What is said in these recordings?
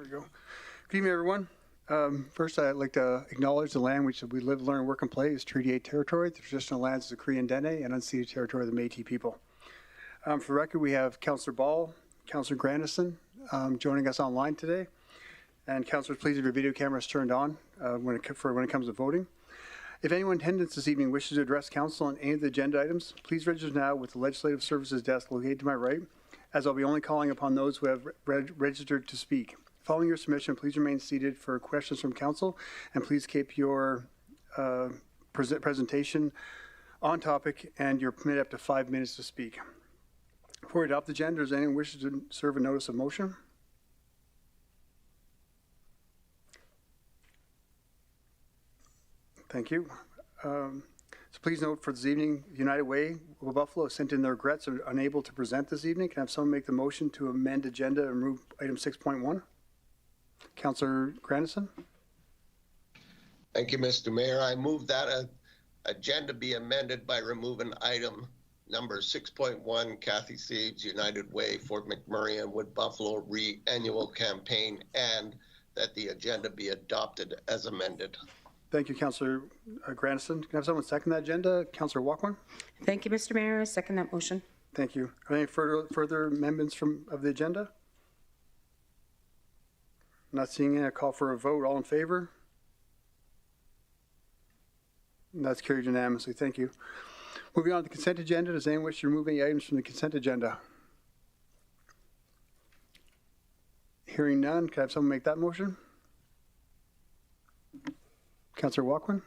There we go. Good evening, everyone. First, I'd like to acknowledge the land which we live, learn, work, and play is Treaty 8 territory, the traditional lands of the Cree and Dene, and unceded territory of the Métis people. For the record, we have Councillor Ball, Councillor Grandison joining us online today. And councillors, please have your video cameras turned on when it comes to voting. If anyone in attendance this evening wishes to address council on any of the agenda items, please register now with the Legislative Services desk located to my right, as I'll be only calling upon those who have registered to speak. Following your submission, please remain seated for questions from council, and please keep your presentation on topic, and you're permitted up to 5 minutes to speak. Before we adopt the agenda, does anyone wish to serve a notice of motion? Thank you. So please note for this evening, United Way of Buffalo has sent in their regrets and are unable to present this evening. Can I have someone make the motion to amend agenda and remove item 6.1? Councillor Grandison. Thank you, Mr. Mayor. I move that agenda be amended by removing item number 6.1, Kathy Seeds, United Way, Fort McMurray and Wood Buffalo re-annual campaign, and that the agenda be adopted as amended. Thank you, Councillor Grandison. Can I have someone second that agenda? Councillor Walkman. Thank you, Mr. Mayor. I second that motion. Thank you. Are there any further amendments of the agenda? Not seeing any. I call for a vote. All in favor? And that's carried unanimously. Thank you. Moving on to the consent agenda. Does anyone wish to remove any items from the consent agenda? Hearing none. Can I have someone make that motion? Councillor Walkman.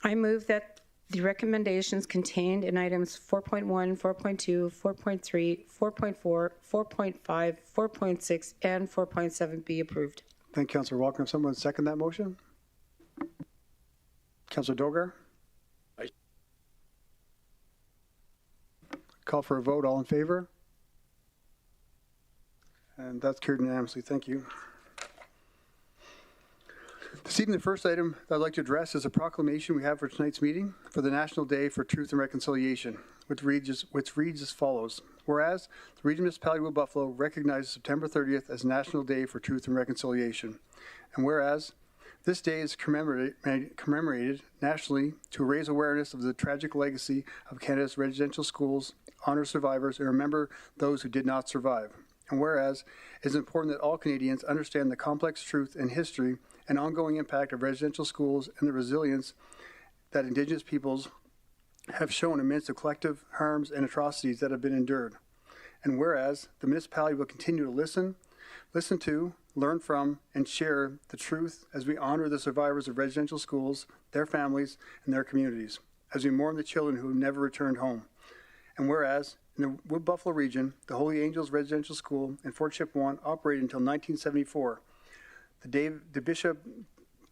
I move that the recommendations contained in items 4.1, 4.2, 4.3, 4.4, 4.5, 4.6, and 4.7 be approved. Thank you, Councillor Walkman. If someone would second that motion. Councillor Dogar. Aye. Call for a vote. All in favor? And that's carried unanimously. Thank you. This evening, the first item I'd like to address is a proclamation we have for tonight's meeting for the National Day for Truth and Reconciliation, which reads as follows. Whereas the Regional Municipality of Buffalo recognizes September 30th as National Day for Truth and Reconciliation. And whereas this day is commemorated nationally to raise awareness of the tragic legacy of Canada's residential schools, honor survivors, and remember those who did not survive. And whereas it is important that all Canadians understand the complex truth and history and ongoing impact of residential schools and the resilience that Indigenous peoples have shown amidst the collective harms and atrocities that have been endured. And whereas the municipality will continue to listen to, learn from, and share the truth as we honor the survivors of residential schools, their families, and their communities, as we mourn the children who never returned home. And whereas in the Wood Buffalo region, the Holy Angels Residential School and Fort Chipewyan operated until 1974. The Bishop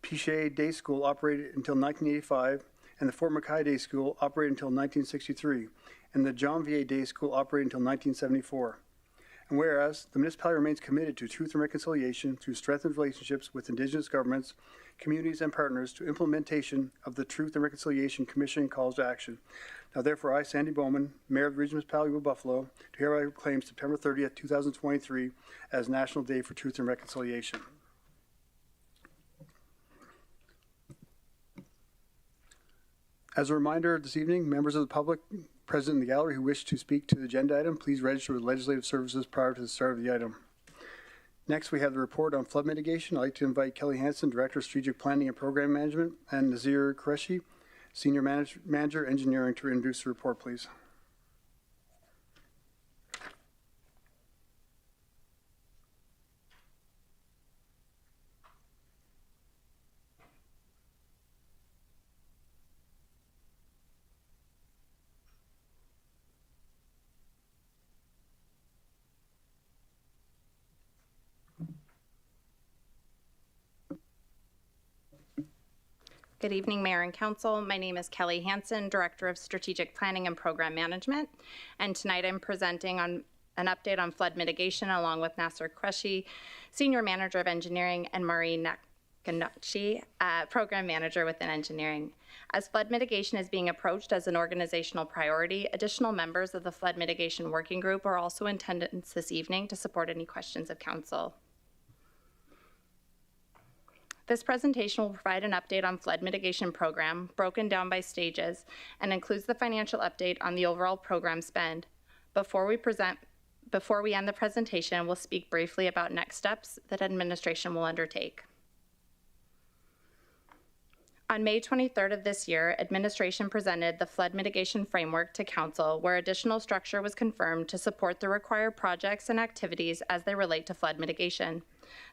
Pichet Day School operated until 1985, and the Fort Mackay Day School operated until 1963, and the John Vier Day School operated until 1974. And whereas the municipality remains committed to truth and reconciliation through strengthened relationships with Indigenous governments, communities, and partners to implementation of the Truth and Reconciliation Commission calls to action. Now therefore, I, Sandy Bowman, Mayor of the Regional Municipality of Buffalo, do hereby proclaim September 30th, 2023 as National Day for Truth and Reconciliation. As a reminder this evening, members of the public present in the gallery who wish to speak to the agenda item, please register with Legislative Services prior to the start of the item. Next, we have the report on flood mitigation. I'd like to invite Kelly Hansen, Director of Strategic Planning and Program Management, and Nazir Qureshi, Senior Manager, Engineering, to introduce the report, please. Good evening, Mayor and Council. My name is Kelly Hansen, Director of Strategic Planning and Program Management, and tonight I'm presenting on an update on flood mitigation along with Nasser Qureshi, Senior Manager of Engineering, and Marie Nakanochi, Program Manager within Engineering. As flood mitigation is being approached as an organizational priority, additional members of the Flood Mitigation Working Group are also in attendance this evening to support any questions of Council. This presentation will provide an update on flood mitigation program broken down by stages and includes the financial update on the overall program spend. Before we end the presentation, we'll speak briefly about next steps that administration will undertake. On May 23rd of this year, administration presented the flood mitigation framework to council, where additional structure was confirmed to support the required projects and activities as they relate to flood mitigation.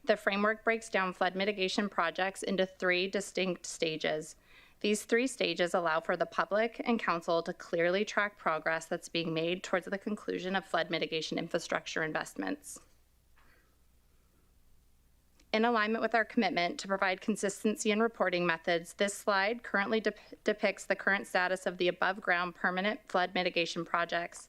The framework breaks down flood mitigation projects into 3 distinct stages. These 3 stages allow for the public and council to clearly track progress that's being made towards the conclusion of flood mitigation infrastructure investments. In alignment with our commitment to provide consistency in reporting methods, this slide currently depicts the current status of the above-ground permanent flood mitigation projects.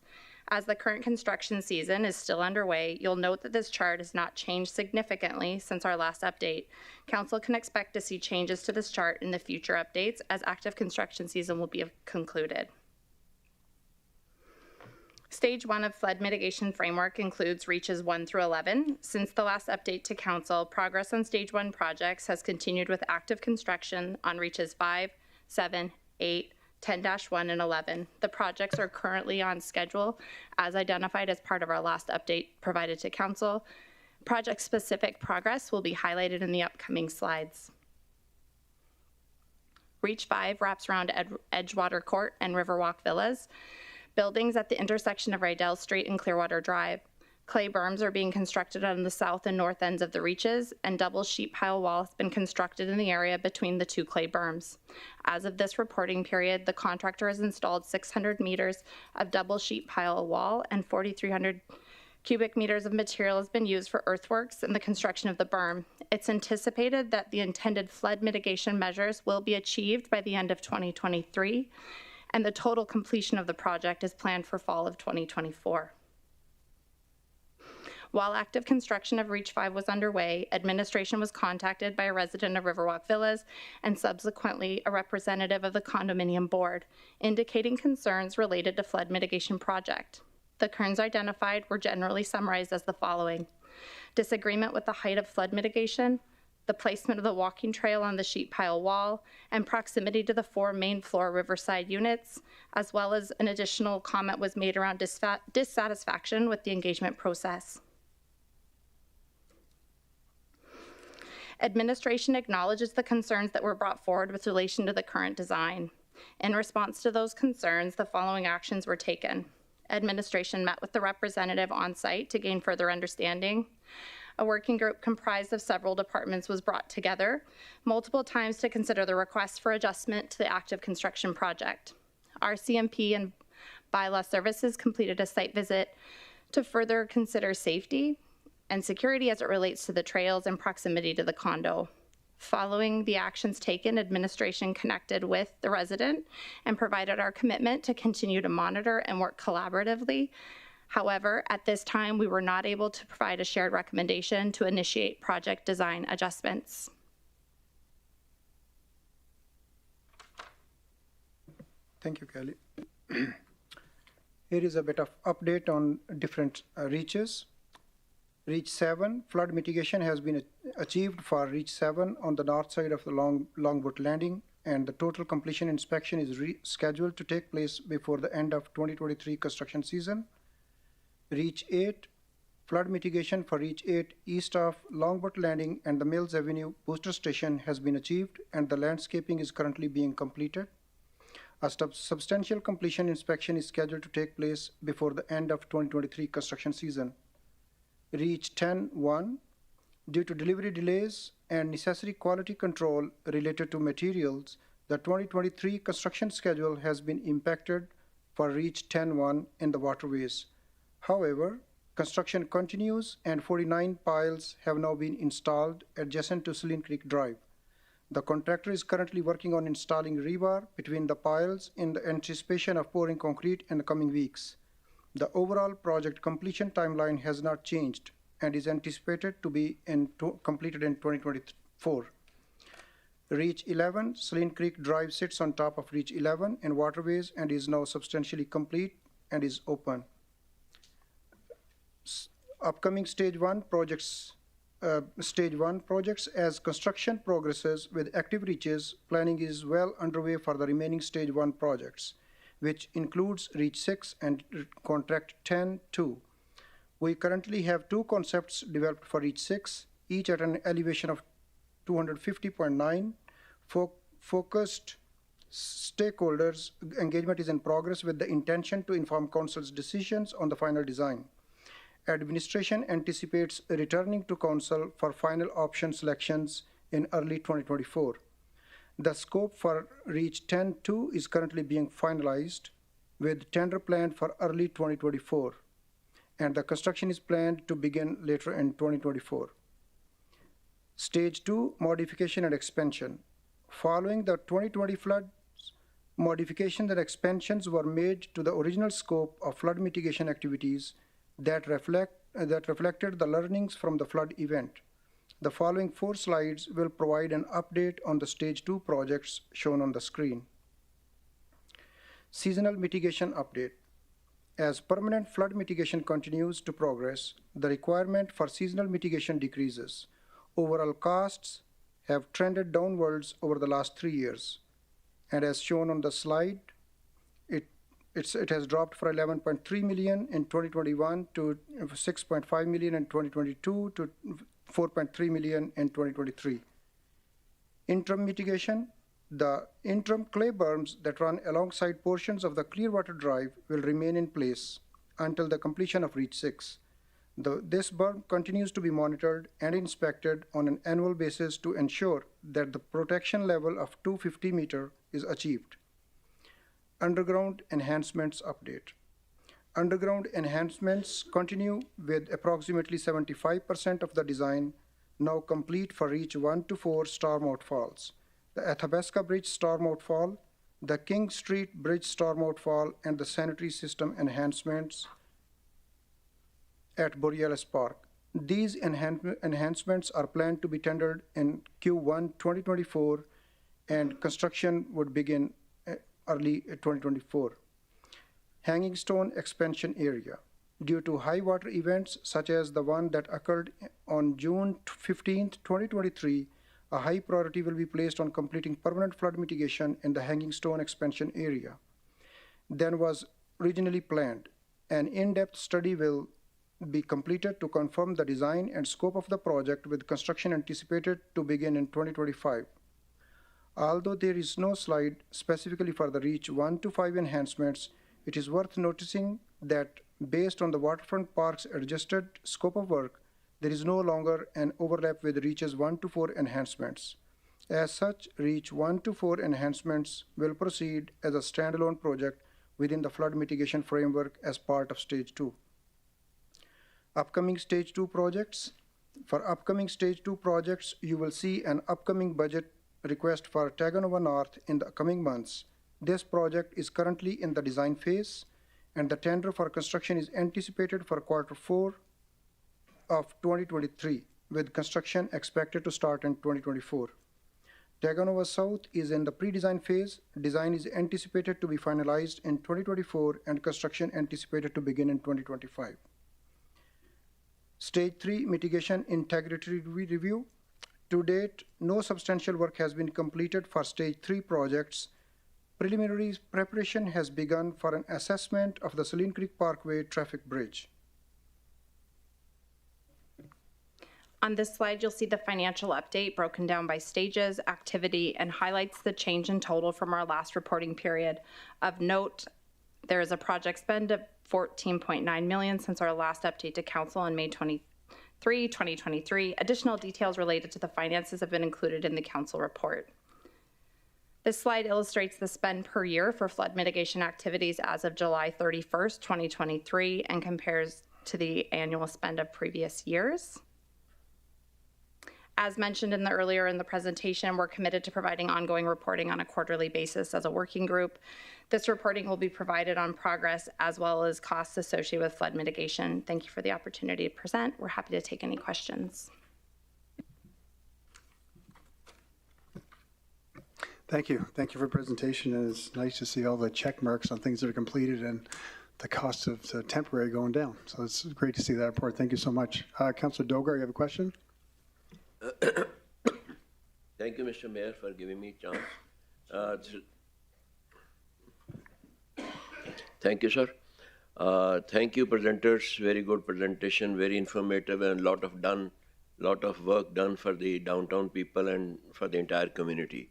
As the current construction season is still underway, you'll note that this chart has not changed significantly since our last update. Council can expect to see changes to this chart in the future updates as active construction season will be concluded. Stage 1 of flood mitigation framework includes reaches 1 through 11. Since the last update to council, progress on stage 1 projects has continued with active construction on reaches 5, 7, 8, 10-1, and 11. The projects are currently on schedule as identified as part of our last update provided to council. Project-specific progress will be highlighted in the upcoming slides. Reach 5 wraps around Edgewater Court and Riverwalk Villas. Buildings at the intersection of Rydell Street and Clearwater Drive. Clay berms are being constructed on the south and north ends of the reaches, and double sheet pile wall has been constructed in the area between the 2 clay berms. As of this reporting period, the contractor has installed 600 meters of double sheet pile wall and 4,300 cubic meters of material has been used for earthworks and the construction of the berm. It's anticipated that the intended flood mitigation measures will be achieved by the end of 2023. And the total completion of the project is planned for fall of 2024. While active construction of Reach 5 was underway, administration was contacted by a resident of Riverwalk Villas and subsequently a representative of the condominium board, indicating concerns related to flood mitigation project. The concerns identified were generally summarized as the following: disagreement with the height of flood mitigation, the placement of the walking trail on the sheet pile wall, and proximity to the 4 main floor Riverside units, as well as an additional comment was made around dissatisfaction with the engagement process. Administration acknowledges the concerns that were brought forward with relation to the current design. In response to those concerns, the following actions were taken. Administration met with the representative on site to gain further understanding. A working group comprised of several departments was brought together multiple times to consider the request for adjustment to the active construction project. RCMP and bylaw services completed a site visit to further consider safety and security as it relates to the trails and proximity to the condo. Following the actions taken, administration connected with the resident and provided our commitment to continue to monitor and work collaboratively. However, at this time, we were not able to provide a shared recommendation to initiate project design adjustments. Thank you, Kelly. Here is a bit of update on different reaches. Reach 7, flood mitigation has been achieved for Reach 7 on the north side of the Longboat Landing, and the total completion inspection is scheduled to take place before the end of 2023 construction season. Reach 8, flood mitigation for Reach 8 east of Longboat Landing and the Mills Avenue booster station has been achieved, and the landscaping is currently being completed. A substantial completion inspection is scheduled to take place before the end of 2023 construction season. Reach 10-1, due to delivery delays and necessary quality control related to materials, the 2023 construction schedule has been impacted for Reach 10-1 in the waterways. However, construction continues and 49 piles have now been installed adjacent to Saline Creek Drive. The contractor is currently working on installing rebar between the piles in the anticipation of pouring concrete in the coming weeks. The overall project completion timeline has not changed and is anticipated to be completed in 2024. Reach 11, Saline Creek Drive sits on top of Reach 11 in waterways and is now substantially complete and is open. Upcoming Stage 1 projects Stage 1 projects. As construction progresses with active reaches, planning is well underway for the remaining Stage 1 projects, which includes Reach 6 and Contract 10-2. We currently have 2 concepts developed for Reach 6, each at an elevation of 250.9. Focused stakeholders engagement is in progress with the intention to inform Council's decisions on the final design. Administration anticipates returning to Council for final option selections in early 2024. The scope for Reach 10-2 is currently being finalized, with tender planned for early 2024, and the construction is planned to begin later in 2024. Stage 2, modification and expansion. Following the 2020 floods, modifications and expansions were made to the original scope of flood mitigation activities that reflected the learnings from the flood event. The following 4 slides will provide an update on the Stage 2 projects shown on the screen. Seasonal mitigation update. As permanent flood mitigation continues to progress, the requirement for seasonal mitigation decreases. Overall costs have trended downwards over the last 3 years. And as shown on the slide, it has dropped from 11.3 million in 2021 to 6.5 million in 2022 to 4.3 million in 2023. Interim mitigation. The interim clay berms that run alongside portions of the Clearwater Drive will remain in place until the completion of Reach 6. This berm continues to be monitored and inspected on an annual basis to ensure that the protection level of 250 meters is achieved. Underground enhancements update. Underground enhancements continue with approximately 75% of the design now complete for Reach 1 to 4 storm outfalls. The Athabasca Bridge storm outfall, the King Street Bridge storm outfall, and the sanitary system enhancements at Borealis Park. These enhancements are planned to be tendered in Q1 2024, and construction would begin early 2024. Hanging Stone expansion area. Due to high water events such as the one that occurred on June 15, 2023, a high priority will be placed on completing permanent flood mitigation in the Hanging Stone expansion area. Than was originally planned. An in-depth study will be completed to confirm the design and scope of the project, with construction anticipated to begin in 2025. Although there is no slide specifically for the Reach 1 to 5 enhancements, it is worth noticing that based on the Waterfront Park's adjusted scope of work, there is no longer an overlap with Reaches 1 to 4 enhancements. As such, Reach 1 to 4 enhancements will proceed as a standalone project within the flood mitigation framework as part of Stage 2. Upcoming Stage 2 projects. For upcoming Stage 2 projects, you will see an upcoming budget request for Taganova North in the coming months. This project is currently in the design phase, and the tender for construction is anticipated for Q4 of 2023, with construction expected to start in 2024. Taganova South is in the pre-design phase. Design is anticipated to be finalized in 2024, and construction anticipated to begin in 2025. Stage 3 mitigation integrity review. To date, no substantial work has been completed for Stage 3 projects. Preliminary preparation has begun for an assessment of the Saline Creek Parkway traffic bridge. On this slide, you'll see the financial update broken down by stages, activity, and highlights the change in total from our last reporting period. Of note, there is a project spend of $14.9 million since our last update to Council on May 23, 2023. Additional details related to the finances have been included in the Council report. This slide illustrates the spend per year for flood mitigation activities as of July 31st, 2023, and compares to the annual spend of previous years. As mentioned earlier in the presentation, we're committed to providing ongoing reporting on a quarterly basis as a working group. This reporting will be provided on progress as well as costs associated with flood mitigation. Thank you for the opportunity to present. We're happy to take any questions. Thank you. Thank you for the presentation. And it's nice to see all the check marks on things that are completed and the cost of the temporary going down. So it's great to see that report. Thank you so much. Councillor Dogar, you have a question? Thank you, Mr. Mayor, for giving me a chance. Thank you, sir. Thank you, presenters. Very good presentation, very informative, and lot of work done for the downtown people and for the entire community.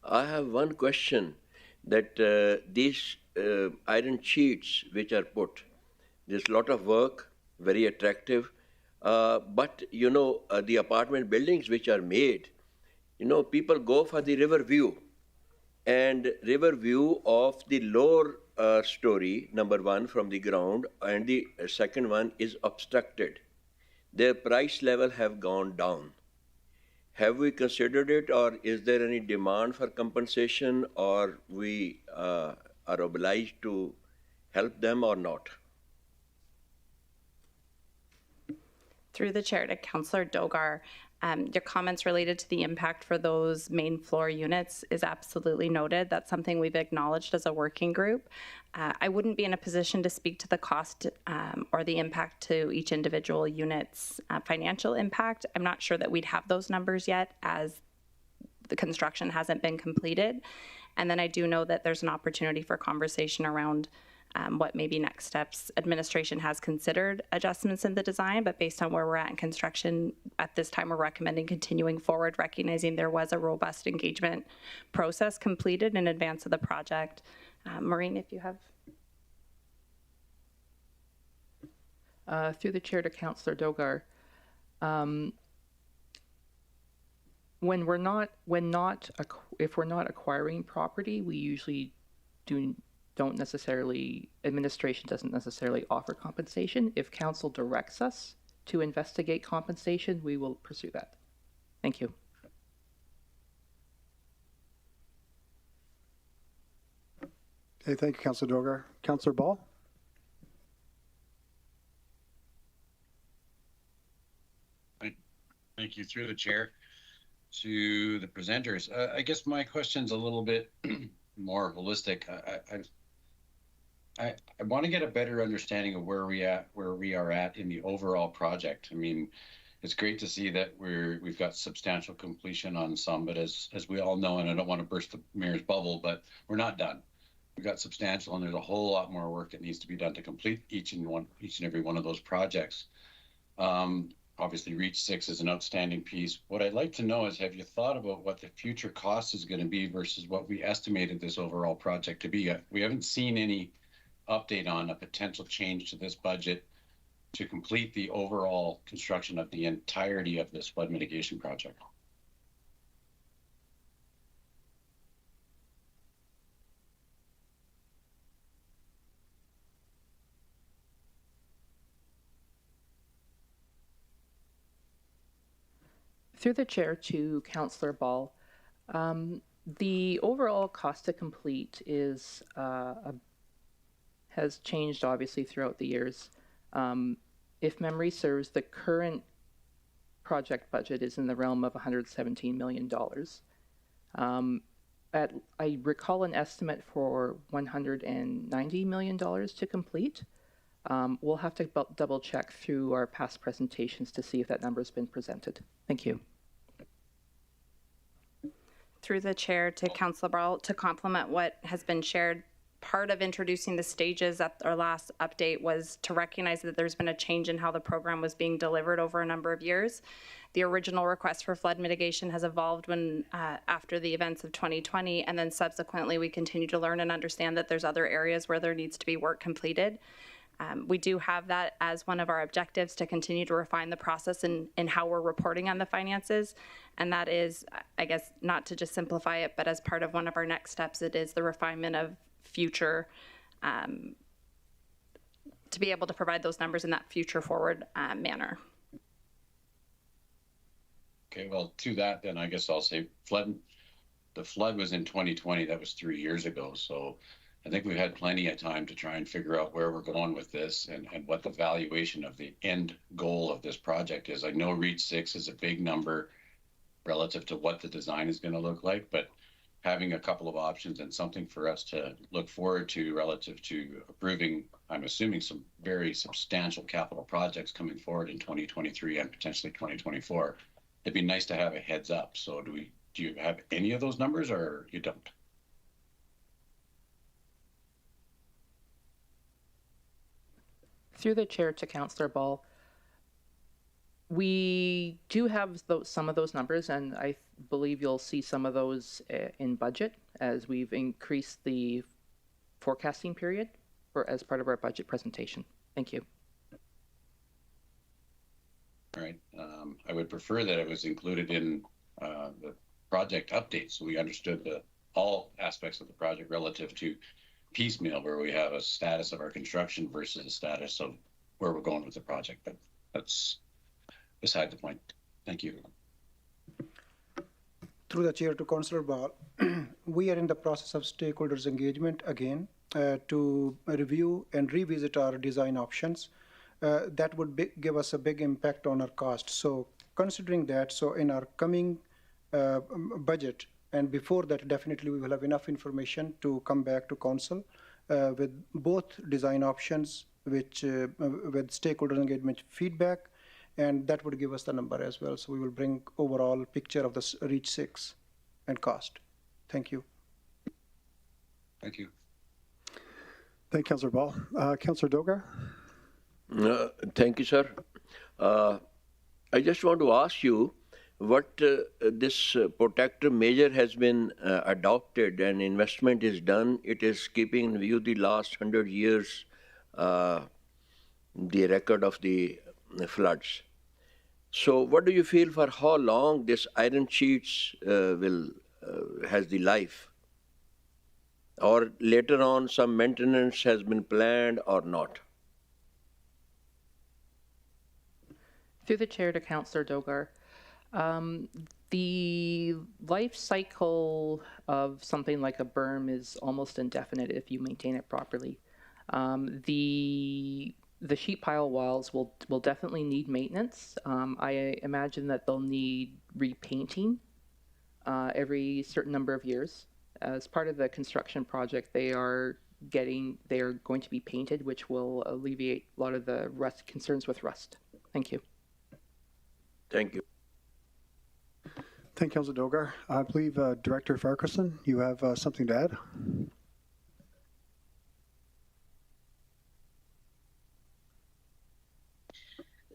I have one question that these iron sheets which are put, there's a lot of work, very attractive, but the apartment buildings which are made, people go for the river view, and river view of the lower story, number one, from the ground, and the second one is obstructed. Their price level have gone down. Have we considered it, or is there any demand for compensation, or we are obliged to help them or not? Through the chair to Councillor Dogar, your comments related to the impact for those main floor units is absolutely noted. That's something we've acknowledged as a working group. I wouldn't be in a position to speak to the cost or the impact to each individual unit's financial impact. I'm not sure that we'd have those numbers yet, as the construction hasn't been completed. And then I do know that there's an opportunity for conversation around what maybe next steps. Administration has considered adjustments in the design, but based on where we're at in construction, at this time we're recommending continuing forward, recognizing there was a robust engagement process completed in advance of the project. Maureen, if you have. Through the chair to Councillor Dogar, if we're not acquiring property, we usually administration doesn't necessarily offer compensation. If council directs us to investigate compensation, we will pursue that. Thank you. Okay, thank you, Councillor Dogar. Councillor Ball? Thank you. Through the chair to the presenters. I guess my question's a little bit more holistic. I want to get a better understanding of where we are at in the overall project. I mean, it's great to see that we've got substantial completion on some, but as we all know, and I don't want to burst the mayor's bubble, but we're not done. We've got substantial, and there's a whole lot more work that needs to be done to complete each and every one of those projects. Obviously, Reach 6 is an outstanding piece. What I'd like to know is, have you thought about what the future cost is going to be versus what we estimated this overall project to be? We haven't seen any update on a potential change to this budget to complete the overall construction of the entirety of this flood mitigation project. Through the chair to Councillor Ball, the overall cost to complete is has changed obviously throughout the years. If memory serves, the current project budget is in the realm of $117 million. I recall an estimate for $190 million to complete. We'll have to double check through our past presentations to see if that number has been presented. Thank you. Through the chair to Councillor Ball, to complement what has been shared, part of introducing the stages at our last update was to recognize that there's been a change in how the program was being delivered over a number of years. The original request for flood mitigation has evolved after the events of 2020, and then subsequently we continue to learn and understand that there's other areas where there needs to be work completed. We do have that as one of our objectives, to continue to refine the process in how we're reporting on the finances. And that is, I guess, not to just simplify it, but as part of one of our next steps, it is the refinement of future, to be able to provide those numbers in that future forward manner. Okay, well, to that, then I guess I'll say the flood was in 2020. That was 3 years ago. So I think we've had plenty of time to try and figure out where we're going with this and what the valuation of the end goal of this project is. I know Reach 6 is a big number relative to what the design is going to look like, but having a couple of options and something for us to look forward to relative to approving, I'm assuming, some very substantial capital projects coming forward in 2023 and potentially 2024 it'd be nice to have a heads up. So do you have any of those numbers, or you don't? Through the chair to Councillor Ball, we do have some of those numbers, and I believe you'll see some of those in budget as we've increased the forecasting period as part of our budget presentation. Thank you. All right. I would prefer that it was included in the project update, so we understood all aspects of the project relative to piecemeal, where we have a status of our construction versus a status of where we're going with the project. But that's beside the point. Thank you. Through the chair to Councillor Ball, we are in the process of stakeholders engagement again to review and revisit our design options. That would give us a big impact on our cost. So considering that, so in our coming budget, and before that, definitely we will have enough information to come back to council with both design options, which with stakeholder engagement feedback, and that would give us the number as well. So we will bring overall picture of the REACH 6 and cost. Thank you. Thank you. Thank you, Councillor Ball. Councillor Dogar? Thank you, sir. I just want to ask you what this protective measure has been adopted and investment is done. It is keeping in view the last 100 years, the record of the floods. So what do you feel for how long this iron sheets has the life? Or later on some maintenance has been planned or not? Through the chair to Councillor Dogar, the life cycle of something like a berm is almost indefinite if you maintain it properly. The sheet pile walls will definitely need maintenance. I imagine that they'll need repainting every certain number of years. As part of the construction project, they are going to be painted, which will alleviate a lot of the concerns with rust. Thank you. Thank you. Thank you, Councillor Dogar. I believe Director Farquharson, you have something to add?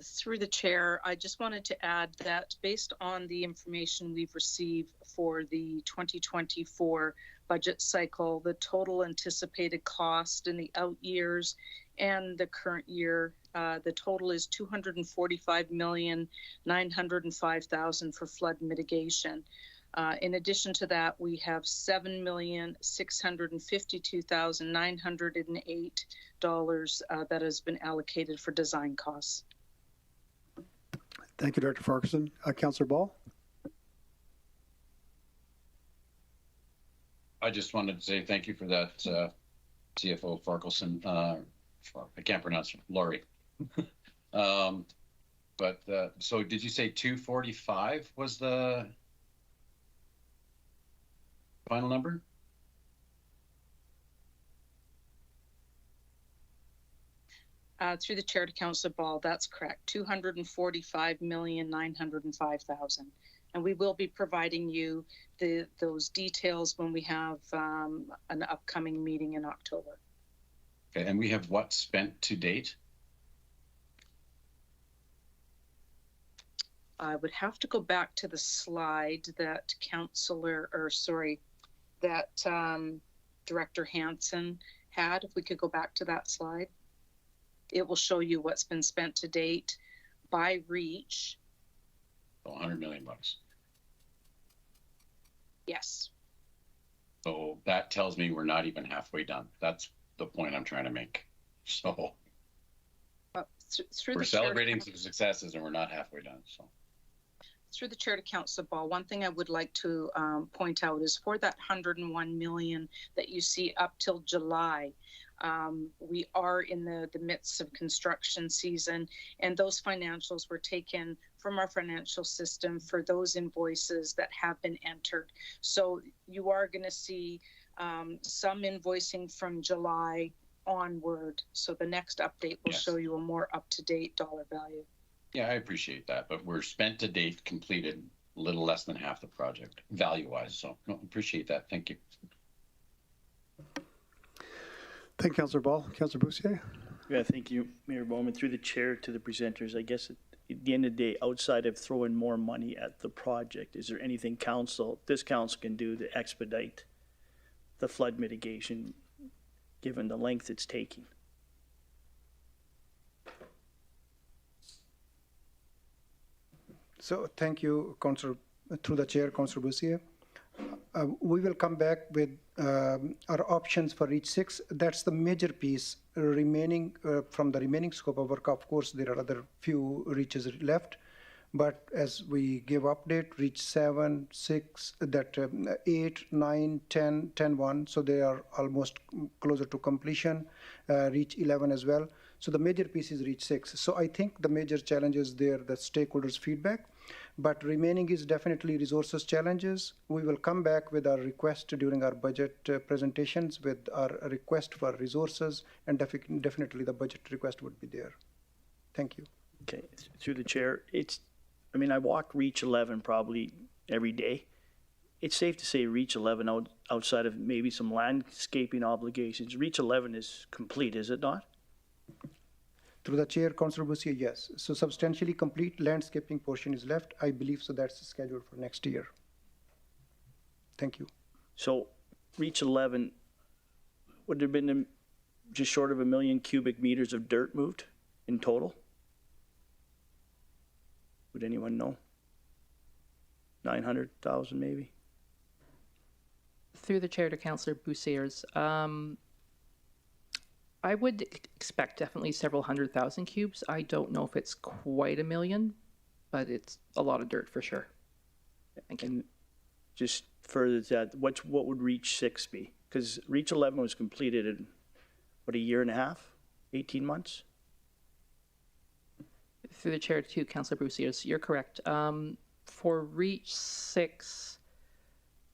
Through the chair, I just wanted to add that based on the information we've received for the 2024 budget cycle, the total anticipated cost in the out years and the current year, the total is $245,905,000 for flood mitigation. In addition to that, we have $7,652,908 that has been allocated for design costs. Thank you, Director Farquharson. Councillor Ball? I just wanted to say thank you for that, CFO Farquharson. I can't pronounce it, Laurie. So did you say 245 was the final number? Through the chair to Councillor Ball, that's correct. $245,905,000, and we will be providing you those details when we have an upcoming meeting in October. Okay, and we have what spent to date? I would have to go back to the slide that Director Hansen had. If we could go back to that slide. It will show you what's been spent to date by REACH. $100 million. Yes. So that tells me we're not even halfway done. That's the point I'm trying to make. So we're celebrating some successes and we're not halfway done. So through the chair to Councillor Ball, one thing I would like to point out is for that $101 million that you see up till July, we are in the midst of construction season, and those financials were taken from our financial system for those invoices that have been entered. So you are going to see some invoicing from July onward. So the next update will show you a more up-to-date dollar value. Yeah, I appreciate that, but we're spent to date, completed a little less than half the project, value-wise. So, no, appreciate that. Thank you. Thank you, Councillor Ball. Councillor Bussier? Yeah, thank you, Mayor Bowman. Through the chair to the presenters, I guess at the end of the day, outside of throwing more money at the project, is there anything this council can do to expedite the flood mitigation, given the length it's taking? So thank you, Councillor, through the chair, Councillor Bussier. We will come back with our options for Reach 6. That's the major piece remaining from the remaining scope of work. Of course, there are other few reaches left, but as we give update, Reach 7, 6, 8, 9, 10, 10, 1, so they are almost closer to completion. Reach 11 as well. So the major piece is Reach 6. So I think the major challenge is there, the stakeholders' feedback, but remaining is definitely resources challenges. We will come back with our request during our budget presentations with our request for resources, and definitely the budget request would be there. Thank you. Okay, through the chair, I walk Reach 11 probably every day. It's safe to say Reach 11 outside of maybe some landscaping obligations, Reach 11 is complete, is it not? Through the chair, Councillor Bussier, yes. So substantially complete landscaping portion is left. I believe so that's scheduled for next year. Thank you. So Reach 11, would there have been just short of 1 million cubic meters of dirt moved in total? Would anyone know? 900,000 maybe? Through the chair to Councillor Bussier's, I would expect definitely several 100,000 cubes. I don't know if it's quite 1 million, but it's a lot of dirt for sure. And just further to that, what would Reach 6 be? Because Reach 11 was completed in, what, a year and a half? 18 months? Through the chair to Councillor Bussiers, you're correct. For Reach 6,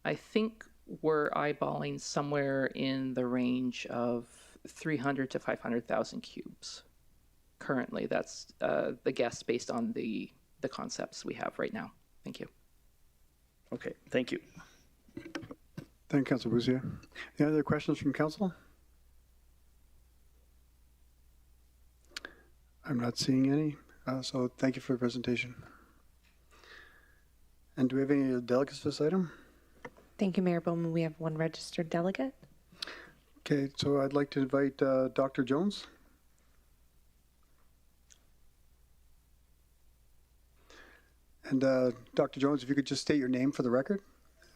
I think we're eyeballing somewhere in the range of 300 to 500,000 cubes. Currently, that's the guess based on the concepts we have right now. Thank you. Okay, thank you. Thank you, Councillor Bussier. Any other questions from council? I'm not seeing any, so thank you for the presentation. And do we have any delegates for this item? Thank you, Mayor Bowman. We have one registered delegate. Okay, so I'd like to invite Dr. Jones. And Dr. Jones, if you could just state your name for the record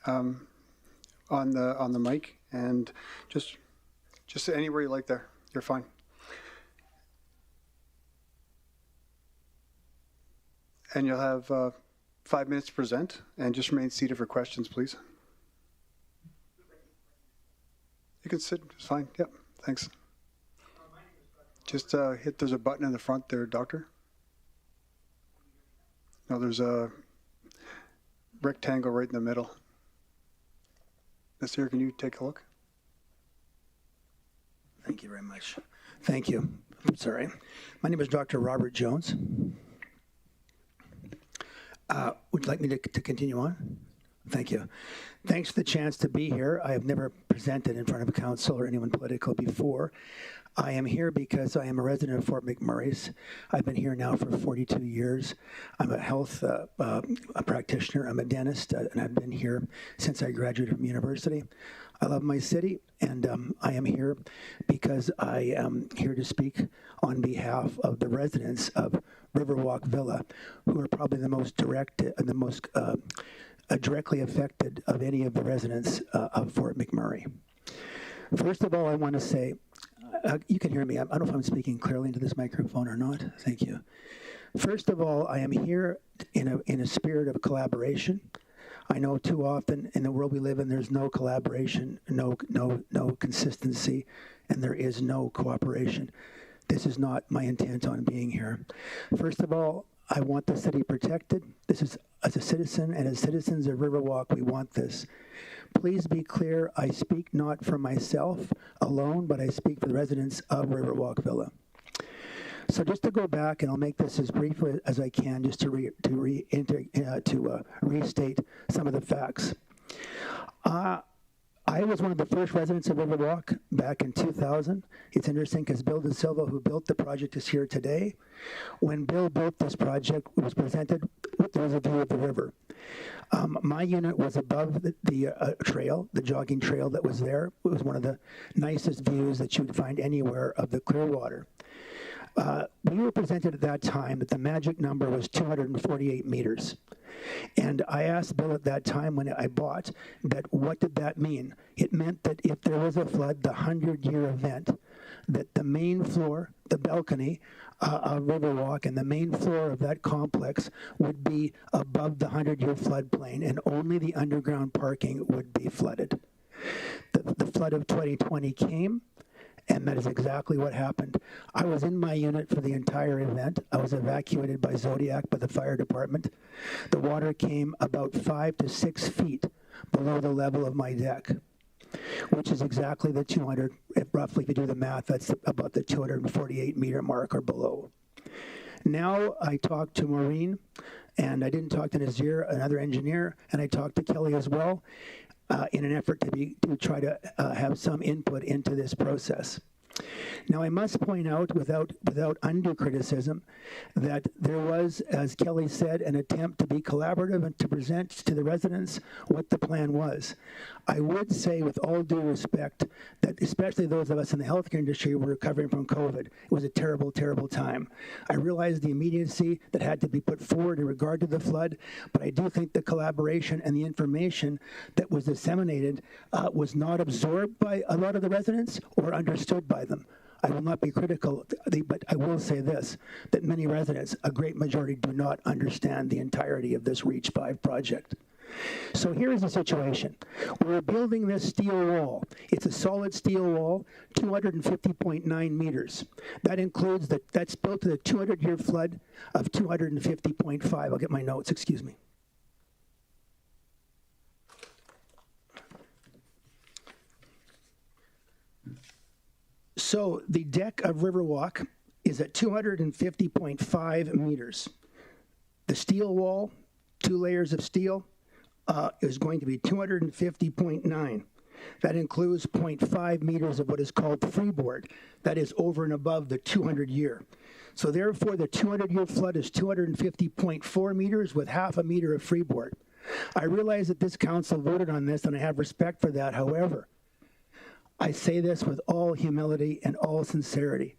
on the mic, and just anywhere you like there, you're fine. And you'll have 5 minutes to present, and just remain seated for questions, please. You can sit, it's fine. Yep, thanks. Just there's a button in the front there, Doctor. No, there's a rectangle right in the middle. Nasir, can you take a look? Thank you very much. Thank you. I'm sorry. My name is Dr. Robert Jones. Would you like me to continue on? Thank you. Thanks for the chance to be here. I have never presented in front of a council or anyone political before. I am here because I am a resident of Fort McMurray's. I've been here now for 42 years. I'm a health a practitioner. I'm a dentist, and I've been here since I graduated from university. I love my city, and I am here because I am here to speak on behalf of the residents of Riverwalk Villa, who are probably the most direct and the most directly affected of any of the residents of Fort McMurray. First of all, I want to say, you can hear me. I don't know if I'm speaking clearly into this microphone or not. Thank you. First of all, I am here in a spirit of collaboration. I know too often in the world we live in, there's no collaboration, no consistency, and there is no cooperation. This is not my intent on being here. First of all, I want the city protected. This is, as a citizen and as citizens of Riverwalk, we want this. Please be clear, I speak not for myself alone, but I speak for the residents of Riverwalk Villa. So just to go back, and I'll make this as brief as I can, just to restate some of the facts. I was one of the first residents of Riverwalk back in 2000. It's interesting because Bill De Silva, who built the project, is here today. When Bill built this project, it was presented, there was a view of the river. My unit was above the trail, the jogging trail that was there. It was one of the nicest views that you would find anywhere of the Clearwater. We were presented at that time that the magic number was 248 meters. And I asked Bill at that time when I bought that what did that mean? It meant that if there was a flood, the 100-year event, that the main floor, the balcony of Riverwalk and the main floor of that complex would be above the 100-year floodplain and only the underground parking would be flooded. The flood of 2020 came. And that is exactly what happened. I was in my unit for the entire event. I was evacuated by Zodiac, by the fire department. The water came about 5 to 6 feet below the level of my deck, which is exactly the 200, roughly if you do the math, that's about the 248 meter mark or below. Now I talked to Maureen, and I didn't talk to Nazir, another engineer, and I talked to Kelly as well. In an effort to try to have some input into this process. Now, I must point out, without undue criticism, that there was, as Kelly said, an attempt to be collaborative and to present to the residents what the plan was. I would say, with all due respect, that especially those of us in the healthcare industry were recovering from COVID. It was a terrible, terrible time. I realized the immediacy that had to be put forward in regard to the flood, but I do think the collaboration and the information that was disseminated was not absorbed by a lot of the residents or understood by them. I will not be critical, but I will say this, that many residents, a great majority, do not understand the entirety of this REACH 5 project. So here is the situation. We're building this steel wall. It's a solid steel wall, 250.9 meters. That includes, that's built to the 200-year flood of 250.5. I'll get my notes, excuse me. So the deck of Riverwalk is at 250.5 meters. The steel wall, 2 layers of steel, is going to be 250.9. That includes 0.5 meters of what is called freeboard. That is over and above the 200-year. So therefore, the 200-year flood is 250.4 meters with half a meter of freeboard. I realize that this council voted on this, and I have respect for that. However, I say this with all humility and all sincerity.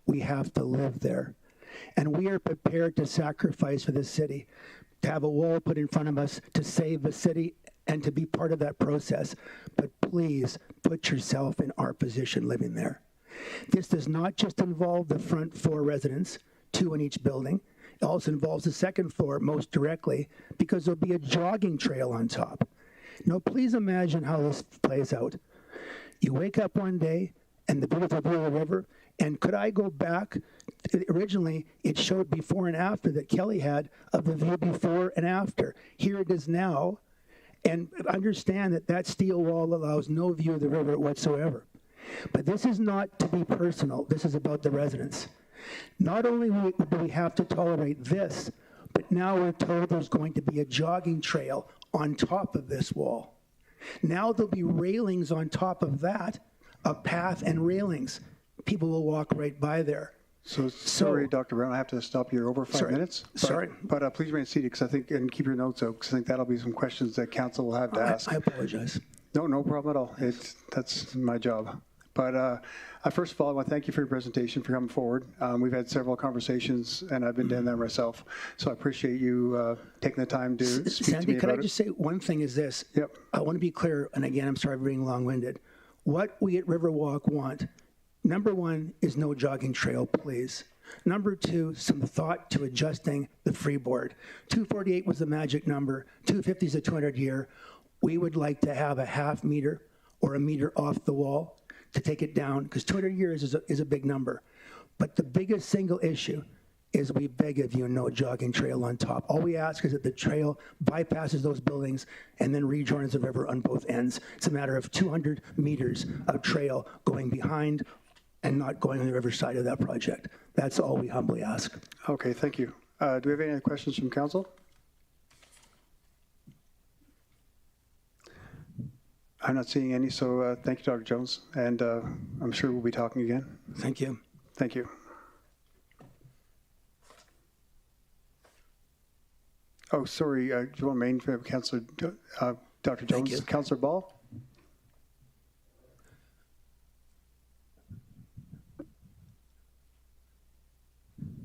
We have to live there. And we are prepared to sacrifice for this city, to have a wall put in front of us to save the city and to be part of that process. But please put yourself in our position living there. This does not just involve the front 4 residents, 2 in each building. It also involves the second floor most directly because there'll be a jogging trail on top. Now, please imagine how this plays out. You wake up one day and the beautiful view of the river, and could I go back? Originally, it showed before and after that Kelly had of the view before and after. Here it is now, and understand that that steel wall allows no view of the river whatsoever. But this is not to be personal. This is about the residents. Not only do we have to tolerate this, but now we're told there's going to be a jogging trail on top of this wall. Now there'll be railings on top of that, a path and railings. People will walk right by there. So sorry, Dr. Brown, I have to stop you over 5 minutes. But please remain seated, because I think, and keep your notes out, because I think that'll be some questions that council will have to ask. I apologize. No problem at all. That's my job. But first of all, I want to thank you for your presentation, for coming forward. We've had several conversations, and I've been down there myself. So I appreciate you taking the time to speak Sandy, to me could about I just say one thing is this? Yep. I want to be clear, and again, I'm sorry for being long-winded. What we at Riverwalk want, number 1 is no jogging trail, please. Number 2, some thought to adjusting the freeboard. 248 was the magic number. 250 is a 200-year. We would like to have a half meter or a meter off the wall to take it down, because 200 years is a big number. But the biggest single issue is we beg of you no jogging trail on top. All we ask is that the trail bypasses those buildings and then rejoins the river on both ends. It's a matter of 200 meters of trail going behind and not going on the river side of that project. That's all we humbly ask. Okay, thank you. Do we have any other questions from council? I'm not seeing any, so thank you, Dr. Jones, and I'm sure we'll be talking again. Thank you. Thank you. Oh, sorry, do you want main Councillor Dr. Jones? Councillor Ball?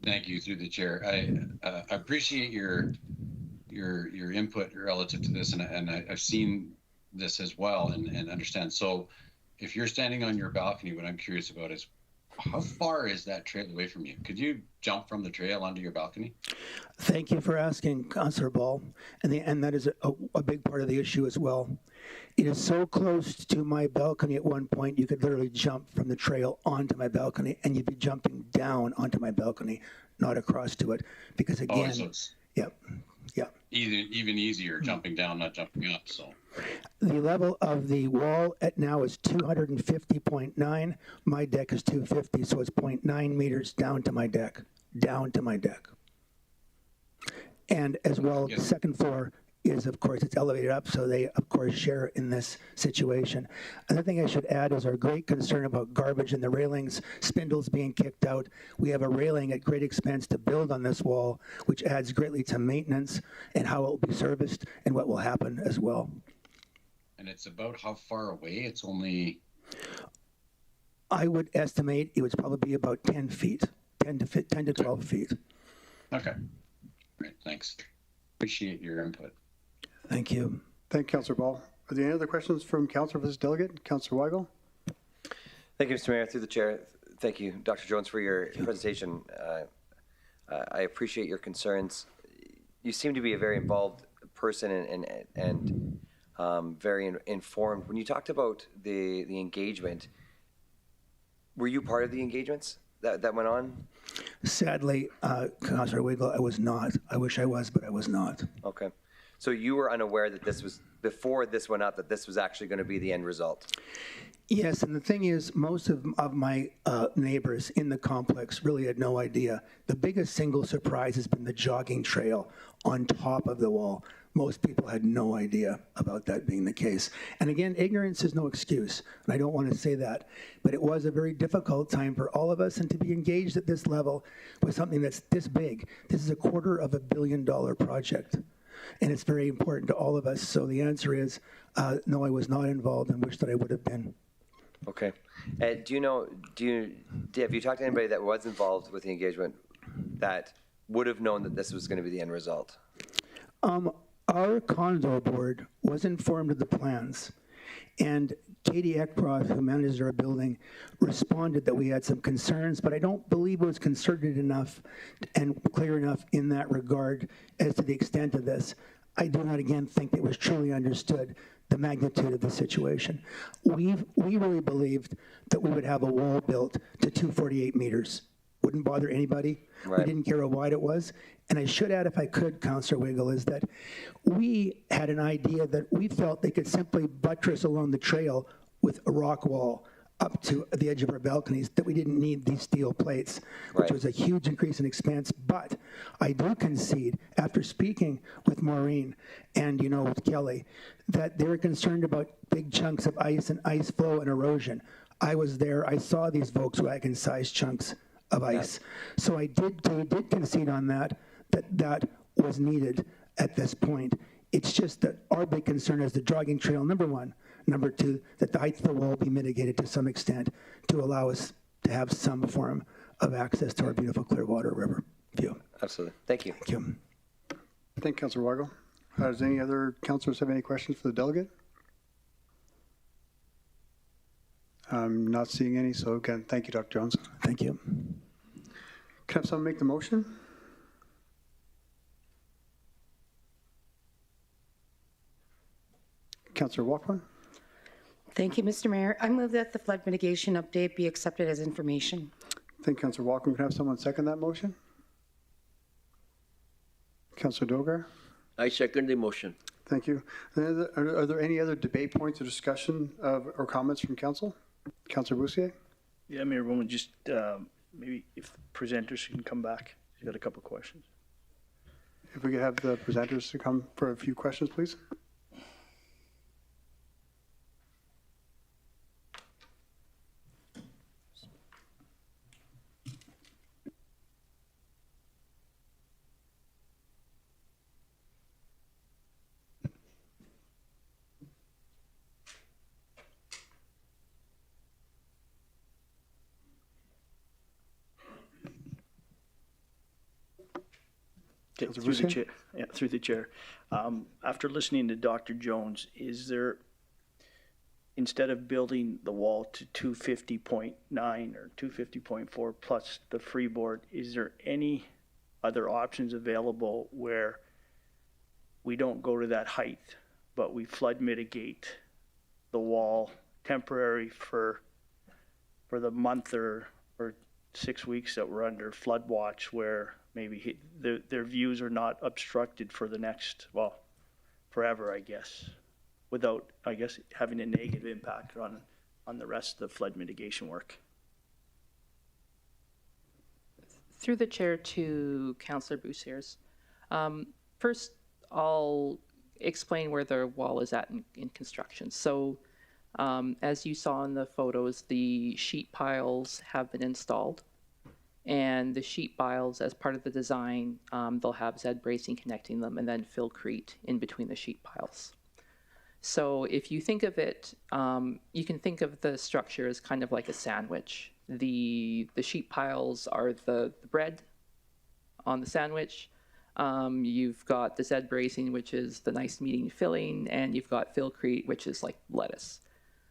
Thank you, through the chair. I appreciate your input relative to this, and I've seen this as well and understand. So if you're standing on your balcony, what I'm curious about is how far is that trail away from you? Could you jump from the trail onto your balcony? Thank you for asking, Councillor Ball, and that is a big part of the issue as well. It is so close to my balcony at one point, you could literally jump from the trail onto my balcony, and you'd be jumping down onto my balcony, not across to it, because again, yep. Even easier jumping down, not jumping up, so. The level of the wall at now is 250.9. My deck is 250, so it's 0.9 meters down to my deck. And as well, the second floor is, of course, it's elevated up, so they, of course, share in this situation. Another thing I should add is our great concern about garbage and the railings, spindles being kicked out. We have a railing at great expense to build on this wall, which adds greatly to maintenance and how it will be serviced and what will happen as well. And it's about how far away? It's only... I would estimate it would probably be about 10 feet, 10 to 12 feet. Okay. Great, thanks. Appreciate your input. Thank you. Thank you, Councillor Ball. Are there any other questions from Councillor for this delegate? Councillor Weigel? Thank you, Mr. Mayor. Through the chair, thank you, Dr. Jones, for your presentation. I appreciate your concerns. You seem to be a very involved person and very informed. When you talked about the engagement, were you part of the engagements that went on? Sadly, Councillor Weigel, I was not. I wish I was, but I was not. Okay. So you were unaware that this was, before this went up, that this was actually going to be the end result? Yes, and the thing is, most of my neighbors in the complex really had no idea. The biggest single surprise has been the jogging trail on top of the wall. Most people had no idea about that being the case. And again, ignorance is no excuse, and I don't want to say that, but it was a very difficult time for all of us, and to be engaged at this level with something that's this big. This is a $250 million project, and it's very important to all of us. So the answer is, no, I was not involved and wish that I would have been. Okay. Have you talked to anybody that was involved with the engagement that would have known that this was going to be the end result? Our condo board was informed of the plans, and Katie Ekroth, who manages our building, responded that we had some concerns, but I don't believe it was concerted enough and clear enough in that regard as to the extent of this. I do not, again, think it was truly understood the magnitude of the situation. We really believed that we would have a wall built to 248 meters. Wouldn't bother anybody. Right. We didn't care how wide it was. And I should add, if I could, Councillor Weigel, is that we had an idea that we felt they could simply buttress along the trail with a rock wall up to the edge of our balconies, that we didn't need these steel plates, which was a huge increase in expense. But I do concede, after speaking with Maureen and, with Kelly, that they were concerned about big chunks of ice and ice flow and erosion. I was there. I saw these Volkswagen-sized chunks of ice. Yeah. So I did concede on that was needed at this point. It's just that our big concern is the jogging trail, number one. Number two, that the height of the wall be mitigated to some extent to allow us to have some form of access to our beautiful Clearwater River view. Absolutely. Thank you. Thank you. Thank you, Councillor Weigel. Does any other councillors have any questions for the delegate? I'm not seeing any, so again, thank you, Dr. Jones. Thank you. Can I have someone make the motion? Councillor Walkman. Thank you, Mr. Mayor. I move that the flood mitigation update be accepted as information. Thank you, Councillor Walkman. Can I have someone second that motion? Councillor Dogar. I second the motion. Thank you. Are there any other debate points or discussion or comments from council? Councillor Boussier. Yeah, Mayor Bowman, just maybe if presenters can come back. You got a couple questions. If we could have the presenters to come for a few questions, please. Through the chair. Yeah, through the chair. After listening to Dr. Jones, is there, instead of building the wall to 250.9 or 250.4 plus the freeboard, is there any other options available where we don't go to that height, but we flood mitigate the wall temporary for the month or 6 weeks that we're under flood watch, where maybe their views are not obstructed for the next, well, forever, I guess, without, I guess, having a negative impact on the rest of the flood mitigation work? Through the chair to Councillor Boussaires. First, I'll explain where the wall is at in construction. So, as you saw in the photos, the sheet piles have been installed. And the sheet piles, as part of the design, they'll have Z bracing connecting them and then fillcrete in between the sheet piles. So if you think of it, you can think of the structure as kind of like a sandwich. The sheet piles are the bread on the sandwich. You've got the Z bracing, which is the nice meaty filling, and you've got fillcrete, which is like lettuce.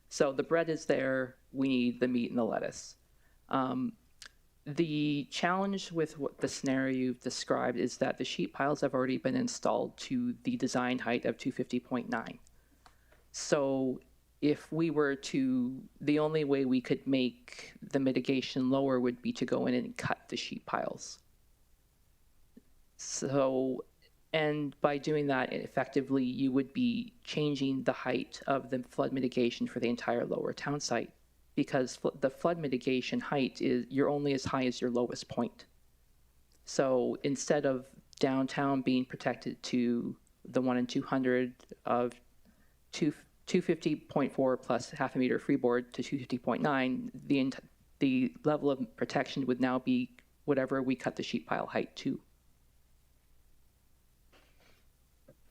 So the bread is there, we need the meat and the lettuce. The challenge with what the scenario you've described is that the sheet piles have already been installed to the design height of 250.9. So if we were to, the only way we could make the mitigation lower would be to go in and cut the sheet piles. So, and by doing that, effectively, you would be changing the height of the flood mitigation for the entire lower town site, because the flood mitigation height is, you're only as high as your lowest point. So instead of downtown being protected to the 1 in 200 of 250.4 plus half a meter freeboard to 250.9, the level of protection would now be whatever we cut the sheet pile height to.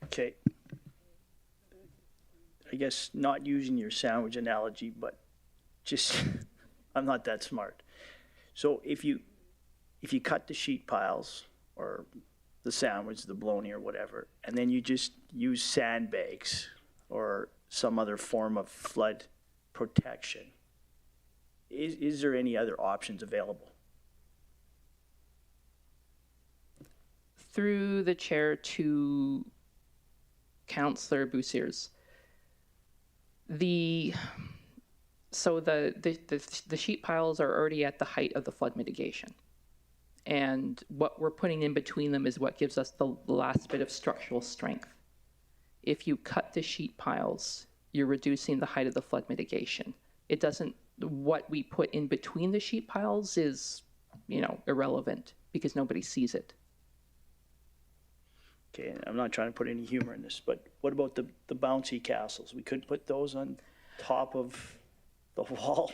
Okay. I guess not using your sandwich analogy, but just, I'm not that smart. So if you cut the sheet piles or the sandwich, the bologna or whatever, and then you just use sandbags or some other form of flood protection, is there any other options available? Through the chair to Councillor Boussaires. So the sheet piles are already at the height of the flood mitigation. And what we're putting in between them is what gives us the last bit of structural strength. If you cut the sheet piles, you're reducing the height of the flood mitigation. It doesn't, what we put in between the sheet piles is, irrelevant because nobody sees it. Okay, I'm not trying to put any humor in this, but what about the bouncy castles? We could put those on top of the wall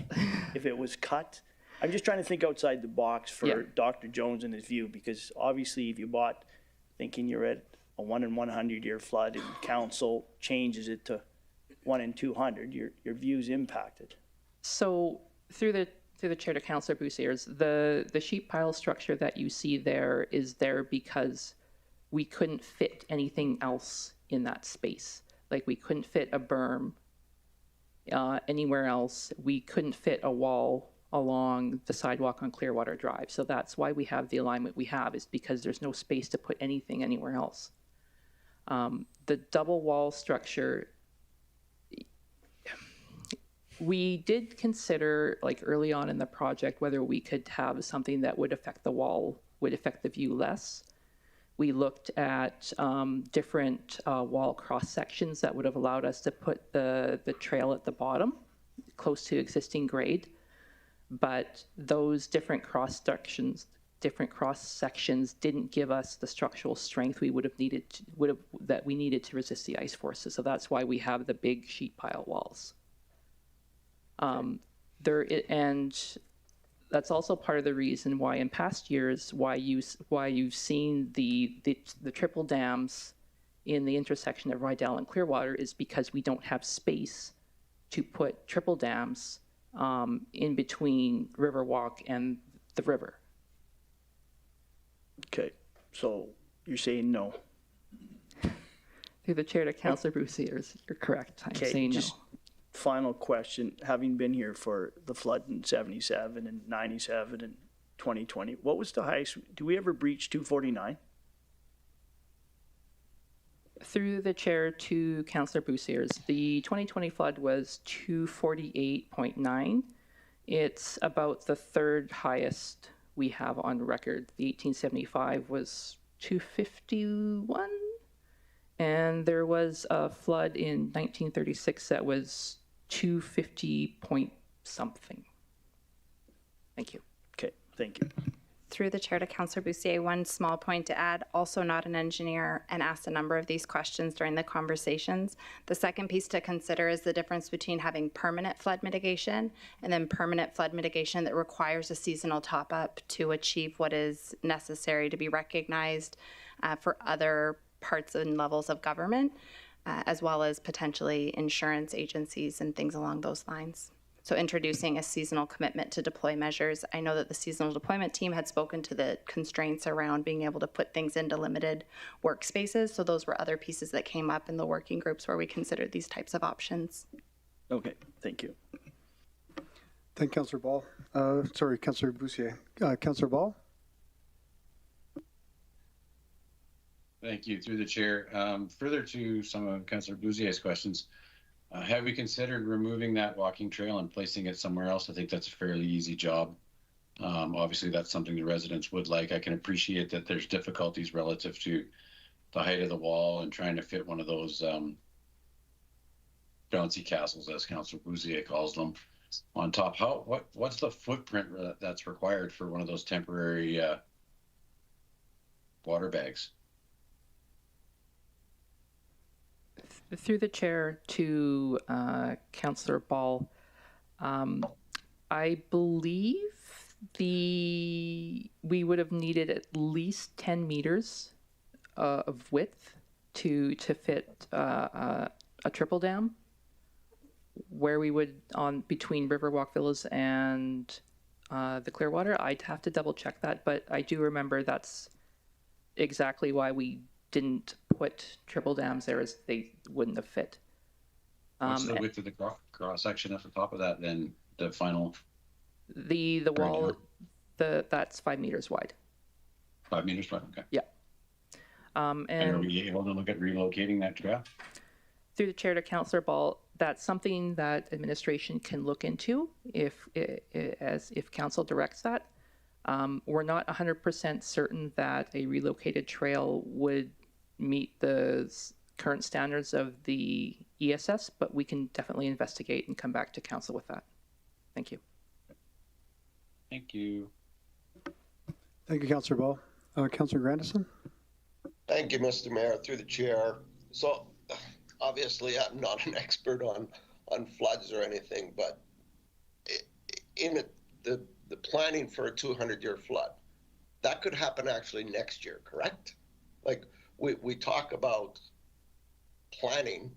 if it was cut. I'm just trying to think outside the box for Dr. Jones and his view, because obviously if you bought thinking you're at a 1 in 100 year flood and council changes it to 1 in 200, your view's impacted. So through the chair to Councillor Boussaires, the sheet pile structure that you see there is there because we couldn't fit anything else in that space. Like we couldn't fit a berm anywhere else. We couldn't fit a wall along the sidewalk on Clearwater Drive. So that's why we have the alignment we have, is because there's no space to put anything anywhere else. The double wall structure, we did consider, like early on in the project, whether we could have something that would affect the wall, would affect the view less. We looked at different wall cross sections that would have allowed us to put the trail at the bottom, close to existing grade. but those different cross sections didn't give us the structural strength we that we needed to resist the ice forces. So that's why we have the big sheet pile walls. And that's also part of the reason why in past years why you've seen the triple dams in the intersection of Rydell and Clearwater is because we don't have space to put triple dams in between Riverwalk and the river. Okay, so you're saying no. Through the chair to Councillor Bruciers, you're correct. I'm saying no. Final question, having been here for the flood in 77 and 97 and 2020, what was the highest? Do we ever breach 249? Through the chair to Councillor Bruciers, the 2020 flood was 248.9. It's about the third highest we have on record. The 1875 was 251, and there was a flood in 1936 that was 250 point something. Thank you. Okay, thank you. Through the chair to Councillor Bussier, one small point to add, also not an engineer and asked a number of these questions during the conversations. The second piece to consider is the difference between having permanent flood mitigation and then permanent flood mitigation that requires a seasonal top up to achieve what is necessary to be recognized for other parts and levels of government, as well as potentially insurance agencies and things along those lines. So introducing a seasonal commitment to deploy measures. I know that the seasonal deployment team had spoken to the constraints around being able to put things into limited workspaces. So those were other pieces that came up in the working groups where we considered these types of options. Okay, thank you. Thank you, Councillor Ball. Sorry, Councillor Bussier. Councillor Ball? Thank you, through the chair. Further to some of Councillor Boussier's questions, have we considered removing that walking trail and placing it somewhere else? I think that's a fairly easy job. Obviously, that's something the residents would like. I can appreciate that there's difficulties relative to the height of the wall and trying to fit one of those bouncy castles, as Councillor Boussier calls them, on top. What's the footprint that's required for one of those temporary water bags? Through the chair to Councillor Ball, I believe we would have needed at least 10 meters of width to fit a triple dam, where we would on between Riverwalk Villas and the Clearwater. I'd have to double check that, but I do remember that's exactly why we didn't put triple dams there, as they wouldn't have fit. What's the width of the cross section at the top of that? Then the final. The wall, that's 5 meters wide. 5 meters wide. Okay. Yeah. And are we able to look at relocating that trail? Through the chair to Councillor Ball, that's something that administration can look into if council directs that. We're not 100% certain that a relocated trail would meet the current standards of the ESS, but we can definitely investigate and come back to council with that. Thank you. Thank you. Thank you, Councillor Ball. Councillor Grandison? Thank you, Mr. Mayor, through the chair. So obviously I'm not an expert on floods or anything, but the planning for a 200-year flood, that could happen actually next year, correct? Like we talk about planning,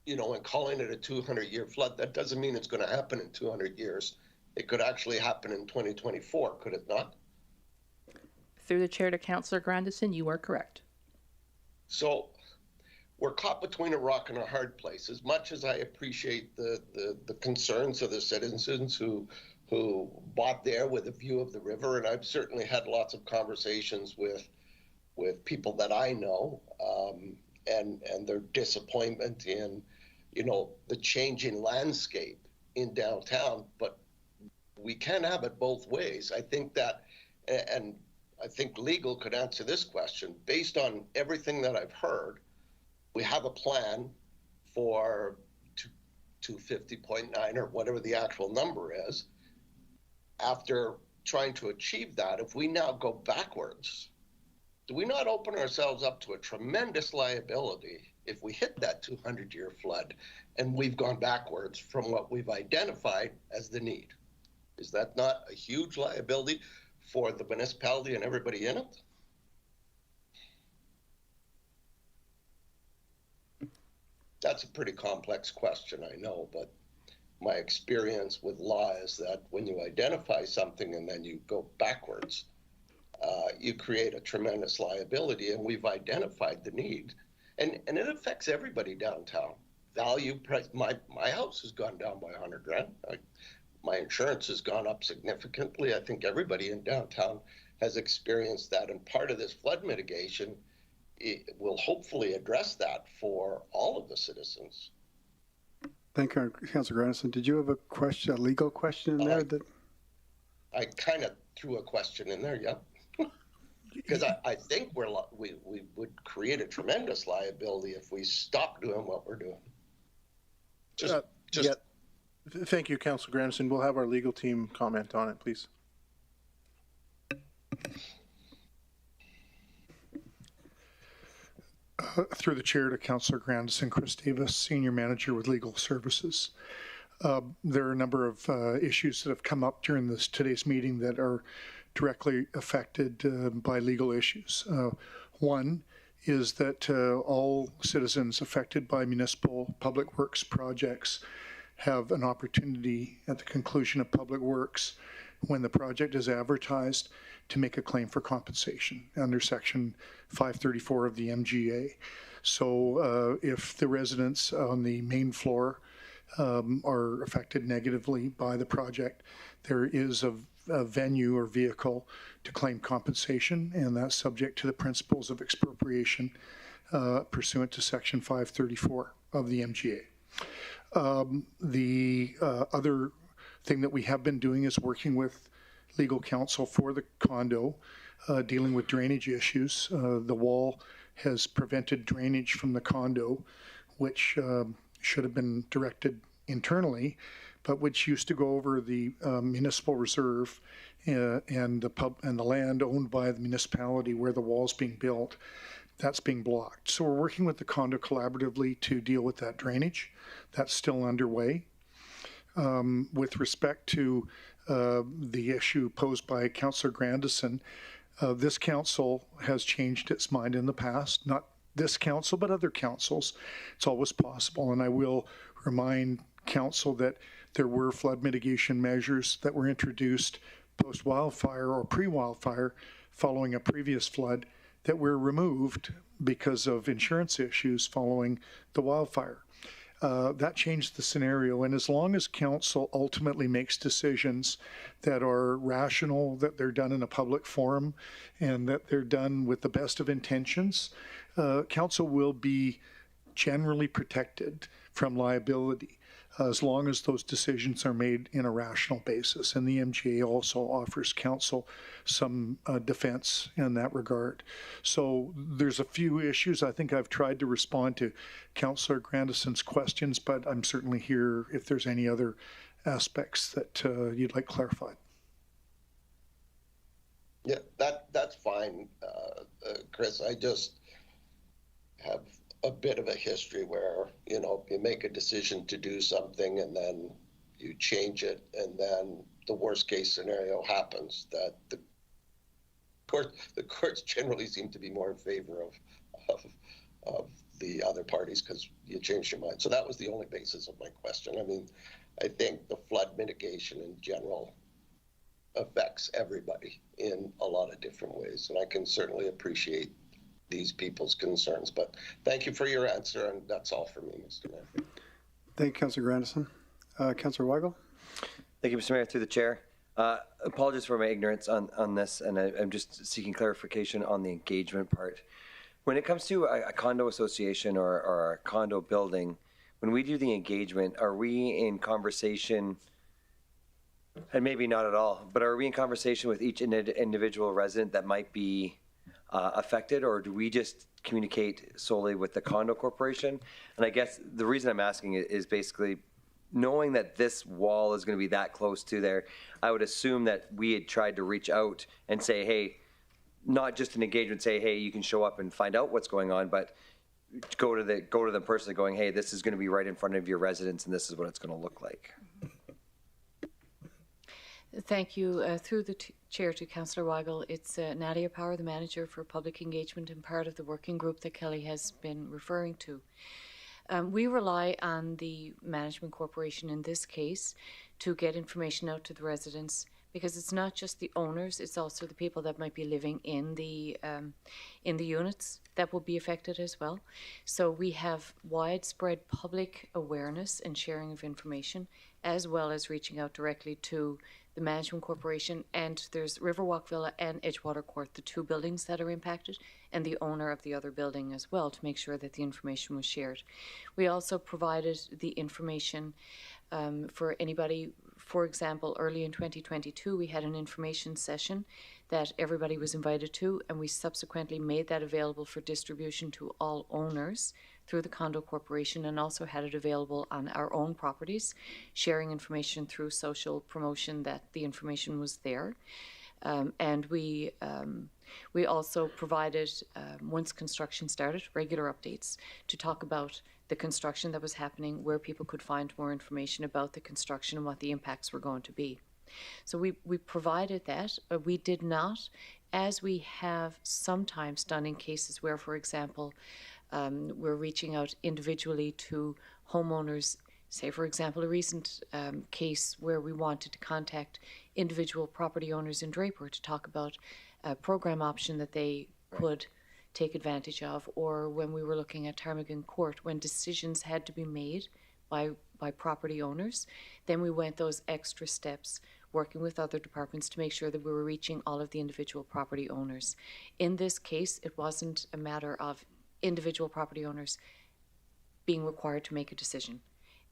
and calling it a 200-year flood. That doesn't mean it's going to happen in 200 years. It could actually happen in 2024, could it not? Through the chair to Councillor Grandison, you are correct. So we're caught between a rock and a hard place. As much as I appreciate the concerns of the citizens who bought there with a view of the river, and I've certainly had lots of conversations with people that I know, and their disappointment in, the changing landscape in downtown, but we can't have it both ways. I think that, and I think legal could answer this question, based on everything that I've heard, we have a plan for 250.9 or whatever the actual number is, after trying to achieve that, if we now go backwards, do we not open ourselves up to a tremendous liability if we hit that 200-year flood and we've gone backwards from what we've identified as the need? Is that not a huge liability for the municipality and everybody in it? That's a pretty complex question, I know, but my experience with law is that when you identify something and then you go backwards, you create a tremendous liability, and we've identified the need. And it affects everybody downtown. Value price, my house has gone down by $100,000. My insurance has gone up significantly. I think everybody in downtown has experienced that, and part of this flood mitigation will hopefully address that for all of the citizens. Thank you, Councilor Grandison. Did you have a question, a legal question in there? That I kind of threw a question in there, yeah. Because I think we would create a tremendous liability if we stop doing what we're doing. Yeah. Thank you, Councilor Grandison. We'll have our legal team comment on it, please. Through the chair to Councillor Grandison, Chris Davis, Senior Manager with Legal Services. There are a number of issues that have come up during today's meeting that are directly affected by legal issues. One is that all citizens affected by municipal public works projects have an opportunity at the conclusion of public works, when the project is advertised, to make a claim for compensation under Section 534 of the MGA. So if the residents on the main floor are affected negatively by the project, there is a venue or vehicle to claim compensation, and that's subject to the principles of expropriation pursuant to Section 534 of the MGA. The other thing that we have been doing is working with legal counsel for the condo, dealing with drainage issues. The wall has prevented drainage from the condo, which should have been directed internally, but which used to go over the municipal reserve and the land owned by the municipality where the wall's being built. That's being blocked. So we're working with the condo collaboratively to deal with that drainage. That's still underway. With respect to the issue posed by Councillor Grandison, this council has changed its mind in the past, not this council, but other councils. It's always possible, and I will remind council that there were flood mitigation measures that were introduced post-wildfire or pre-wildfire following a previous flood that were removed because of insurance issues following the wildfire. That changed the scenario, and as long as council ultimately makes decisions that are rational, that they're done in a public forum, and that they're done with the best of intentions, council will be generally protected from liability as long as those decisions are made in a rational basis. And the MGA also offers council some defense in that regard. So there's a few issues. I think I've tried to respond to Councillor Grandison's questions, but I'm certainly here if there's any other aspects that you'd like clarified. Yeah, that's fine, Chris. I just have a bit of a history where, you know, you make a decision to do something and then you change it, and then the worst case scenario happens, that the courts generally seem to be more in favor of the other parties because you changed your mind. So that was the only basis of my question. I mean, I think the flood mitigation in general affects everybody in a lot of different ways, and I can certainly appreciate these people's concerns. But thank you for your answer, and that's all for me, Mr. Mayor. Thank you, Councillor Grandison. Councillor Weigel. Thank you, Mr. Mayor, through the chair. Apologies for my ignorance on this, and I'm just seeking clarification on the engagement part. When it comes to a condo association or a condo building, when we do the engagement, are we in conversation, and maybe not at all, but are we in conversation with each individual resident that might be affected, or do we just communicate solely with the condo corporation? And I guess the reason I'm asking is basically knowing that this wall is going to be that close to there, I would assume that we had tried to reach out and say, hey, not just an engagement, say, hey, you can show up and find out what's going on, but go to the person going, hey, this is going to be right in front of your residence and this is what it's going to look like. Thank you. Through the chair to Councillor Weigel, it's Nadia Power, the manager for public engagement and part of the working group that Kelly has been referring to. We rely on the Management Corporation in this case to get information out to the residents, because it's not just the owners, it's also the people that might be living in the units that will be affected as well. So we have widespread public awareness and sharing of information, as well as reaching out directly to the Management Corporation, and there's Riverwalk Villa and Edgewater Court, the two buildings that are impacted, and the owner of the other building as well, to make sure that the information was shared. We also provided the information for anybody. For example, early in 2022, we had an information session that everybody was invited to, and we subsequently made that available for distribution to all owners through the Condo Corporation, and also had it available on our own properties, sharing information through social promotion that the information was there. And we also provided, once construction started, regular updates to talk about the construction that was happening, where people could find more information about the construction and what the impacts were going to be. So we provided that. We did not, as we have sometimes done in cases where, for example, we're reaching out individually to homeowners. Say, for example, a recent case where we wanted to contact individual property owners in Draper to talk about a program option that they could take advantage of, or when we were looking at Ptarmigan Court, when decisions had to be made by property owners, then we went those extra steps, working with other departments to make sure that we were reaching all of the individual property owners. In this case, it wasn't a matter of individual property owners being required to make a decision.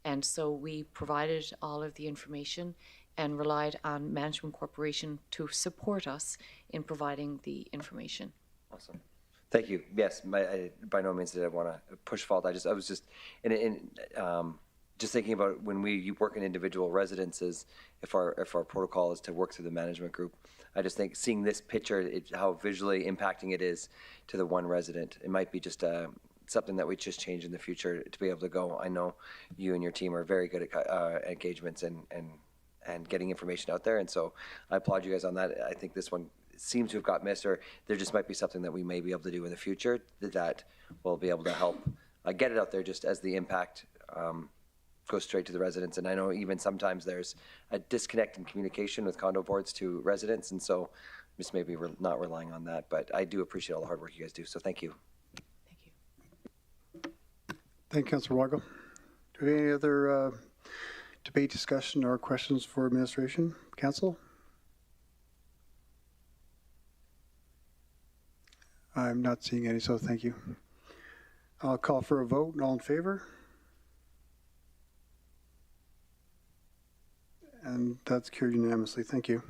And so we provided all of the information and relied on Management Corporation to support us in providing the information. Awesome. Thank you. Yes, by no means did I want to push fault. I was just just thinking about when we work in individual residences, if our protocol is to work through the management group, I just think seeing this picture, how visually impacting it is to the one resident, it might be just something that we just change in the future to be able to go. I know you and your team are very good at engagements and getting information out there, and so I applaud you guys on that. I think this one seems to have got missed, or there just might be something that we may be able to do in the future that will be able to help get it out there, just as the impact goes straight to the residents. And I know even sometimes there's a disconnect in communication with condo boards to residents, and so just maybe we're not relying on that, but I do appreciate all the hard work you guys do, so thank you. Thank you. Thank you, Councillor Weigel. Do we have any other debate, discussion, or questions for administration? Council? I'm not seeing any, so thank you. I'll call for a vote. All in favor? And that's carried unanimously. Thank you.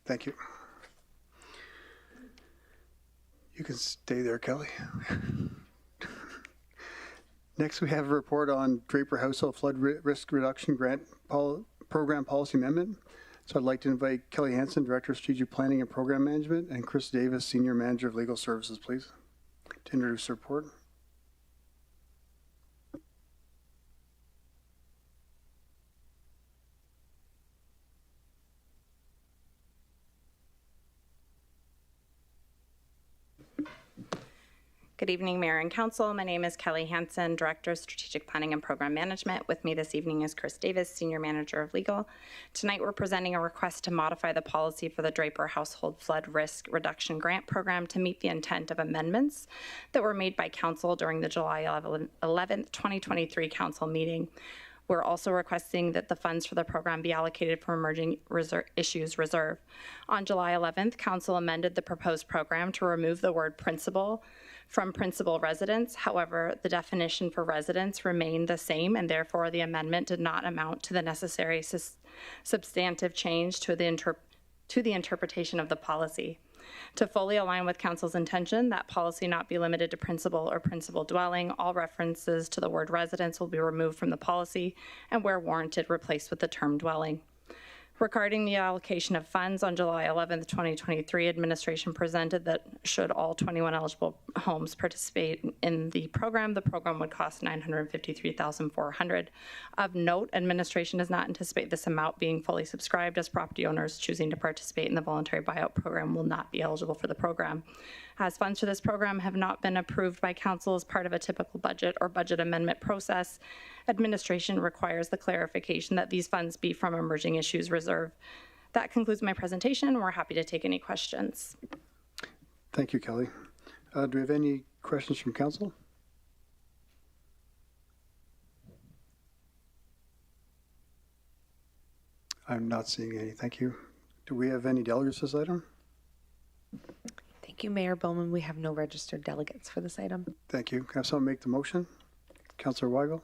Thank you. You can stay there, Kelly. Next, we have a report on Draper Household Flood Risk Reduction Grant Program Policy Amendment. So I'd like to invite Kelly Hansen, Director of Strategic Planning and Program Management, and Chris Davis, Senior Manager of Legal Services, please, to introduce the report. Good evening, Mayor and Council. My name is Kelly Hansen, Director of Strategic Planning and Program Management. With me this evening is Chris Davis, Senior Manager of Legal. Tonight, we're presenting a request to modify the policy for the Draper Household Flood Risk Reduction Grant Program to meet the intent of amendments that were made by Council during the July 11th, 2023 Council meeting. We're also requesting that the funds for the program be allocated for emerging issues reserve. On July 11th, Council amended the proposed program to remove the word principal from principal residents. However, the definition for residents remained the same, and therefore the amendment did not amount to the necessary substantive change to the interpretation of the policy. To fully align with Council's intention that policy not be limited to principal or principal dwelling, all references to the word residence will be removed from the policy and where warranted replaced with the term dwelling. Regarding the allocation of funds, on July 11th, 2023, administration presented that should all 21 eligible homes participate in the program would cost $953,400. Of note, administration does not anticipate this amount being fully subscribed, as property owners choosing to participate in the voluntary buyout program will not be eligible for the program. As funds for this program have not been approved by council as part of a typical budget or budget amendment process, administration requires the clarification that these funds be from emerging issues reserve. That concludes my presentation. We're happy to take any questions. Thank you, Kelly. Do we have any questions from council? I'm not seeing any. Thank you. Do we have any delegates this item? Thank you, Mayor Bowman. We have no registered delegates for this item. Thank you. Can I have someone make the motion? Councillor Weigel.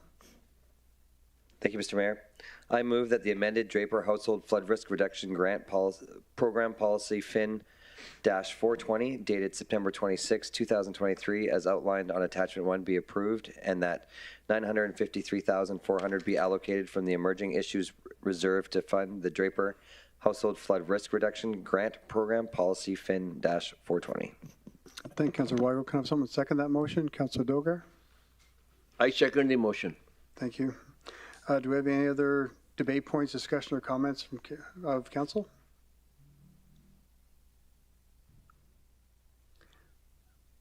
Thank you, Mr. Mayor. I move that the amended Draper Household Flood Risk Reduction Grant Program Policy FIN-420 dated September 26, 2023 as outlined on attachment 1 be approved, and that $953,400 be allocated from the emerging issues reserve to fund the Draper Household Flood Risk Reduction Grant Program Policy FIN-420. Thank you, Councillor Weigel. Can I have someone second that motion? Councillor Dogar. I second the motion. Thank you. Do we have any other debate points, discussion, or comments from of council?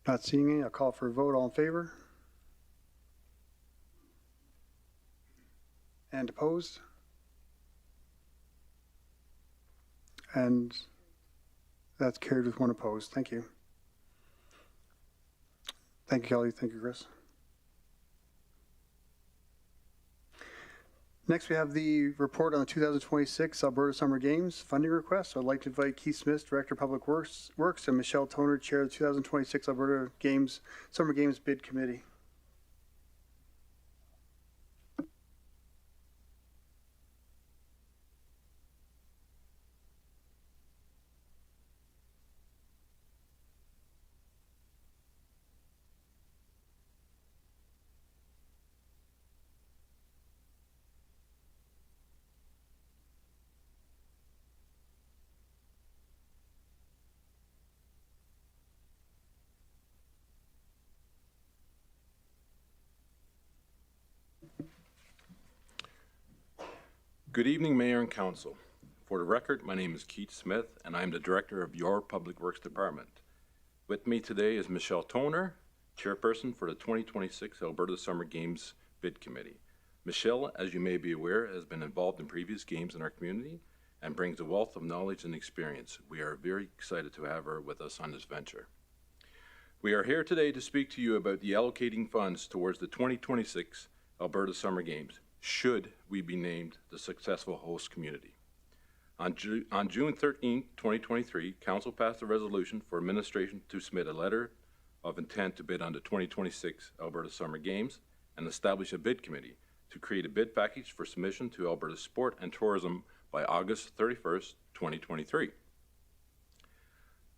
Not seeing any. I'll call for a vote. All in favor? And opposed? And that's carried with one opposed. Thank you. Thank you, Kelly. Thank you, Chris. Next, we have the report on the 2026 Alberta Summer Games funding request. I'd like to invite Keith Smith, Director of Public Works, and Michelle Toner, Chair of the 2026 Alberta Summer Games Bid Committee. Good evening, Mayor and Council. For the record, my name is Keith Smith, and I am the Director of your Public Works Department. With me today is Michelle Toner, Chairperson for the 2026 Alberta Summer Games Bid Committee. Michelle, as you may be aware, has been involved in previous games in our community and brings a wealth of knowledge and experience. We are very excited to have her with us on this venture. We are here today to speak to you about the allocating funds towards the 2026 Alberta Summer Games, should we be named the successful host community. On June 13, 2023, Council passed a resolution for administration to submit a letter of intent to bid on the 2026 Alberta Summer Games and establish a bid committee to create a bid package for submission to Alberta Sport and Tourism by August 31st, 2023.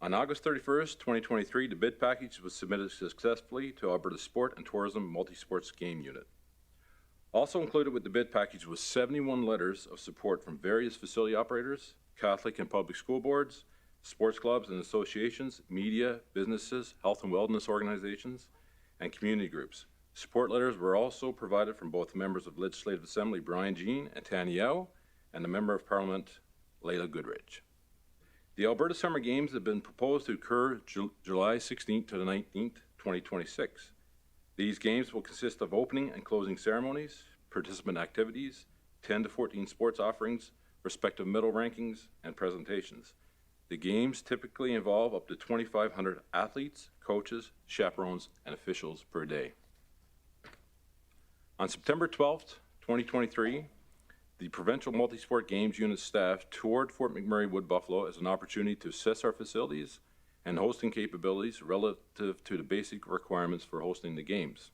On August 31st, 2023, the bid package was submitted successfully to Alberta Sport and Tourism Multi-Sports Game Unit. Also included with the bid package was 71 letters of support from various facility operators, Catholic and public school boards, sports clubs and associations, media, businesses, health and wellness organizations, and community groups. Support letters were also provided from both members of Legislative Assembly Brian Jean and Tanya Yao and the Member of Parliament Layla Goodrich. The Alberta Summer Games have been proposed to occur July 16th to the 19th, 2026. These games will consist of opening and closing ceremonies, participant activities, 10 to 14 sports offerings, respective medal rankings, and presentations. The games typically involve up to 2,500 athletes, coaches, chaperones, and officials per day. On September 12th, 2023, the Provincial Multi-Sport Games Unit staff toured Fort McMurray Wood Buffalo as an opportunity to assess our facilities and hosting capabilities relative to the basic requirements for hosting the games.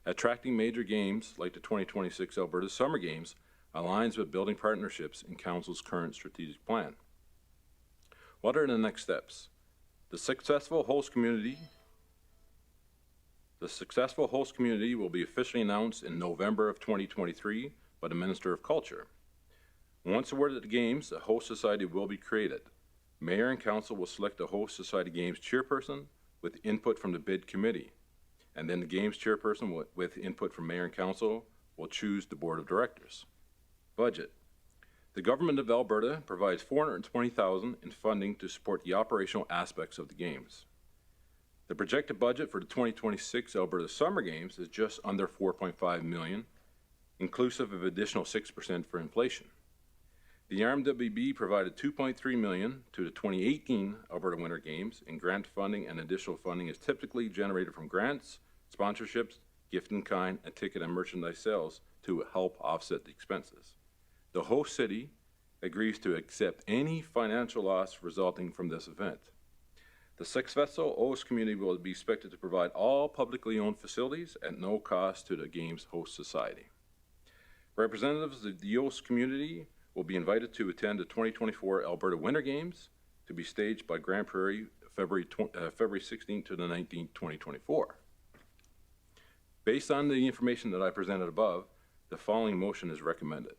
Attracting major games like the 2026 Alberta Summer Games aligns with building partnerships in Council's current strategic plan. What are the next steps? The successful host community will be officially announced in November of 2023 by the Minister of Culture. Once awarded the games, a host society will be created. Mayor and council will select the host society games chairperson with input from the bid committee. And then the games chairperson with input from mayor and council will choose the board of directors. Budget. The government of Alberta provides $420,000 in funding to support the operational aspects of the games. The projected budget for the 2026 Alberta Summer Games is just under $4.5 million, inclusive of additional 6% for inflation. The RMWB provided $2.3 million to the 2018 Alberta Winter Games in grant funding, and additional funding is typically generated from grants, sponsorships, gift in kind, and ticket and merchandise sales to help offset the expenses. The host city agrees to accept any financial loss resulting from this event. The successful host community will be expected to provide all publicly owned facilities at no cost to the Games host society. Representatives of the host community will be invited to attend the 2024 Alberta Winter Games to be staged by Grand Prairie February 16th to the 19th, 2024. Based on the information that I presented above, the following motion is recommended.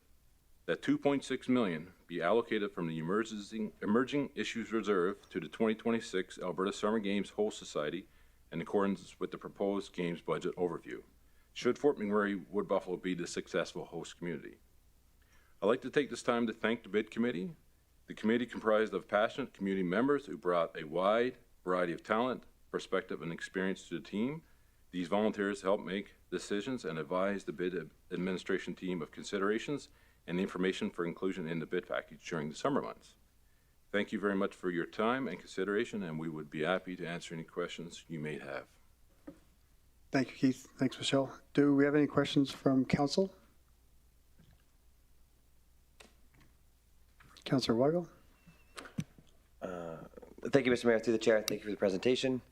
That $2.6 million be allocated from the Emerging Issues Reserve to the 2026 Alberta Summer Games Host Society in accordance with the proposed Games budget overview, should Fort McMurray Wood Buffalo be the successful host community. I'd like to take this time to thank the bid committee. The committee comprised of passionate community members who brought a wide variety of talent, perspective, and experience to the team. These volunteers helped make decisions and advise the bid administration team of considerations and information for inclusion in the bid package during the summer months. Thank you very much for your time and consideration, and we would be happy to answer any questions you may have. Thank you, Keith. Thanks, Michelle. Do we have any questions from council? Councillor Weigel. Thank you, Mr. Mayor. Through the chair, thank you for the presentation.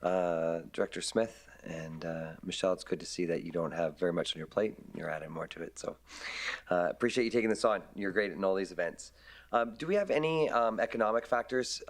Director Smith and Michelle, it's good to see that you don't have very much on your plate. You're adding more to it. So appreciate you taking this on. You're great in all these events. Do we have any economic factors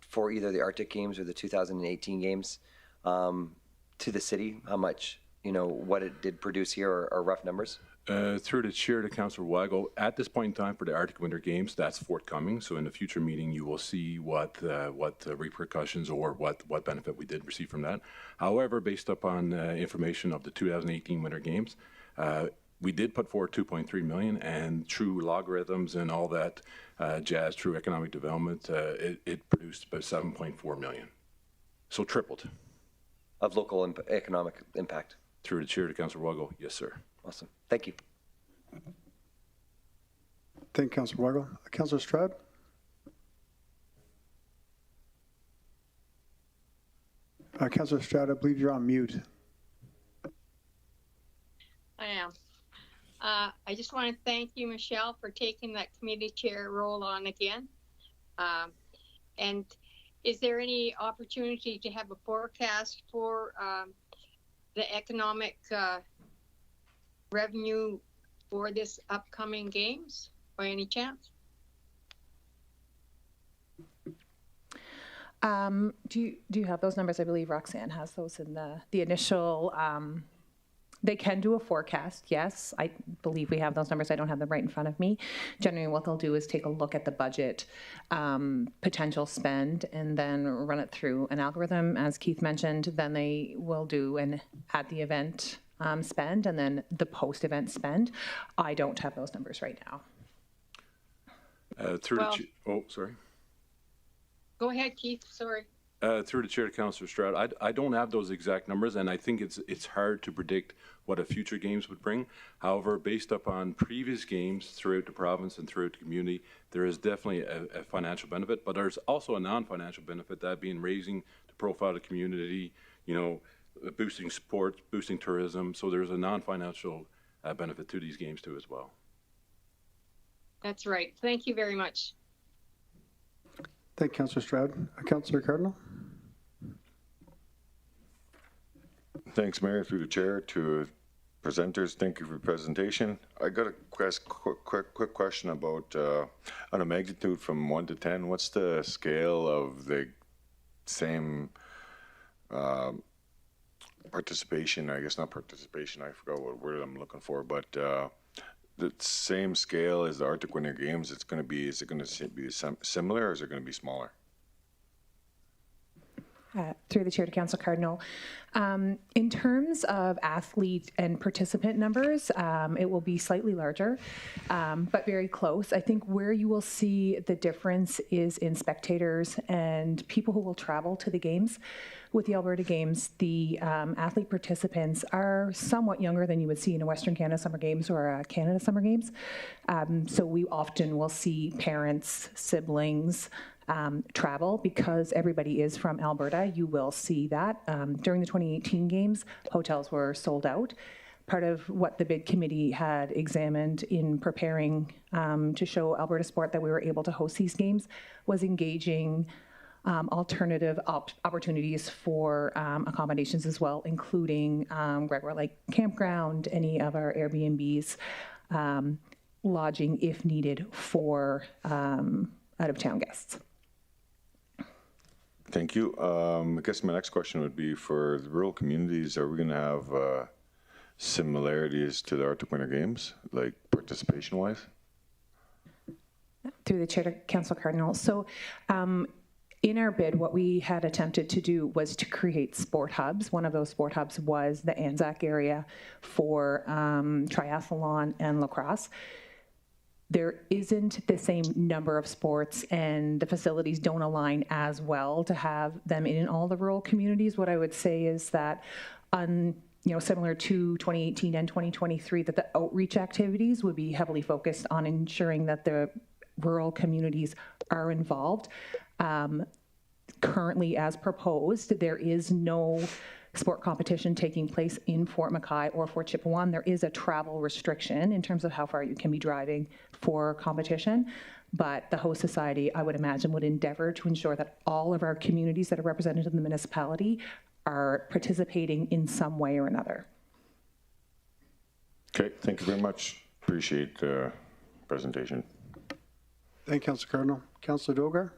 for either the Arctic Games or the 2018 Games to the city? How much, what it did produce here or rough numbers? Through the chair to Councillor Weigel, at this point in time for the Arctic Winter Games, that's forthcoming. So in the future meeting, you will see what repercussions or what benefit we did receive from that. However, based upon information of the 2018 Winter Games, we did put forward $2.3 million, and through logarithms and all that jazz, through economic development, it produced about $7.4 million. So tripled. Of local economic impact. Through the chair to Councillor Weigel, yes, sir. Awesome. Thank you. Thank you, Councillor Weigel. Councillor Stroud. Councillor Stroud, I believe you're on mute. I am. I just want to thank you, Michelle, for taking that committee chair role on again. And is there any opportunity to have a forecast for the economic revenue for this upcoming games by any chance? Do you have those numbers? I believe Roxanne has those in the initial. They can do a forecast, yes. I believe we have those numbers. I don't have them right in front of me. Generally, what they'll do is take a look at the budget, potential spend, and then run it through an algorithm, as Keith mentioned. Then they will do an at the event spend, and then the post-event spend. I don't have those numbers right now. Sorry. Go ahead, Keith. Sorry. Through the chair to Councillor Stroud, I don't have those exact numbers, and I think it's hard to predict what a future games would bring. However, based upon previous games throughout the province and throughout the community, there is definitely a financial benefit, but there's also a non-financial benefit, that being raising the profile of the community, boosting sports, boosting tourism. So there's a non-financial benefit to these games too as well. That's right. Thank you very much. Thank you, Councillor Stroud. Councillor Cardinal. Thanks, Mayor. Through the chair to presenters, thank you for the presentation. I got a quick question about on a magnitude from 1 to 10. What's the scale of the same participation, I guess not participation, I forgot what word I'm looking for, but the same scale as the Arctic Winter Games, it's going to be, is it going to be similar or is it going to be smaller? Through the chair to Councillor Cardinal. In terms of athlete and participant numbers, it will be slightly larger, but very close. I think where you will see the difference is in spectators and people who will travel to the games. With the Alberta Games, the athlete participants are somewhat younger than you would see in a Western Canada Summer Games or a Canada Summer Games. So we often will see parents, siblings, travel because everybody is from Alberta. You will see that. During the 2018 games, hotels were sold out. Part of what the bid committee had examined in preparing to show Alberta Sport that we were able to host these games was engaging alternative opportunities for accommodations as well, including Gregor Lake Campground, any of our Airbnbs, lodging if needed for out-of-town guests. Thank you. I guess my next question would be for the rural communities, are we going to have similarities to the Arctic Winter Games, like participation-wise? Through the chair to Councillor Cardinal. So in our bid, what we had attempted to do was to create sport hubs. One of those sport hubs was the Anzac area for triathlon and lacrosse. There isn't the same number of sports and the facilities don't align as well to have them in all the rural communities. What I would say is that similar to 2018 and 2023, that the outreach activities would be heavily focused on ensuring that the rural communities are involved. Currently, as proposed, there is no sport competition taking place in Fort Mackay or Fort Chipewyan. There is a travel restriction in terms of how far you can be driving for competition, but the host society, I would imagine, would endeavor to ensure that all of our communities that are represented in the municipality are participating in some way or another. Okay, thank you very much. Appreciate the presentation. Thank you, Councillor Cardinal. Councillor Dogar?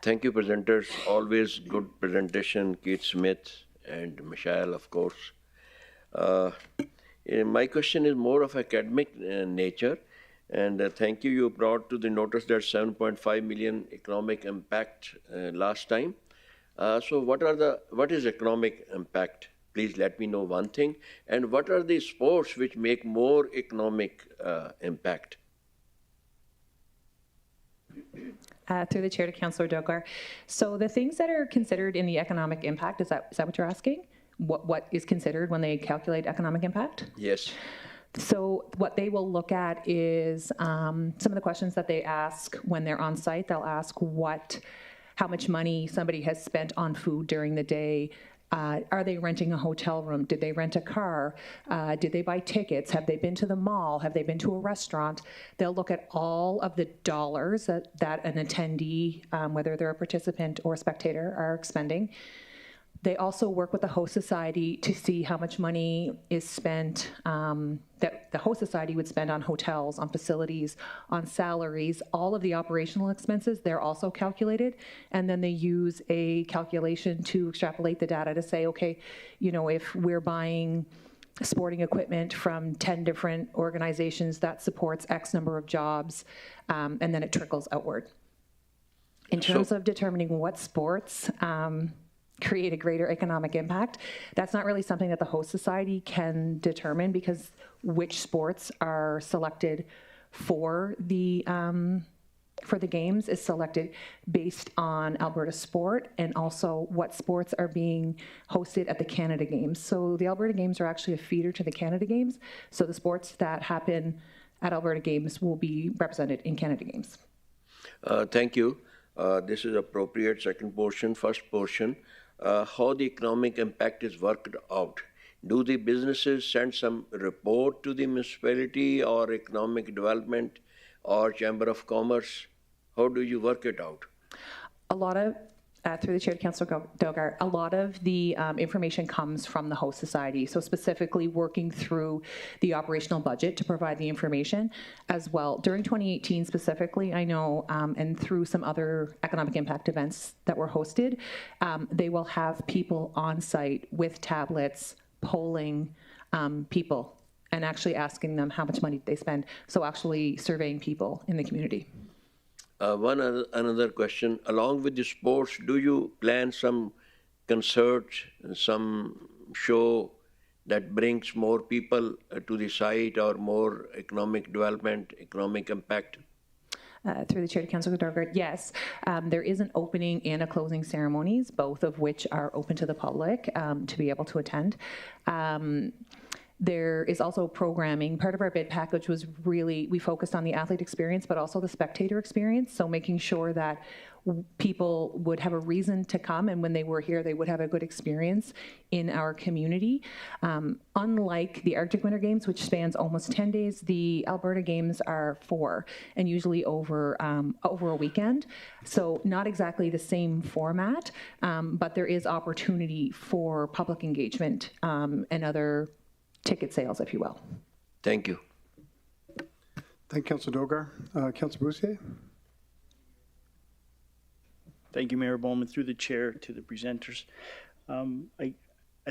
Thank you, presenters. Always good presentation, Keith Smith and Michelle, of course. My question is more of academic nature, and thank you. You brought to the notice that 7.5 million economic impact last time. So what is economic impact? Please let me know one thing. And what are the sports which make more economic impact? Through the chair to Councillor Dogar. So the things that are considered in the economic impact, is that what you're asking? What is considered when they calculate economic impact? Yes. So what they will look at is some of the questions that they ask when they're on site. They'll ask how much money somebody has spent on food during the day. Are they renting a hotel room? Did they rent a car? Did they buy tickets? Have they been to the mall? Have they been to a restaurant? They'll look at all of the dollars that an attendee, whether they're a participant or a spectator, are expending. They also work with the host society to see how much money is spent, that the host society would spend on hotels, on facilities, on salaries. All of the operational expenses, they're also calculated. And then they use a calculation to extrapolate the data to say, okay, if we're buying sporting equipment from 10 different organizations, that supports X number of jobs, and then it trickles outward. In terms of determining what sports create a greater economic impact, that's not really something that the host society can determine, because which sports are selected for the games is selected based on Alberta Sport and also what sports are being hosted at the Canada Games. So the Alberta Games are actually a feeder to the Canada Games. So the sports that happen at Alberta Games will be represented in Canada Games. Thank you. This is appropriate. Second portion, first portion. How the economic impact is worked out. Do the businesses send some report to the municipality or economic development or chamber of commerce? How do you work it out? A lot of Through the chair to Councillor Dogar, a lot of the information comes from the host society, so specifically working through the operational budget to provide the information as well. During 2018 specifically, I know, and through some other economic impact events that were hosted, they will have people on site with tablets polling people and actually asking them how much money they spend, so actually surveying people in the community. Another question. Along with the sports, do you plan some concert, some show that brings more people to the site or more economic development, economic impact? Through the chair to Councillor Dorgard, yes. There is an opening and a closing ceremonies, both of which are open to the public to be able to attend. There is also programming. Part of our bid package was really, we focused on the athlete experience, but also the spectator experience. So making sure that people would have a reason to come, and when they were here, they would have a good experience in our community. Unlike the Arctic Winter Games, which spans almost 10 days, the Alberta Games are 4, and usually over a weekend. So not exactly the same format, but there is opportunity for public engagement and other ticket sales, if you will. Thank you. Thank you, Councillor Dogar. Councillor Boussier. Thank you, Mayor Bowman. Through the chair to the presenters. I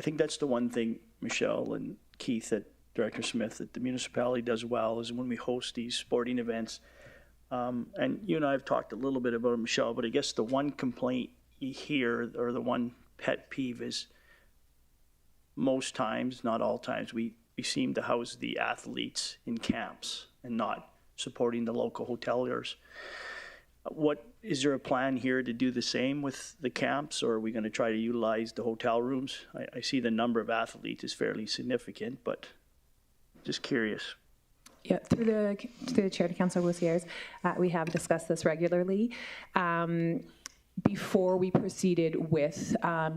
think that's the one thing, Michelle and Keith, that Director Smith, that the municipality does well is when we host these sporting events. And you and I have talked a little bit about it, Michelle, but I guess the one complaint you hear, or the one pet peeve, is most times, not all times, we seem to house the athletes in camps and not supporting the local hoteliers. Is there a plan here to do the same with the camps, or are we going to try to utilize the hotel rooms? I see the number of athletes is fairly significant, but just curious. Yeah, through the chair to Councillor Boussiers, we have discussed this regularly. Before we proceeded with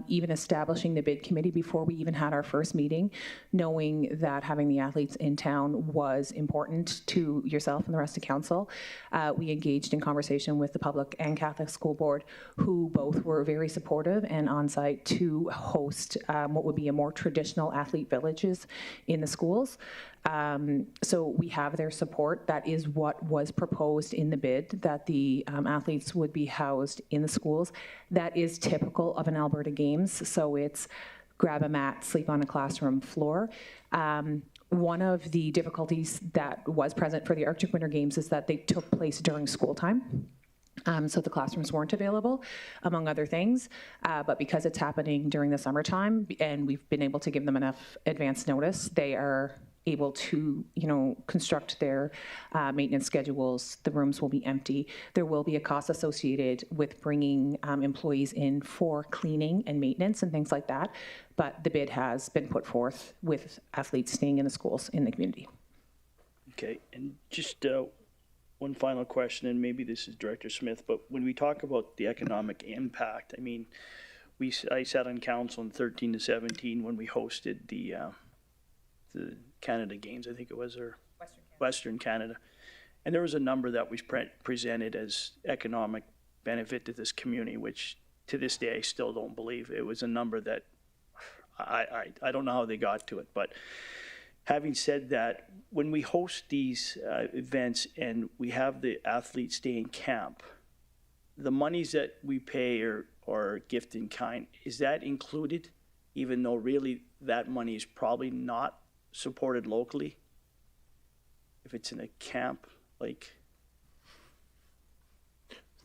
even establishing the bid committee, before we even had our first meeting, knowing that having the athletes in town was important to yourself and the rest of council, we engaged in conversation with the Public and Catholic School Board, who both were very supportive and on site to host what would be a more traditional athlete villages in the schools. So we have their support. That is what was proposed in the bid, that the athletes would be housed in the schools. That is typical of an Alberta Games. So it's grab a mat, sleep on a classroom floor. One of the difficulties that was present for the Arctic Winter Games is that they took place during school time. So the classrooms weren't available, among other things. But because it's happening during the summertime and we've been able to give them enough advance notice, they are able to, construct their maintenance schedules. The rooms will be empty. There will be a cost associated with bringing employees in for cleaning and maintenance and things like that. But the bid has been put forth with athletes staying in the schools in the community. Okay, and just one final question, and maybe this is Director Smith, but when we talk about the economic impact, I mean, I sat on council in 13 to 17 when we hosted the Canada Games, I think it was, or Western Canada. And there was a number that was presented as economic benefit to this community, which to this day I still don't believe. It was a number that I don't know how they got to it. But having said that, when we host these events and we have the athletes stay in camp, the monies that we pay or gift in kind, is that included, even though really that money is probably not supported locally? If it's in a camp, like...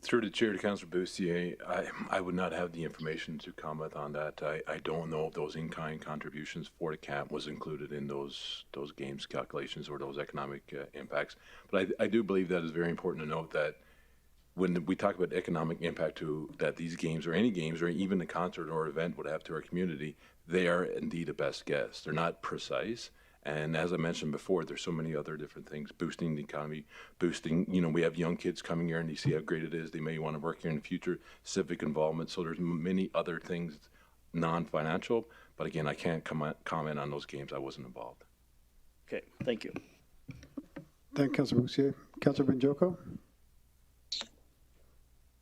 Through the chair to Councillor Boussier, I would not have the information to comment on that. I don't know if those in-kind contributions for the camp was included in those games calculations or those economic impacts. But I do believe that is very important to note that when we talk about economic impact that these games or any games or even a concert or event would have to our community, they are indeed a best guess. They're not precise. And as I mentioned before, there's so many other different things, boosting the economy, we have young kids coming here and you see how great it is. They may want to work here in the future, civic involvement. So there's many other things, non-financial. But again, I can't comment on those games. I wasn't involved. Okay, thank you. Thank you, Councillor Boussier. Councillor Benjoko.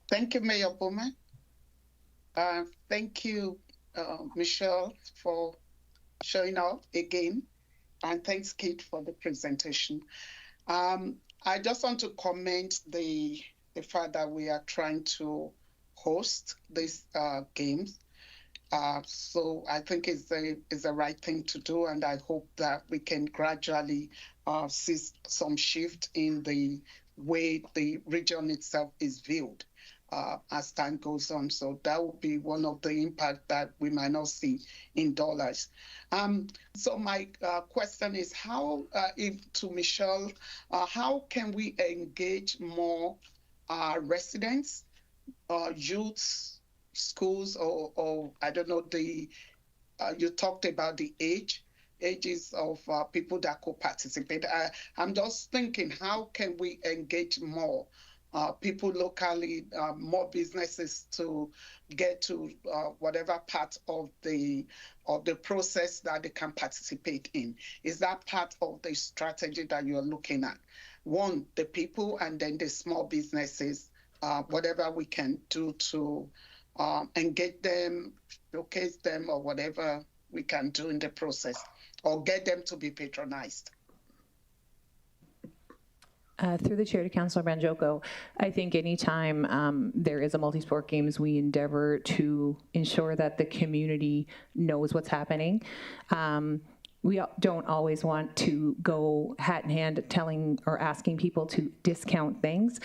Thank you, Mayor Bowman. Thank you, Michelle, for showing up again. And thanks, Kate, for the presentation. I just want to comment the fact that we are trying to host these games. So I think it's the right thing to do, and I hope that we can gradually see some shift in the way the region itself is viewed as time goes on. So that would be one of the impact that we might not see in dollars. So my question is, how, to Michelle, how can we engage more residents, youths, schools, or I don't know, you talked about the ages of people that could participate. I'm just thinking, how can we engage more people locally, more businesses to get to whatever part of the process that they can participate in? Is that part of the strategy that you're looking at? One, the people, and then the small businesses, whatever we can do to engage them, showcase them, or whatever we can do in the process, or get them to be patronized. Through the chair to Councillor Banjoko, I think anytime there is a multi-sport games, we endeavor to ensure that the community knows what's happening. We don't always want to go hat in hand telling or asking people to discount things.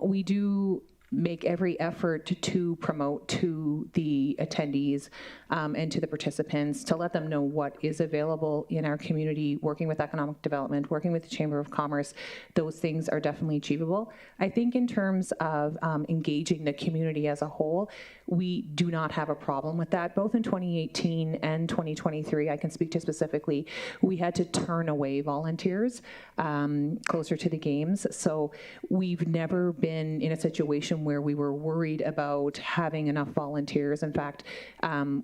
We do make every effort to promote to the attendees and to the participants to let them know what is available in our community, working with economic development, working with the Chamber of Commerce. Those things are definitely achievable. I think in terms of engaging the community as a whole, we do not have a problem with that. Both in 2018 and 2023, I can speak to specifically, we had to turn away volunteers closer to the games. So we've never been in a situation where we were worried about having enough volunteers. In fact,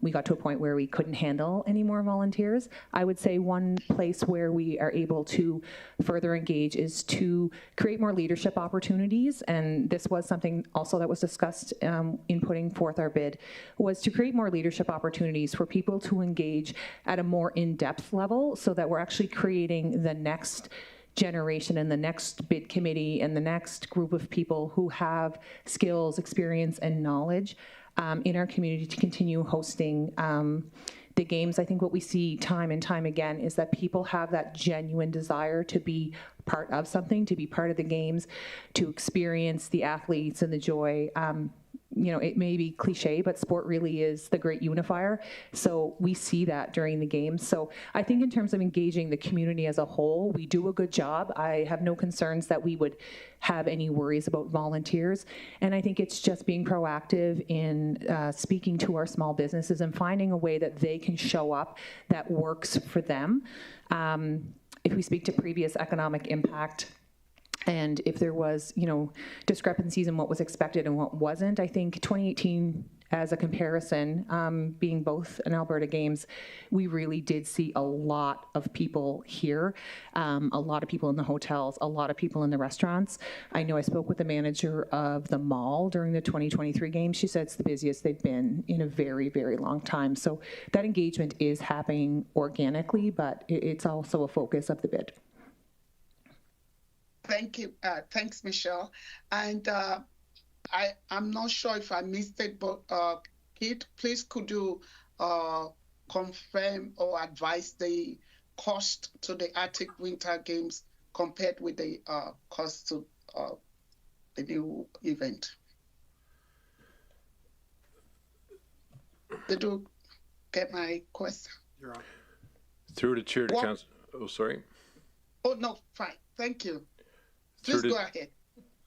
we got to a point where we couldn't handle any more volunteers. I would say one place where we are able to further engage is to create more leadership opportunities. And this was something also that was discussed in putting forth our bid, was to create more leadership opportunities for people to engage at a more in-depth level, so that we're actually creating the next generation and the next bid committee and the next group of people who have skills, experience, and knowledge in our community to continue hosting the games. I think what we see time and time again is that people have that genuine desire to be part of something, to be part of the games, to experience the athletes and the joy. You know, it may be cliche, but sport really is the great unifier. So we see that during the games. So I think in terms of engaging the community as a whole, we do a good job. I have no concerns that we would have any worries about volunteers. And I think it's just being proactive in speaking to our small businesses and finding a way that they can show up that works for them. If we speak to previous economic impact, and if there was, you know, discrepancies in what was expected and what wasn't, I think 2018 as a comparison, being both an Alberta Games, we really did see a lot of people here, a lot of people in the hotels, a lot of people in the restaurants. I know I spoke with the manager of the mall during the 2023 games. She said it's the busiest they've been in a very, very long time. So that engagement is happening organically, but it's also a focus of the bid. Thank you. Thanks, Michelle. And I'm not sure if I missed it, but Kate, please could you confirm or advise the cost to the Arctic Winter Games compared with the cost to the new event? Did you get my question? You're on. Through the chair to council. Oh, sorry. Oh, no, fine. Thank you. Please go ahead.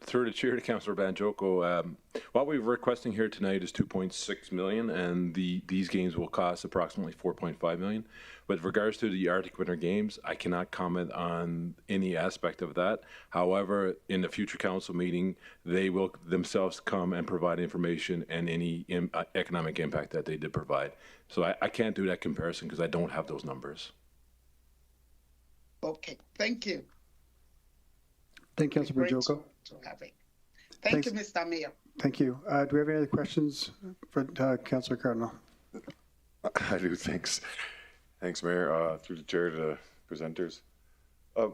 Through the chair to Councillor Banjoko, what we're requesting here tonight is 2.6 million, and these games will cost approximately 4.5 million. With regards to the Arctic Winter Games, I cannot comment on any aspect of that. However, in the future council meeting, they will themselves come and provide information and any economic impact that they did provide. So I can't do that comparison because I don't have those numbers. Okay, thank you. Thank you, Councillor Banjoko. Thank you, Mr. Mayor. Thank you. Do we have any other questions for Councillor Cardinal? I do. Thanks. Thanks, Mayor. Through the chair to the presenters.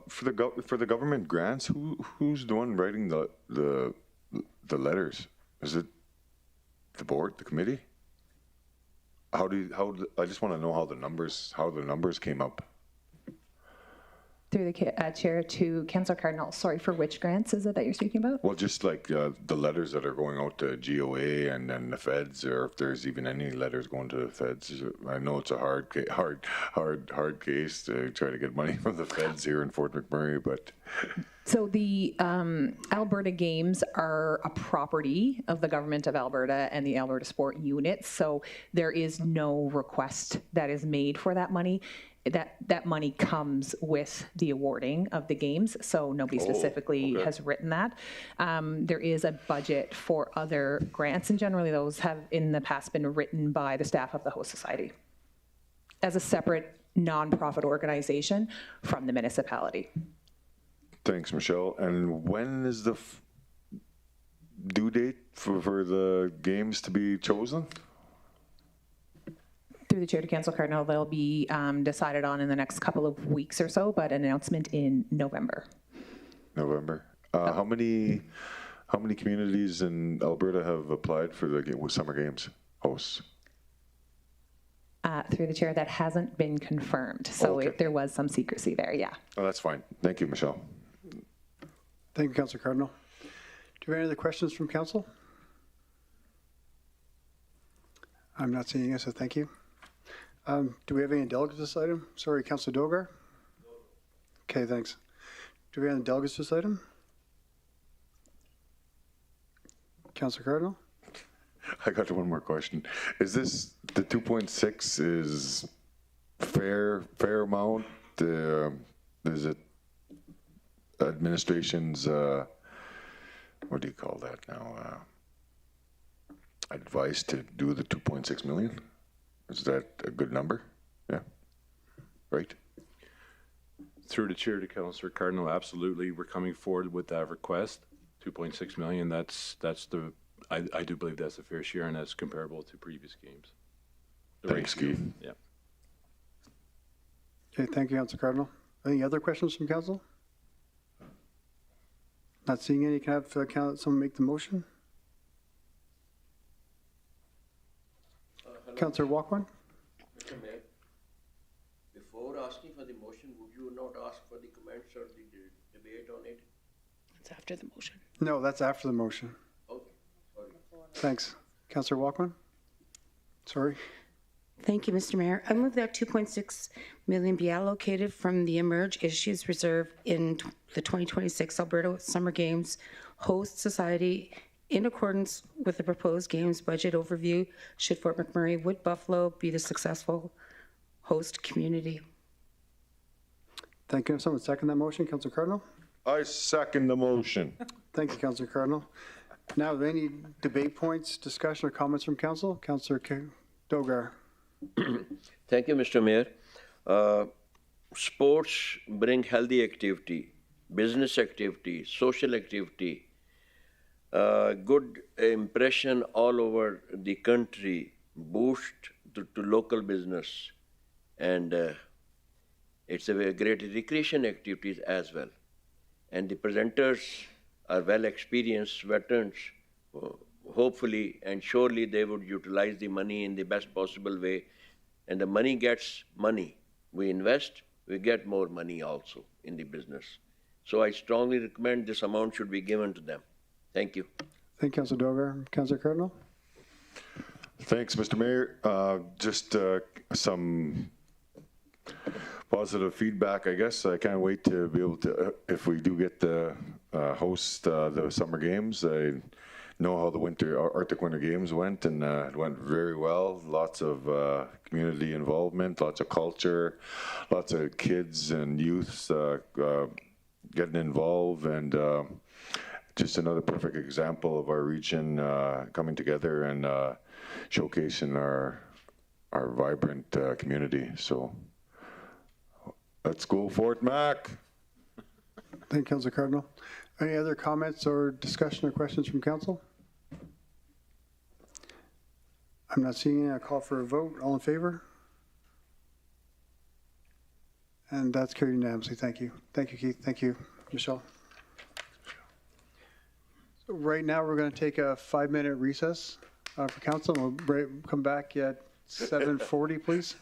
For the government grants, who's the one writing the letters? Is it the board, the committee? I just want to know how the numbers came up. Through the chair to Councillor Cardinal. Sorry, for which grants is it that you're speaking about? Well, just like the letters that are going out to GOA and then the feds, or if there's even any letters going to the feds. I know it's a hard case to try to get money from the feds here in Fort McMurray, but. So the Alberta Games are a property of the Government of Alberta and the Alberta Sport Unit. So there is no request that is made for that money. That money comes with the awarding of the games, so nobody specifically has written that. There is a budget for other grants, and generally those have in the past been written by the staff of the host society as a separate nonprofit organization from the municipality. Thanks, Michelle. And when is the due date for the games to be chosen? Through the chair to Councillor Cardinal, they'll be decided on in the next couple of weeks or so, but an announcement in November. November. How many communities in Alberta have applied for the summer games hosts? Through the chair, that hasn't been confirmed, so there was some secrecy there. Yeah. Oh, that's fine. Thank you, Michelle. Thank you, Councillor Cardinal. Do we have any other questions from council? I'm not seeing it, so thank you. Do we have any delegates this item? Sorry, Councillor Dogar? Okay, thanks. Do we have any delegates this item? Councillor Cardinal? I got one more question. Is this, the 2.6 is fair amount? Is it administration's, what do you call that now? Advice to do the 2.6 million? Is that a good number? Yeah. Right? Through the chair to Councillor Cardinal, absolutely. We're coming forward with that request. 2.6 million, that's the, I do believe that's a fair share, and that's comparable to previous games. Thanks, Keith. Yeah. Okay, thank you, Councillor Cardinal. Any other questions from council? Not seeing any. Can I have someone make the motion? Councillor Walkman? Mr. Mayor, before asking for the motion, would you not ask for the comments or the debate on it? It's after the motion. No, that's after the motion. Okay, sorry. Thanks. Councillor Walkman? Sorry. Thank you, Mr. Mayor. I move that 2.6 million be allocated from the Emerge Issues Reserve in the 2026 Alberta Summer Games Host Society in accordance with the proposed games budget overview should Fort McMurray Wood Buffalo be the successful host community. Thank you. Someone second that motion. Councillor Cardinal? I second the motion. Thank you, Councillor Cardinal. Now, are there any debate points, discussion, or comments from council? Councillor Dogar. Thank you, Mr. Mayor. Sports bring healthy activity, business activity, social activity, good impression all over the country, boost to local business, and it's a very great recreation activities as well. And the presenters are well experienced veterans. Hopefully and surely they would utilize the money in the best possible way. And the money gets money. We invest, we get more money also in the business. So I strongly recommend this amount should be given to them. Thank you. Thank you, Councillor Dogar. Councillor Cardinal? Thanks, Mr. Mayor. Just some positive feedback, I guess. I can't wait to be able to, if we do get to host the summer games. I know how the Arctic Winter Games went, and it went very well. Lots of community involvement, lots of culture, lots of kids and youths getting involved, and just another perfect example of our region coming together and showcasing our vibrant community. So let's go Fort Mac. Thank you, Councillor Cardinal. Any other comments or discussion or questions from council? I'm not seeing any. I'll call for a vote. All in favor? And that's carried unanimously. Thank you. Thank you, Keith. Thank you, Michelle. So right now, we're going to take a 5-minute recess for council. We'll come back at 7:40, please.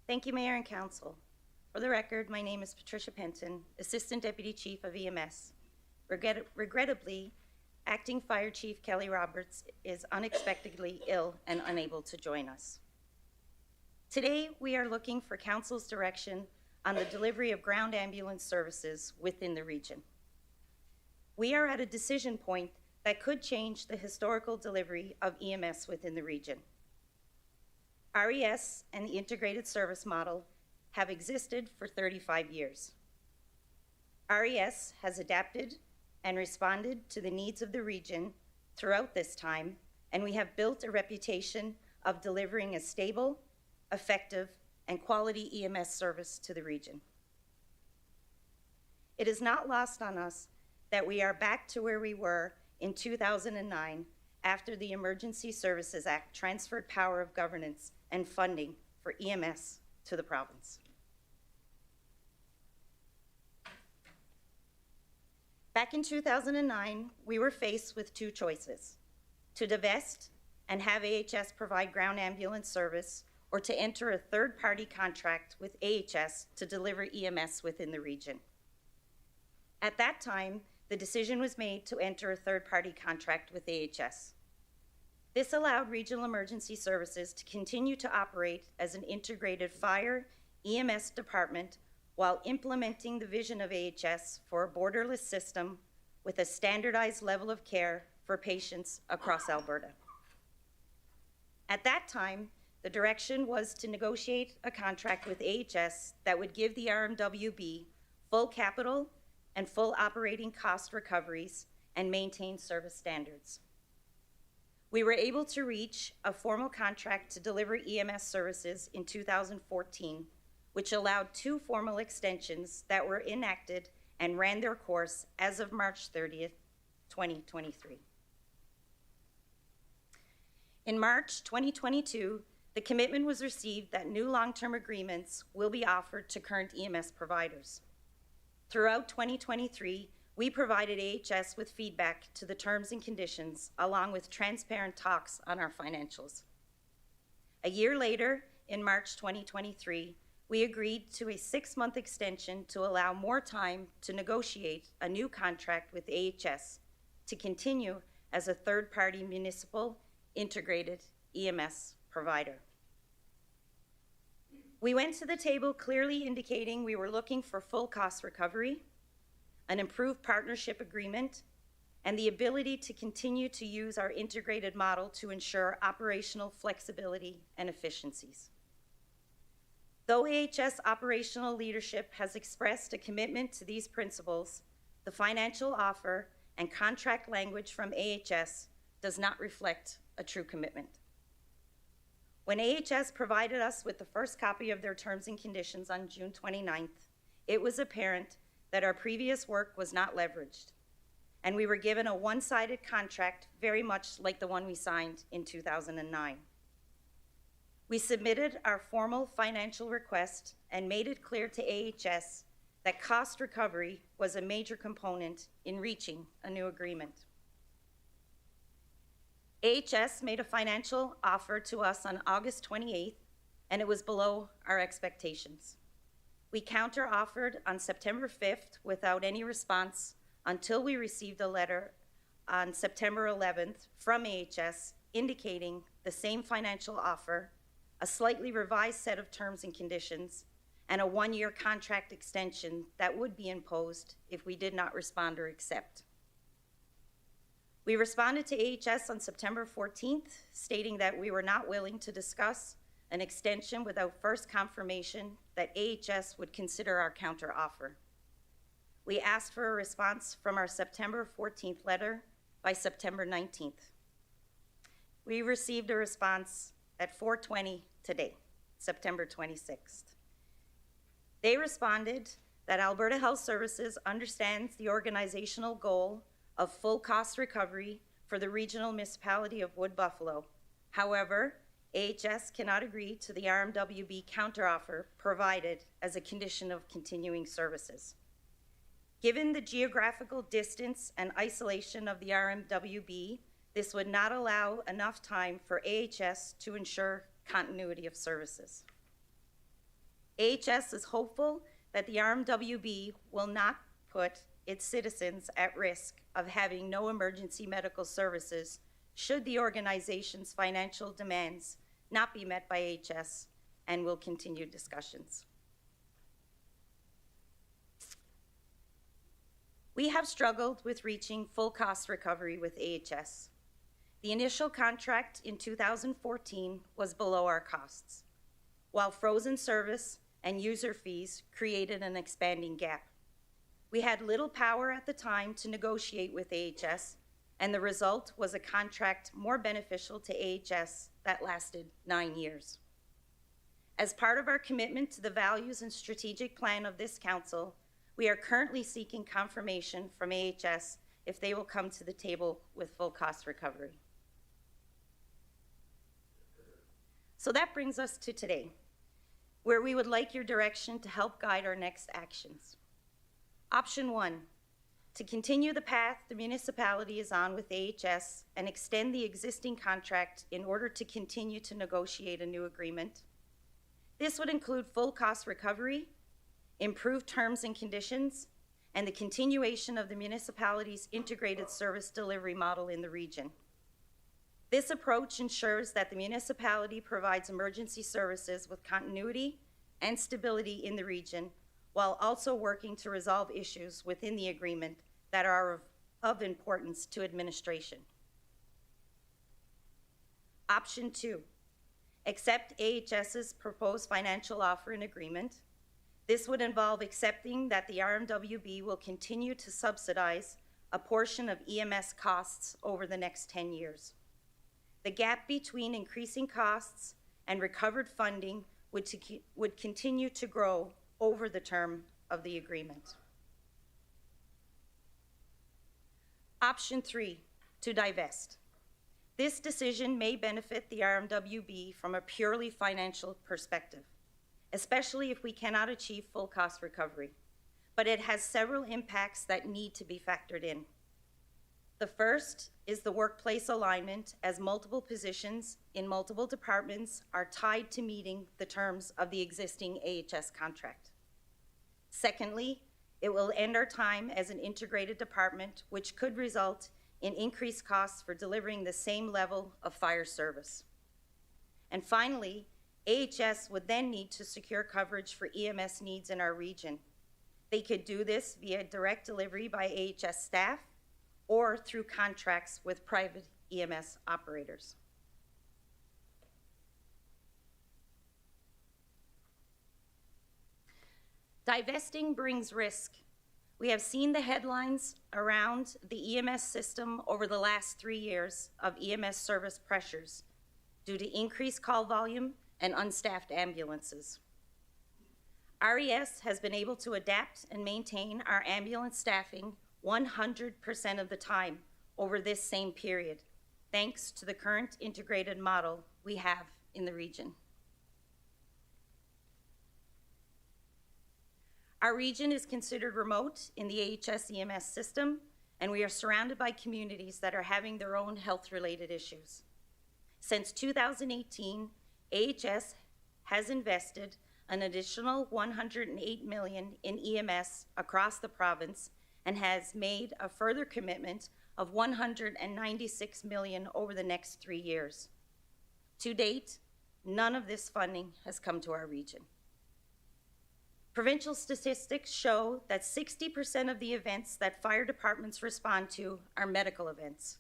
Thank you, Mayor and Council. For the record, my name is Patricia Penton, Assistant Deputy Chief of EMS. Regrettably, Acting Fire Chief Kelly Roberts is unexpectedly ill and unable to join us. Today, we are looking for Council's direction on the delivery of ground ambulance services within the region. We are at a decision point that could change the historical delivery of EMS within the region. RES and the integrated service model have existed for 35 years. RES has adapted and responded to the needs of the region throughout this time, and we have built a reputation of delivering a stable, effective, and quality EMS service to the region. It is not lost on us that we are back to where we were in 2009 after the Emergency Services Act transferred power of governance and funding for EMS to the province. Back in 2009, we were faced with two choices: to divest and have AHS provide ground ambulance service, or to enter a third-party contract with AHS to deliver EMS within the region. At that time, the decision was made to enter a third-party contract with AHS. This allowed Regional Emergency Services to continue to operate as an integrated fire EMS department while implementing the vision of AHS for a borderless system with a standardized level of care for patients across Alberta. At that time, the direction was to negotiate a contract with AHS that would give the RMWB full capital and full operating cost recoveries and maintain service standards. We were able to reach a formal contract to deliver EMS services in 2014, which allowed 2 formal extensions that were enacted and ran their course as of March 30th, 2023. In March 2022, the commitment was received that new long-term agreements will be offered to current EMS providers. Throughout 2023, we provided AHS with feedback to the terms and conditions, along with transparent talks on our financials. A year later, in March 2023, we agreed to a 6-month extension to allow more time to negotiate a new contract with AHS to continue as a third-party municipal integrated EMS provider. We went to the table clearly indicating we were looking for full cost recovery, an improved partnership agreement, and the ability to continue to use our integrated model to ensure operational flexibility and efficiencies. Though AHS operational leadership has expressed a commitment to these principles, the financial offer and contract language from AHS does not reflect a true commitment. When AHS provided us with the first copy of their terms and conditions on June 29th, it was apparent that our previous work was not leveraged, and we were given a one-sided contract very much like the one we signed in 2009. We submitted our formal financial request and made it clear to AHS that cost recovery was a major component in reaching a new agreement. AHS made a financial offer to us on August 28th, and it was below our expectations. We counter-offered on September 5th without any response until we received a letter on September 11th from AHS indicating the same financial offer, a slightly revised set of terms and conditions, and a 1-year contract extension that would be imposed if we did not respond or accept. We responded to AHS on September 14th, stating that we were not willing to discuss an extension without first confirmation that AHS would consider our counteroffer. We asked for a response from our September 14th letter by September 19th. We received a response at 4:20 today, September 26th. They responded that Alberta Health Services understands the organizational goal of full cost recovery for the regional municipality of Wood Buffalo. However, AHS cannot agree to the RMWB counteroffer provided as a condition of continuing services. Given the geographical distance and isolation of the RMWB, this would not allow enough time for AHS to ensure continuity of services. AHS is hopeful that the RMWB will not put its citizens at risk of having no emergency medical services should the organization's financial demands not be met by AHS, and will continue discussions. We have struggled with reaching full cost recovery with AHS. The initial contract in 2014 was below our costs, while frozen service and user fees created an expanding gap. We had little power at the time to negotiate with AHS, and the result was a contract more beneficial to AHS that lasted 9 years. As part of our commitment to the values and strategic plan of this council, we are currently seeking confirmation from AHS if they will come to the table with full cost recovery. So that brings us to today, where we would like your direction to help guide our next actions. Option 1, to continue the path the municipality is on with AHS and extend the existing contract in order to continue to negotiate a new agreement. This would include full cost recovery, improved terms and conditions, and the continuation of the municipality's integrated service delivery model in the region. This approach ensures that the municipality provides emergency services with continuity and stability in the region, while also working to resolve issues within the agreement that are of importance to administration. Option 2, accept AHS's proposed financial offer and agreement. This would involve accepting that the RMWB will continue to subsidize a portion of EMS costs over the next 10 years. The gap between increasing costs and recovered funding would continue to grow over the term of the agreement. Option 3, to divest. This decision may benefit the RMWB from a purely financial perspective, especially if we cannot achieve full cost recovery, but it has several impacts that need to be factored in. The first is the workplace alignment, as multiple positions in multiple departments are tied to meeting the terms of the existing AHS contract. Secondly, it will end our time as an integrated department, which could result in increased costs for delivering the same level of fire service. And finally, AHS would then need to secure coverage for EMS needs in our region. They could do this via direct delivery by AHS staff or through contracts with private EMS operators. Divesting brings risk. We have seen the headlines around the EMS system over the last 3 years of EMS service pressures due to increased call volume and unstaffed ambulances. RES has been able to adapt and maintain our ambulance staffing 100% of the time over this same period, thanks to the current integrated model we have in the region. Our region is considered remote in the AHS EMS system, and we are surrounded by communities that are having their own health-related issues. Since 2018, AHS has invested an additional $108 million in EMS across the province and has made a further commitment of $196 million over the next 3 years. To date, none of this funding has come to our region. Provincial statistics show that 60% of the events that fire departments respond to are medical events.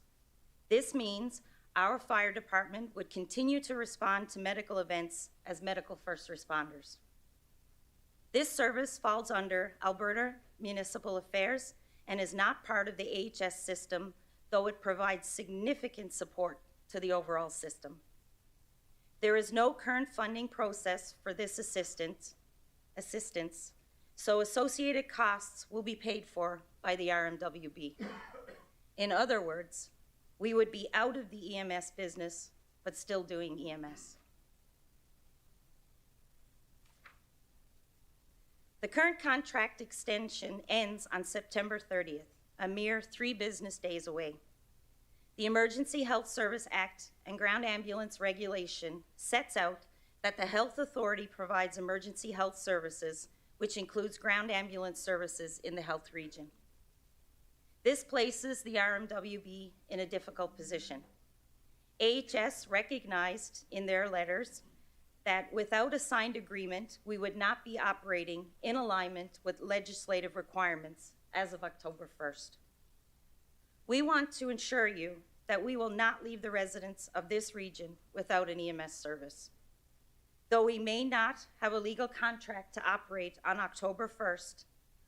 This means our fire department would continue to respond to medical events as medical first responders. This service falls under Alberta Municipal Affairs and is not part of the AHS system, though it provides significant support to the overall system. There is no current funding process for this assistance, so associated costs will be paid for by the RMWB. In other words, we would be out of the EMS business, but still doing EMS. The current contract extension ends on September 30th, a mere 3 business days away. The Emergency Health Service Act and Ground Ambulance Regulation sets out that the health authority provides emergency health services, which includes ground ambulance services in the health region. This places the RMWB in a difficult position. AHS recognized in their letters that without a signed agreement, we would not be operating in alignment with legislative requirements as of October 1st. We want to assure you that we will not leave the residents of this region without an EMS service. Though we may not have a legal contract to operate on October 1st,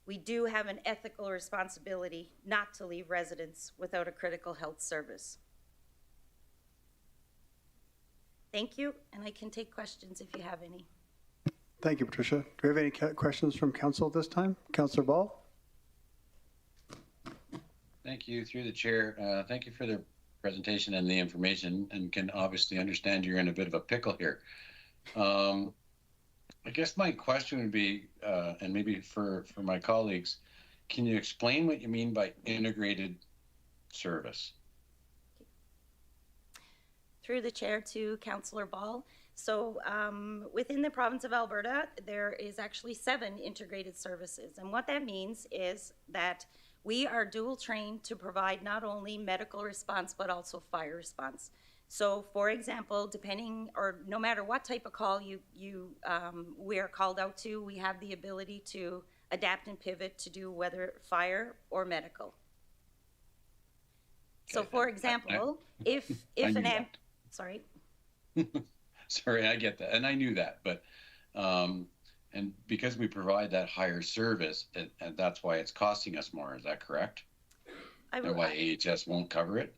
we do have an ethical responsibility not to leave residents without a critical health service. Thank you, and I can take questions if you have any. Thank you, Patricia. Do we have any questions from council at this time? Councillor Ball? Thank you, through the chair. Thank you for the presentation and the information, and can obviously understand you're in a bit of a pickle here. I guess my question would be, and maybe for my colleagues, can you explain what you mean by integrated service? Through the chair to Councillor Ball. So within the province of Alberta, there is actually 7 integrated services. And what that means is that we are dual trained to provide not only medical response, but also fire response. So for example, depending, or no matter what type of call we are called out to, we have the ability to adapt and pivot to do whether fire or medical. So for example, if an sorry. Sorry, I get that, and I knew that, but and because we provide that higher service, and that's why it's costing us more. Is that correct? Or why AHS won't cover it?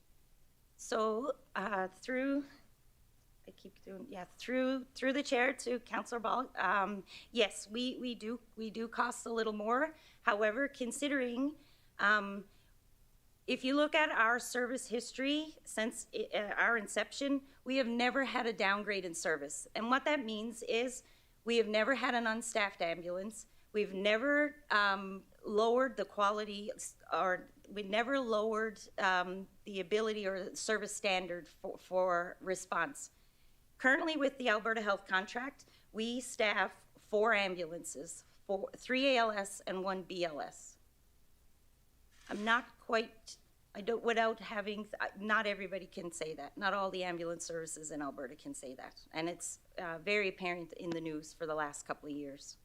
So through the chair to Councillor Ball, yes, we do cost a little more. However, considering if you look at our service history since our inception, we have never had a downgrade in service. And what that means is we have never had an unstaffed ambulance. We've never lowered the quality, or we never lowered the ability or service standard for response. Currently with the Alberta Health Contract, we staff 4 ambulances, 3 ALS and 1 BLS. I'm not quite, not everybody can say that. Not all the ambulance services in Alberta can say that. And it's very apparent in the news for the last couple of years.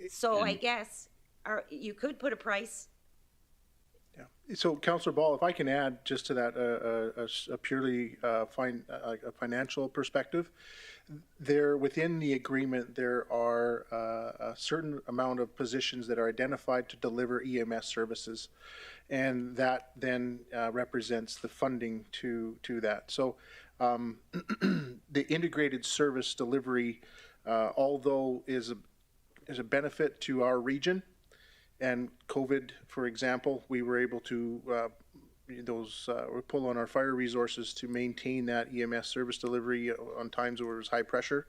So I guess you could put a price. Yeah. So, Councillor Ball, if I can add just to that a purely a financial perspective, there within the agreement there are a certain amount of positions that are identified to deliver EMS services, and that then represents the funding to that. So, the integrated service delivery, although is a benefit to our region. And COVID, for example, we were able to pull on our fire resources to maintain that EMS service delivery on times where it was high pressure,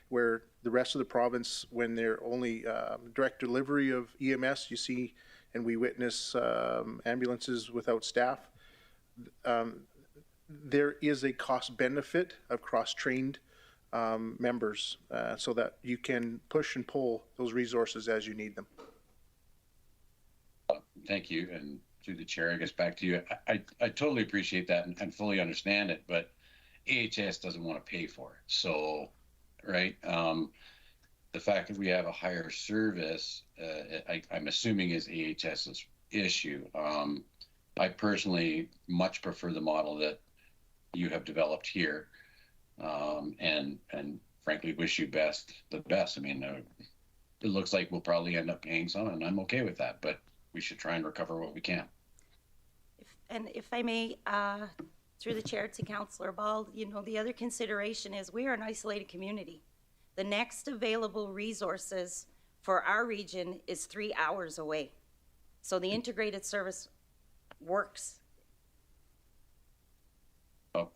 where the rest of the province, when they're only direct delivery of EMS, you see, and we witness ambulances without staff. There is a cost benefit of cross-trained members so that you can push and pull those resources as you need them. Thank you, and through the chair, I guess back to you. I totally appreciate that and fully understand it, but AHS doesn't want to pay for it. So, right, the fact that we have a higher service, I'm assuming is AHS's issue. I personally much prefer the model that you have developed here, and frankly wish you the best. I mean, it looks like we'll probably end up paying some, and I'm okay with that, but we should try and recover what we can. If I may, through the chair to Councillor Ball, the other consideration is we are an isolated community. The next available resources for our region is 3 hours away. So the integrated service works. Oh,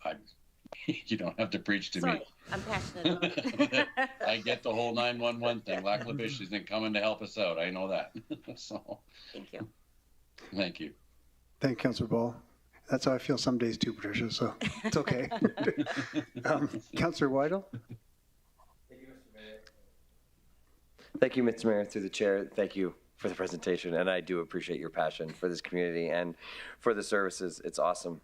you don't have to preach to me. I'm passionate about it. I get the whole 911 thing. Laklavish isn't coming to help us out. I know that. So. Thank you. Thank you. Thank you, Councillor Ball. That's how I feel some days too, Patricia, so it's okay. Councillor Weidel? Thank you, Mr. Mayor. Through the chair, thank you for the presentation, and I do appreciate your passion for this community and for the services. It's awesome.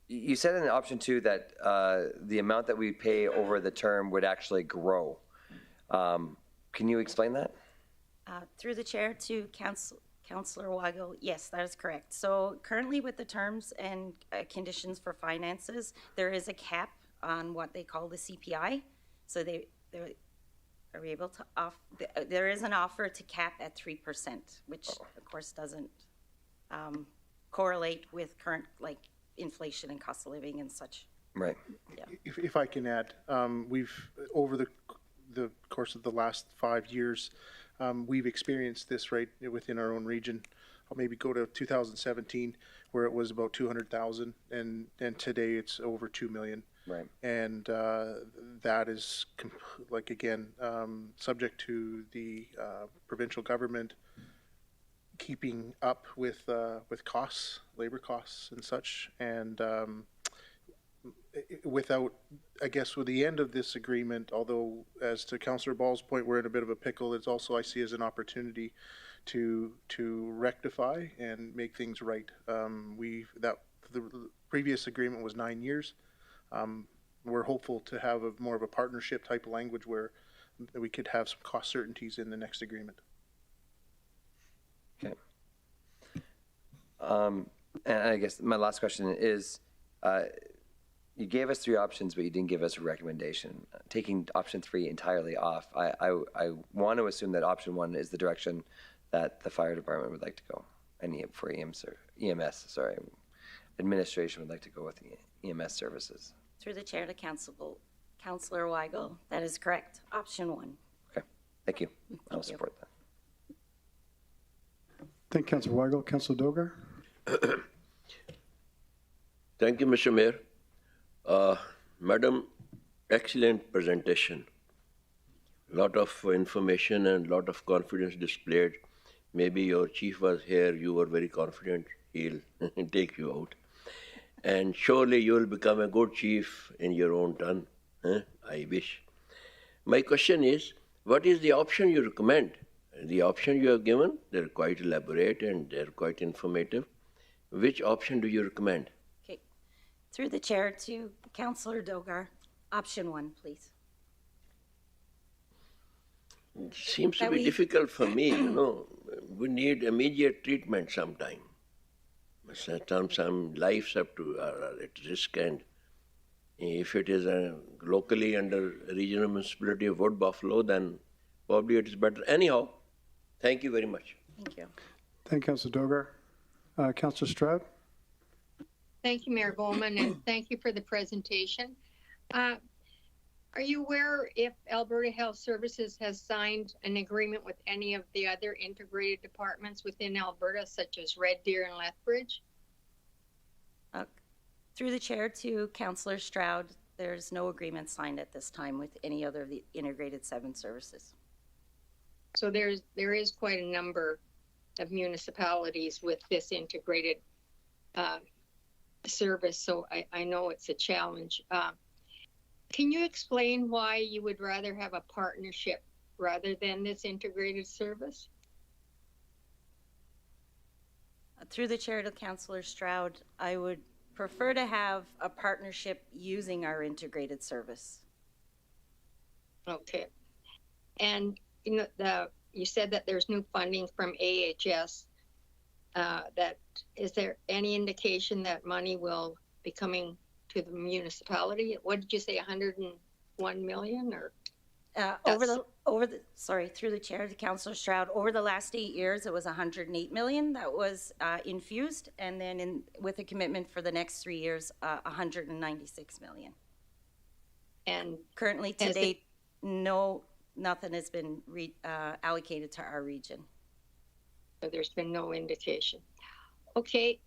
You said in option 2 that the amount that we pay over the term would actually grow. Can you explain that? Through the chair to Councillor Weigel, yes, that is correct. So currently with the terms and conditions for finances, there is a cap on what they call the CPI. So they are we able to there is an offer to cap at 3%, which of course doesn't correlate with current inflation and cost of living and such. Right. Yeah. If I can add, we've over the course of the last 5 years, we've experienced this right within our own region. I'll maybe go to 2017 where it was about 200,000 and today it's over 2 million. Right. And that is subject to the provincial government keeping up with costs, labor costs and such. And without, I guess, with the end of this agreement, although as to Councillor Ball's point, we're in a bit of a pickle, it's also I see as an opportunity to rectify and make things right. The previous agreement was 9 years. We're hopeful to have more of a partnership type of language where we could have some cost certainties in the next agreement. Okay. And I guess my last question is, you gave us 3 options, but you didn't give us a recommendation. Taking option 3 entirely off, I want to assume that option 1 is the direction that the fire department would like to go, and for EMS, administration would like to go with EMS services. Through the chair to Councillor Weigel, that is correct. Option 1. Okay, thank you. I'll support that. Thank you, Councillor Weigel. Councillor Dogar. Thank you, Mr. Mayor. Madam, excellent presentation. Lot of information and lot of confidence displayed. Maybe your chief was here, you were very confident he'll take you out. And surely you will become a good chief in your own turn. I wish. My question is, what is the option you recommend? The option you have given, they're quite elaborate and they're quite informative. Which option do you recommend? Okay. Through the chair to Councillor Dogar, option 1, please. It seems to be difficult for me, We need immediate treatment sometime. Some lives are at risk, and if it is locally under regional municipality of Wood Buffalo, then probably it is better. Anyhow, thank you very much. Thank you. Thank you, Councillor Dogar. Councillor Stroud. Thank you, Mayor Bowman, and thank you for the presentation. Are you aware if Alberta Health Services has signed an agreement with any of the other integrated departments within Alberta, such as Red Deer and Lethbridge? Through the chair to Councillor Stroud, there's no agreement signed at this time with any other of the integrated 7 services. So there is quite a number of municipalities with this integrated service, so I know it's a challenge. Can you explain why you would rather have a partnership rather than this integrated service? Through the chair to Councillor Stroud, I would prefer to have a partnership using our integrated service. Okay. And you said that there's new funding from AHS. Is there any indication that money will be coming to the municipality? What did you say, 101 million or? Through the chair to Councillor Stroud, over the last 8 years, it was 108 million that was infused, and then with a commitment for the next 3 years, 196 million. And currently to date, nothing has been allocated to our region. So there's been no indication. Okay.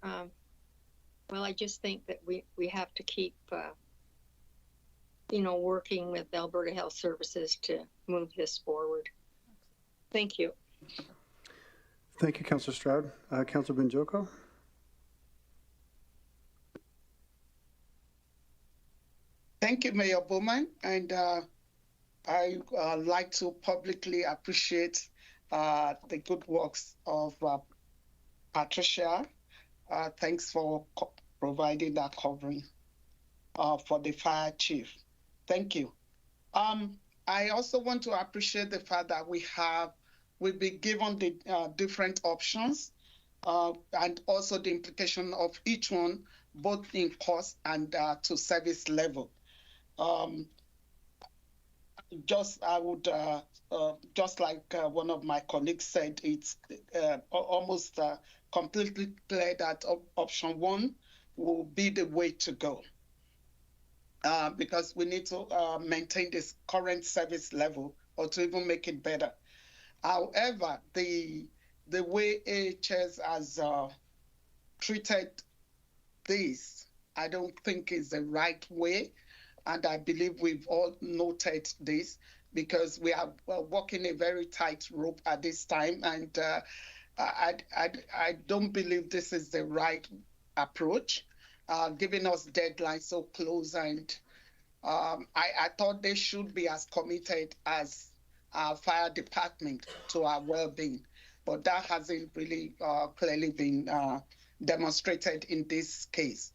Well, I just think that we have to keep, working with Alberta Health Services to move this forward. Thank you. Thank you, Councillor Stroud. Councillor Benjoko. Thank you, Mayor Bowman. And I like to publicly appreciate the good works of Patricia. Thanks for providing that covering for the fire chief. Thank you. I also want to appreciate the fact that we've been given the different options and also the implication of each one, both in cost and to service level. I would just like one of my colleagues said, it's almost completely clear that option one will be the way to go. Because we need to maintain this current service level or to even make it better. However, the way AHS has treated this, I don't think is the right way. And I believe we've all noted this because we are walking a very tight rope at this time. And I don't believe this is the right approach, giving us deadlines so close. And I thought they should be as committed as our fire department to our well-being. But that hasn't really clearly been demonstrated in this case.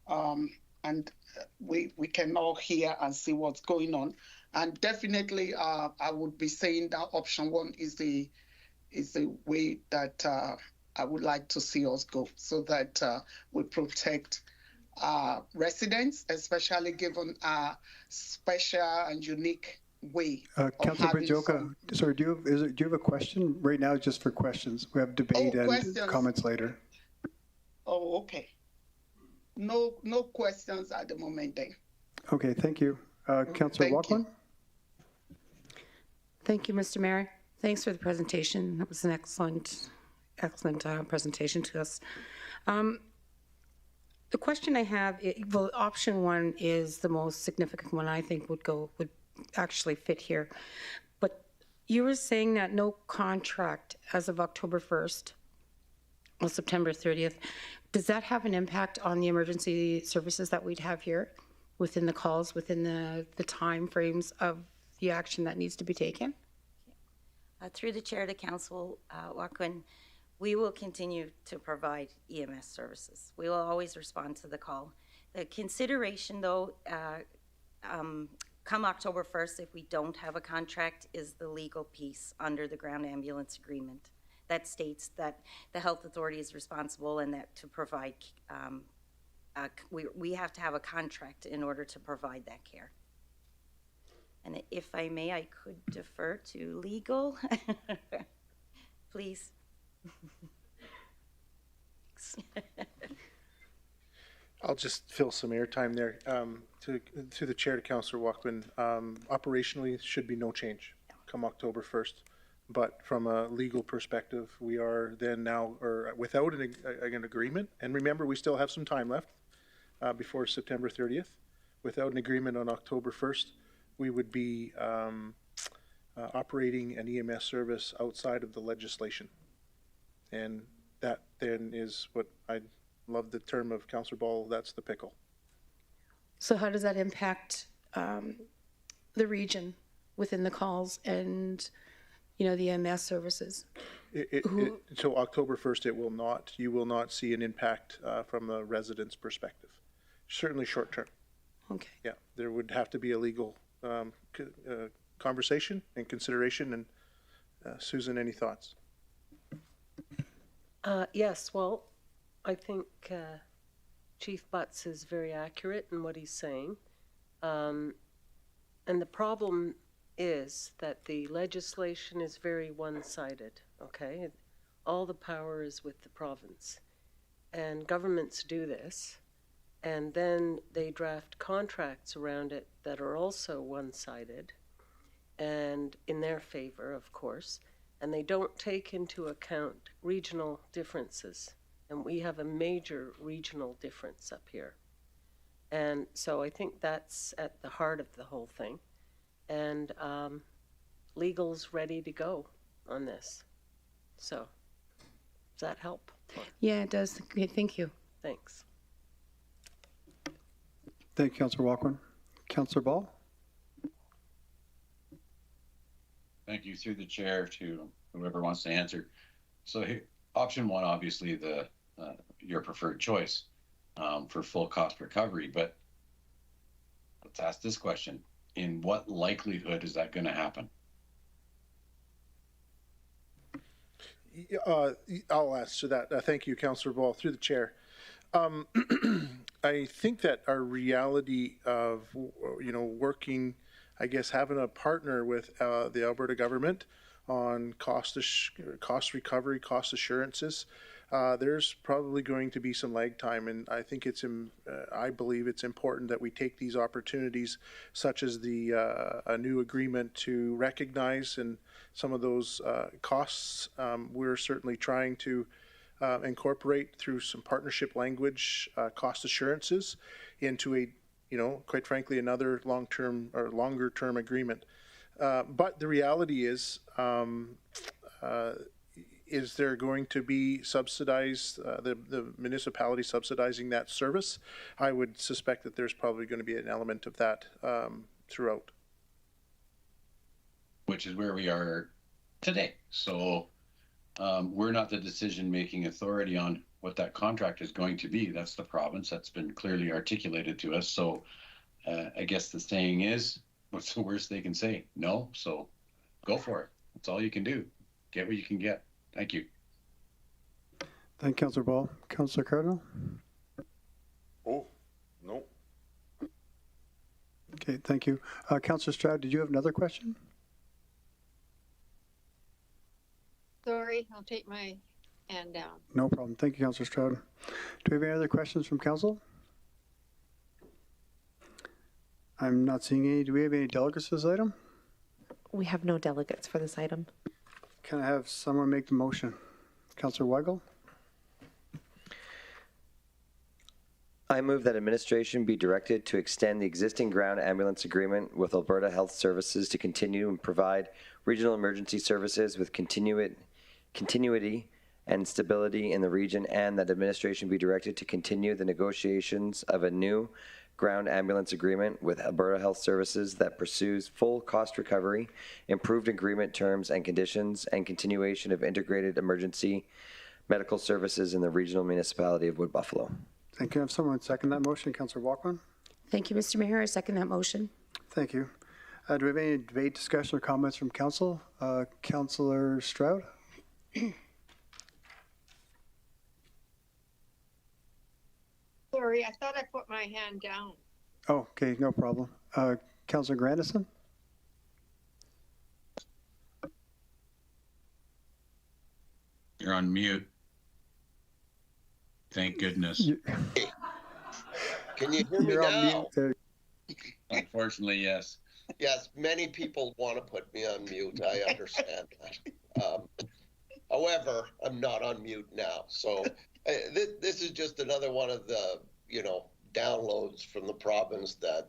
And we can all hear and see what's going on. And definitely, I would be saying that option one is the way that I would like to see us go, so that we protect residents, especially given our special and unique way. Councilor Brajoka, sorry, do you have a question right now? Just for questions, we have debate and questions. Comments later. Oh, okay. No questions at the moment then. Okay, thank you. Councillor Walkman? Thank you, Mr. Mayor. Thanks for the presentation. That was an excellent presentation to us. The question I have, well, option one is the most significant one I think would actually fit here. But you were saying that no contract as of October 1st, or September 30th, does that have an impact on the emergency services that we'd have here within the calls, within the time frames of the action that needs to be taken? Through the chair to Council Walkman, we will continue to provide EMS services. We will always respond to the call. The consideration, though, come October 1st, if we don't have a contract, is the legal piece under the ground ambulance agreement that states that the health authority is responsible and that to provide, we have to have a contract in order to provide that care. And if I may, I could defer to legal, please. I'll just fill some airtime there. Through the chair to Councillor Walkman, operationally should be no change come October 1st. But from a legal perspective, we are then now, or without an agreement, and remember we still have some time left before September 30th. Without an agreement on October 1st, we would be operating an EMS service outside of the legislation. And that then is what I love the term of Councillor Ball, that's the pickle. So how does that impact the region within the calls and, you know, the EMS services? So October 1st, you will not see an impact from a resident's perspective. Certainly short term. Okay. Yeah, there would have to be a legal conversation and consideration. And Susan, any thoughts? Yes, well, I think Chief Butts is very accurate in what he's saying. And the problem is that the legislation is very one-sided, okay? All the power is with the province. And governments do this, and then they draft contracts around it that are also one-sided, and in their favor, of course, and they don't take into account regional differences. And we have a major regional difference up here. And so I think that's at the heart of the whole thing. And legal's ready to go on this. So does that help? Yeah, it does. Okay, thank you. Thanks. Thank you, Councillor Walkman. Councillor Ball? Thank you. Through the chair to whoever wants to answer. So option one, obviously your preferred choice for full cost recovery, but let's ask this question. In what likelihood is that going to happen? I'll answer that. Thank you, Councillor Ball, through the chair. I think that our reality of, working, I guess, having a partner with the Alberta government on cost recovery, cost assurances, there's probably going to be some lag time, and I think I believe it's important that we take these opportunities, such as a new agreement, to recognize and some of those costs. We're certainly trying to incorporate through some partnership language cost assurances into a, quite frankly, another long-term or longer-term agreement. But the reality is there going to be subsidized, the municipality subsidizing that service? I would suspect that there's probably going to be an element of that throughout. Which is where we are today. So we're not the decision-making authority on what that contract is going to be. That's the province. That's been clearly articulated to us. So I guess the saying is, what's the worst they can say? No. So go for it. That's all you can do. Get what you can get. Thank you. Thank you, Councillor Ball. Councillor Cardinal? Oh, no. Okay, thank you. Councillor Stroud, did you have another question? Sorry, I'll take my hand down. No problem. Thank you, Councillor Stroud. Do we have any other questions from council? I'm not seeing any. Do we have any delegates for this item? We have no delegates for this item. Can I have someone make the motion? Councillor Weigel? I move that administration be directed to extend the existing ground ambulance agreement with Alberta Health Services to continue and provide regional emergency services with continuity and stability in the region, and that administration be directed to continue the negotiations of a new ground ambulance agreement with Alberta Health Services that pursues full cost recovery, improved agreement terms and conditions, and continuation of integrated emergency medical services in the regional municipality of Wood Buffalo. Thank you. Have someone second that motion? Councillor Walkman? Thank you, Mr. Mayor. I second that motion. Thank you. Do we have any debate, discussion, or comments from council? Councillor Stroud? Sorry, I thought I put my hand down. Oh, okay, no problem. Councillor Grandison? You're on mute. Thank goodness. Can you hear me now? Unfortunately, yes. Yes, many people want to put me on mute. I understand that. However, I'm not on mute now. So this is just another one of the, downloads from the province that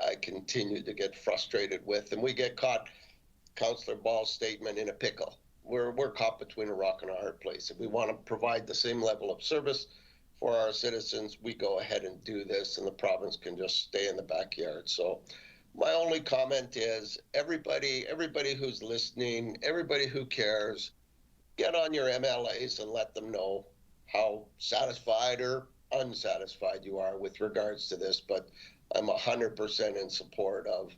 I continue to get frustrated with. And we get caught, Councillor Ball's statement, in a pickle. We're caught between a rock and a hard place. If we want to provide the same level of service for our citizens, we go ahead and do this, and the province can just stay in the backyard. So my only comment is everybody who's listening, everybody who cares, get on your MLAs and let them know how satisfied or unsatisfied you are with regards to this. But I'm 100% in support of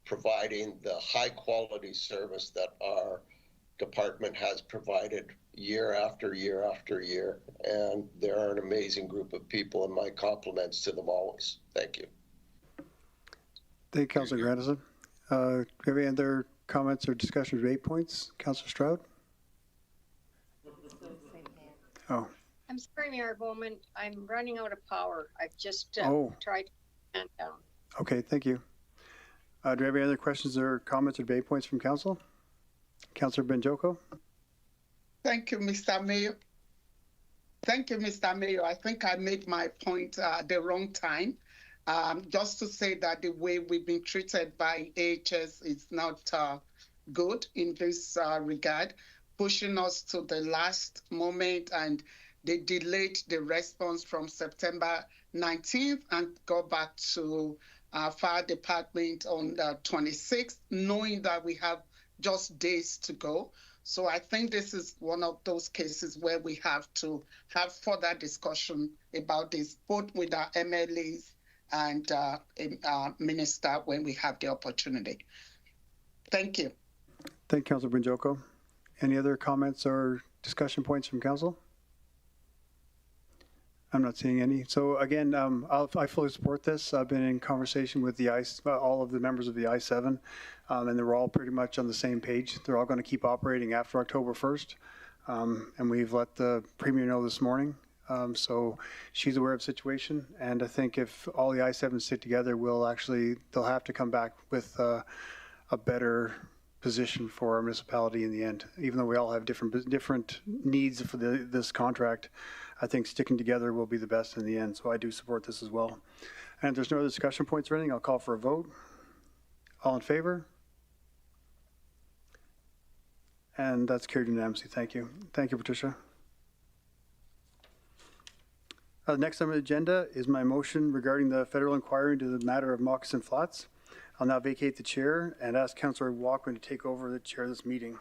providing the high quality service that our department has provided year after year after year. And they're an amazing group of people, and my compliments to them always. Thank you. Thank you, Councillor Grandison. Do you have any other comments or discussion of 8 points? Councillor Stroud? Oh. I'm sorry, Mayor Bowman. I'm running out of power. I've just tried to hand down. Okay, thank you. Do we have any other questions or comments or debate points from council? Councillor Benjoko? Thank you, Mr. Mayor. Thank you, Mr. Mayor. I think I made my point at the wrong time. Just to say that the way we've been treated by AHS is not good in this regard, pushing us to the last moment, and they delayed the response from September 19th and got back to fire department on the 26th, knowing that we have just days to go. So I think this is one of those cases where we have to have further discussion about this, both with our MLAs and minister when we have the opportunity. Thank you. Thank you, Councilor Brunjoko. Any other comments or discussion points from council? I'm not seeing any. So again, I fully support this. I've been in conversation with all of the members of the I-7, and they're all pretty much on the same page. They're all going to keep operating after October 1st, and we've let the Premier know this morning. So she's aware of the situation, and I think if all the I-7s sit together, they'll have to come back with a better position for our municipality in the end. Even though we all have different needs for this contract, I think sticking together will be the best in the end. So I do support this as well. And if there's no other discussion points or anything, I'll call for a vote. All in favor? And that's carried unanimously. Thank you. Thank you, Patricia. Next on the agenda is my motion regarding the federal inquiry into the matter of Moccasin Flats. I'll now vacate the chair and ask Councillor Walkman to take over the chair of this meeting.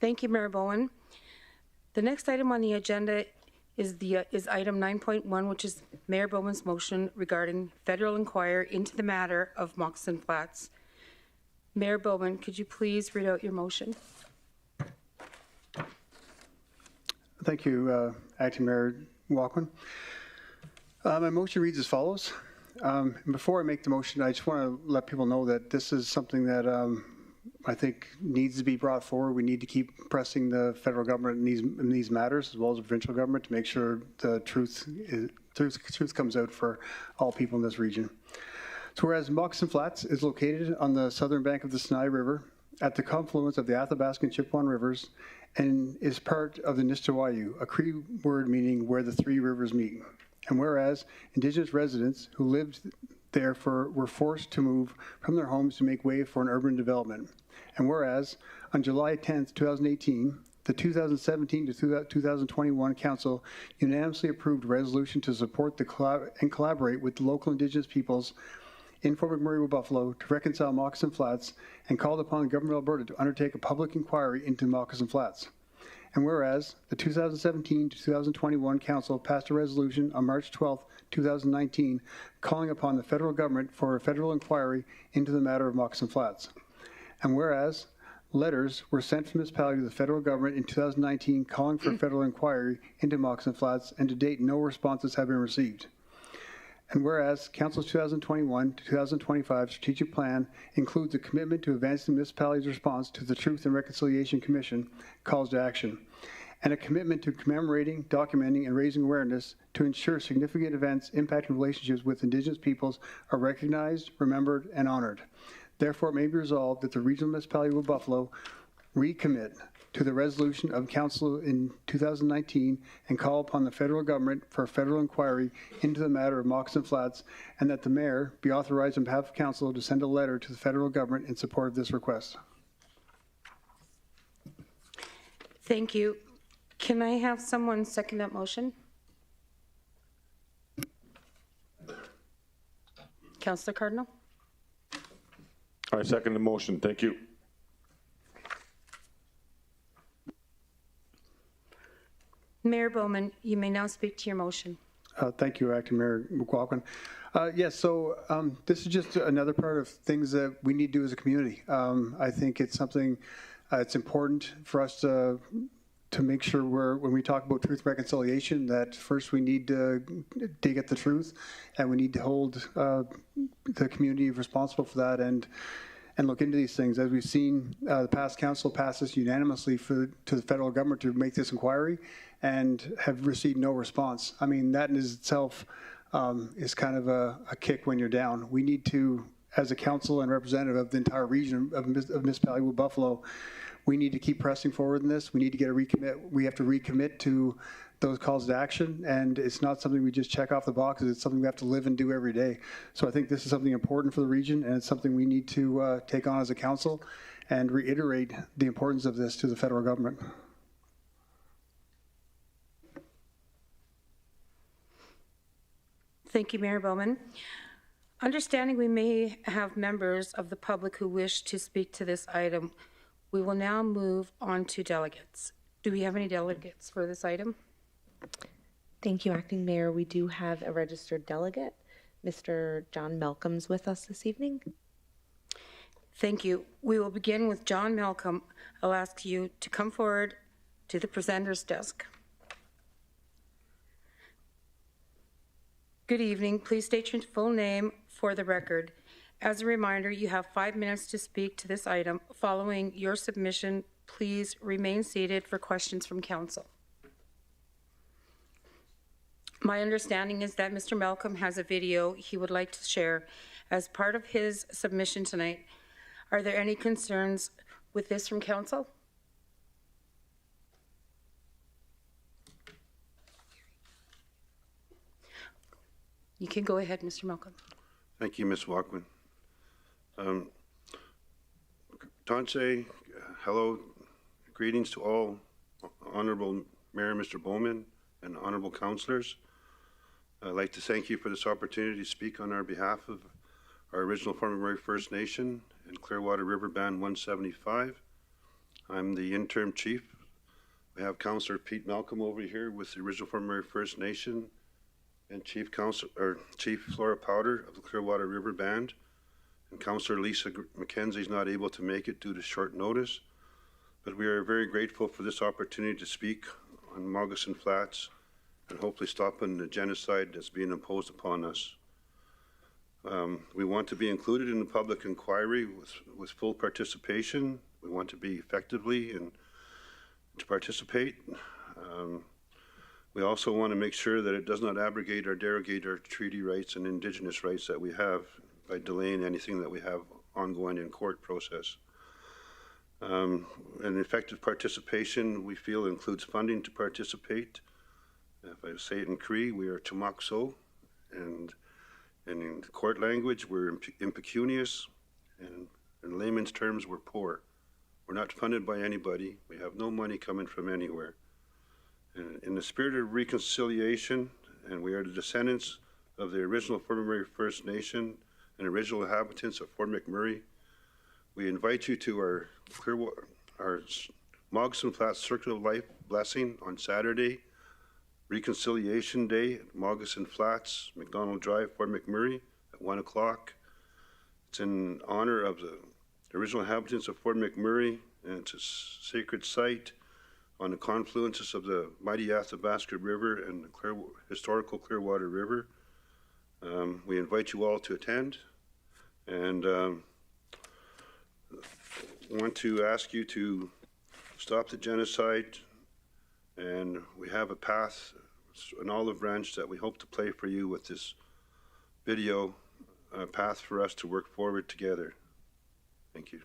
Thank you, Mayor Bowen. The next item on the agenda is item 9.1, which is Mayor Bowen's motion regarding federal inquiry into the matter of Moccasin Flats. Mayor Bowen, could you please read out your motion? Thank you, Acting Mayor Walkman. My motion reads as follows. Before I make the motion, I just want to let people know that this is something that I think needs to be brought forward. We need to keep pressing the federal government in these matters, as well as the provincial government, to make sure the truth comes out for all people in this region. So whereas Moccasin Flats is located on the southern bank of the Sinai River, at the confluence of the Athabasca and Chippewa rivers, and is part of the Nistawayu, a Cree word meaning where the three rivers meet. And whereas Indigenous residents who lived there were forced to move from their homes to make way for an urban development. And whereas on July 10th, 2018, the 2017 to 2021 Council unanimously approved a resolution to support and collaborate with the local Indigenous peoples in Fort McMurray with Buffalo to reconcile Moccasin Flats, and called upon the government of Alberta to undertake a public inquiry into Moccasin Flats. And whereas the 2017 to 2021 Council passed a resolution on March 12, 2019, calling upon the federal government for a federal inquiry into the matter of Moccasin Flats. And whereas letters were sent from this municipality to the federal government in 2019 calling for a federal inquiry into Moccasin Flats, and to date no responses have been received. And whereas Council's 2021 to 2025 strategic plan includes a commitment to advance the municipality's response to the Truth and Reconciliation Commission calls to action, and a commitment to commemorating, documenting, and raising awareness to ensure significant events impacting relationships with Indigenous peoples are recognized, remembered, and honored. Therefore, it may be resolved that the Regional Municipality of Buffalo recommit to the resolution of Council in 2019 and call upon the federal government for a federal inquiry into the matter of Moccasin Flats, and that the Mayor be authorized on behalf of Council to send a letter to the federal government in support of this request. Thank you. Can I have someone second that motion? Councillor Cardinal? I second the motion. Thank you. Mayor Bowman, you may now speak to your motion. Thank you, Acting Mayor McLaughlin. Yes, so this is just another part of things that we need to do as a community. I think it's something It's important for us to make sure when we talk about truth and reconciliation, that first we need to dig at the truth, and we need to hold the community responsible for that, and look into these things. As we've seen, the past council passed this unanimously to the federal government to make this inquiry, and have received no response. I mean, that in itself is kind of a kick when you're down. We need to, as a council and representative of the entire region of Municipality of Buffalo, we need to keep pressing forward in this. We need to get a recommit. We have to recommit to those calls to action, and it's not something we just check off the boxes. It's something we have to live and do every day. So I think this is something important for the region, and it's something we need to take on as a council and reiterate the importance of this to the federal government. Thank you, Mayor Bowman. Understanding we may have members of the public who wish to speak to this item, we will now move on to delegates. Do we have any delegates for this item? Thank you, Acting Mayor. We do have a registered delegate. Mr. John Malcolm's with us this evening. Thank you. We will begin with John Malcolm. I'll ask you to come forward to the presenter's desk. Good evening. Please state your full name for the record. As a reminder, you have 5 minutes to speak to this item. Following your submission, please remain seated for questions from council. My understanding is that Mr. Malcolm has a video he would like to share as part of his submission tonight. Are there any concerns with this from council? You can go ahead, Mr. Malcolm. Thank you, Ms. Walkman. Tansei, hello, greetings to all Honorable Mayor Mr. Bowman and Honorable Councillors. I'd like to thank you for this opportunity to speak on our behalf of our original Fort McMurray First Nation and Clearwater River Band 175. I'm the interim chief. We have Councillor Pete Malcolm over here with the original Fort McMurray First Nation, and Chief Flora Powder of the Clearwater River Band, and Councillor Lisa McKenzie is not able to make it due to short notice, but we are very grateful for this opportunity to speak on Moccasin Flats and hopefully stopping the genocide that's being imposed upon us. We want to be included in the public inquiry with full participation. We want to be effectively and to participate. We also want to make sure that it does not abrogate or derogate our treaty rights and Indigenous rights that we have by delaying anything that we have ongoing in court process. And effective participation, we feel, includes funding to participate. If I say it in Cree, we are tumakso, and in court language, we're impecunious, and in layman's terms, we're poor. We're not funded by anybody. We have no money coming from anywhere. In the spirit of reconciliation, and we are the descendants of the original Fort McMurray First Nation and original inhabitants of Fort McMurray, we invite you to our Moccasin Flats Circle of Life blessing on Saturday, Reconciliation Day at Moccasin Flats, McDonald Drive, Fort McMurray at 1 o'clock. It's in honor of the original inhabitants of Fort McMurray, and it's a sacred site on the confluences of the mighty Athabasca River and the historical Clearwater River. We invite you all to attend, and want to ask you to stop the genocide, and we have a path, an olive branch that we hope to play for you with this video, a path for us to work forward together. Thank you.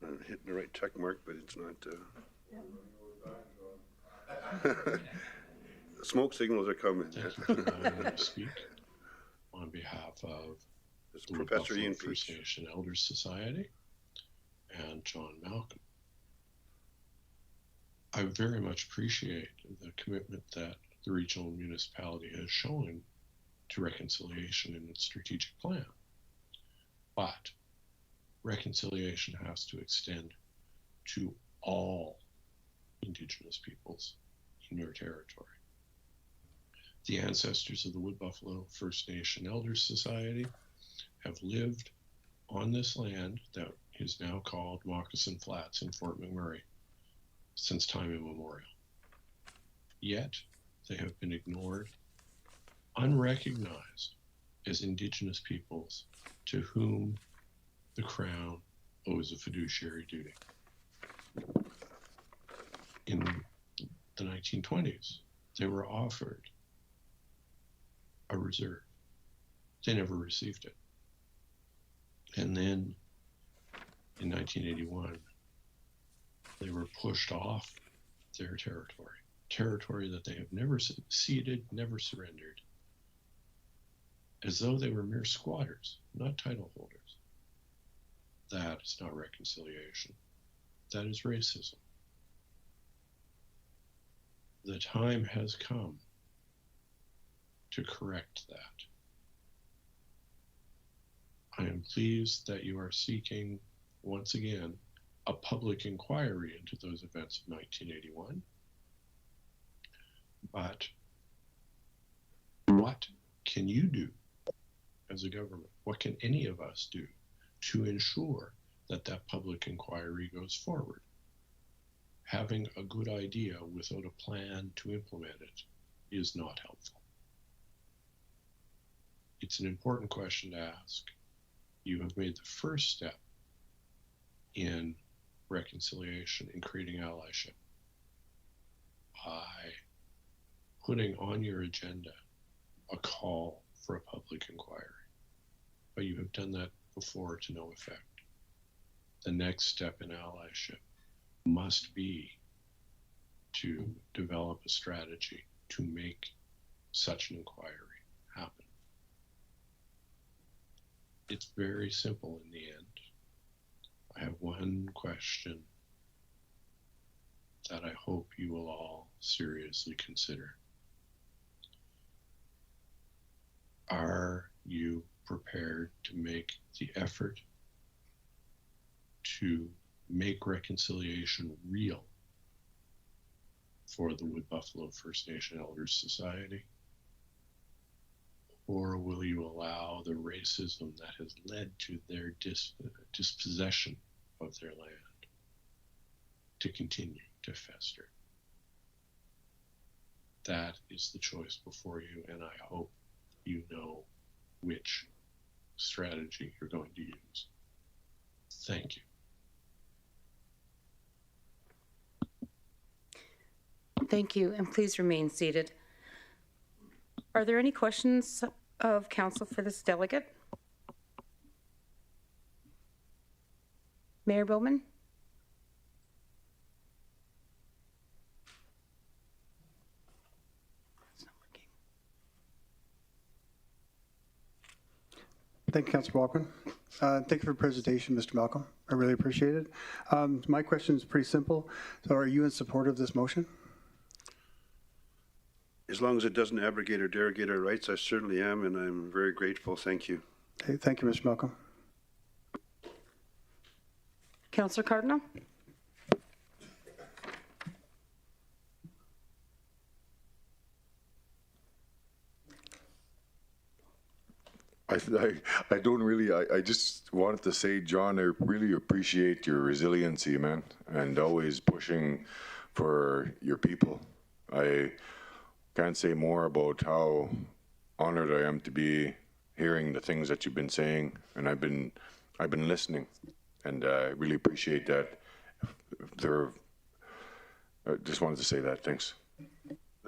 I'm hitting the right check mark, but it's not. The smoke signals are coming. Speak on behalf of the Professor Ian First Nation Elders Society and John Malcolm. I very much appreciate the commitment that the regional municipality has shown to reconciliation in its strategic plan. But reconciliation has to extend to all Indigenous peoples in your territory. The ancestors of the Wood Buffalo First Nation Elders Society have lived on this land that is now called Moccasin Flats in Fort McMurray since time immemorial. Yet they have been ignored, unrecognized as Indigenous peoples to whom the Crown owes a fiduciary duty. In the 1920s, they were offered a reserve. They never received it. And then in 1981, they were pushed off their territory that they have never ceded, never surrendered, as though they were mere squatters, not title holders. That is not reconciliation. That is racism. The time has come to correct that. I am pleased that you are seeking, once again, a public inquiry into those events of 1981. But what can you do as a government? What can any of us do to ensure that that public inquiry goes forward? Having a good idea without a plan to implement it is not helpful. It's an important question to ask. You have made the first step in reconciliation, in creating allyship, by putting on your agenda a call for a public inquiry. But you have done that before to no effect. The next step in allyship must be to develop a strategy to make such an inquiry happen. It's very simple in the end. I have one question that I hope you will all seriously consider. Are you prepared to make the effort to make reconciliation real for the Wood Buffalo First Nation Elders Society? Or will you allow the racism that has led to their dispossession of their land to continue to fester? That is the choice before you, and I hope you know which strategy you're going to use. Thank you. Thank you, and please remain seated. Are there any questions of council for this delegate? Mayor Bowman? Thank you, Councillor Walken. Thank you for the presentation, Mr. Malcolm. I really appreciate it. My question is pretty simple. So are you in support of this motion? As long as it doesn't abrogate or derogate our rights, I certainly am, and I'm very grateful. Thank you. Okay, thank you, Mr. Malcolm. Councillor Cardinal? I don't really, I just wanted to say, John, I really appreciate your resiliency, man, and always pushing for your people. I can't say more about how honored I am to be hearing the things that you've been saying, and I've been listening, and I really appreciate that. I just wanted to say that. Thanks.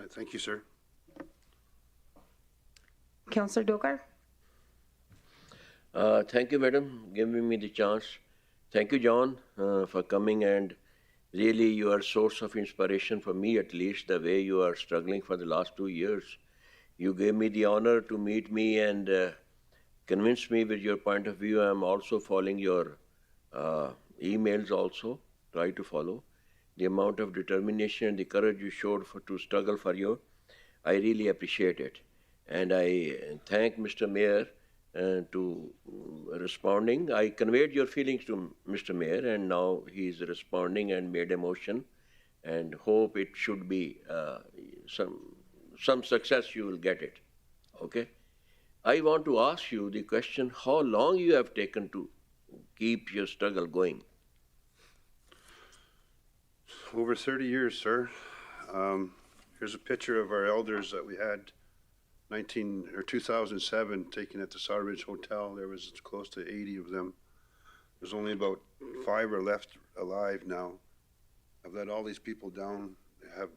Thank you, sir. Councillor Dogar? Thank you, madam, giving me the chance. Thank you, John, for coming, and really you are a source of inspiration for me, at least, the way you are struggling for the last 2 years. You gave me the honor to meet me and convinced me with your point of view. I'm also following your emails also, try to follow. The amount of determination and the courage you showed to struggle for you, I really appreciate it. And I thank Mr. Mayor to responding. I conveyed your feelings to Mr. Mayor, and now he's responding and made a motion and hope it should be some success. You will get it. Okay. I want to ask you the question: how long you have taken to keep your struggle going? Over 30 years, sir. Here's a picture of our elders that we had 2007 taken at the Sawridge Hotel. There was close to 80 of them. There's only about 5 are left alive now. I've let all these people down. They have,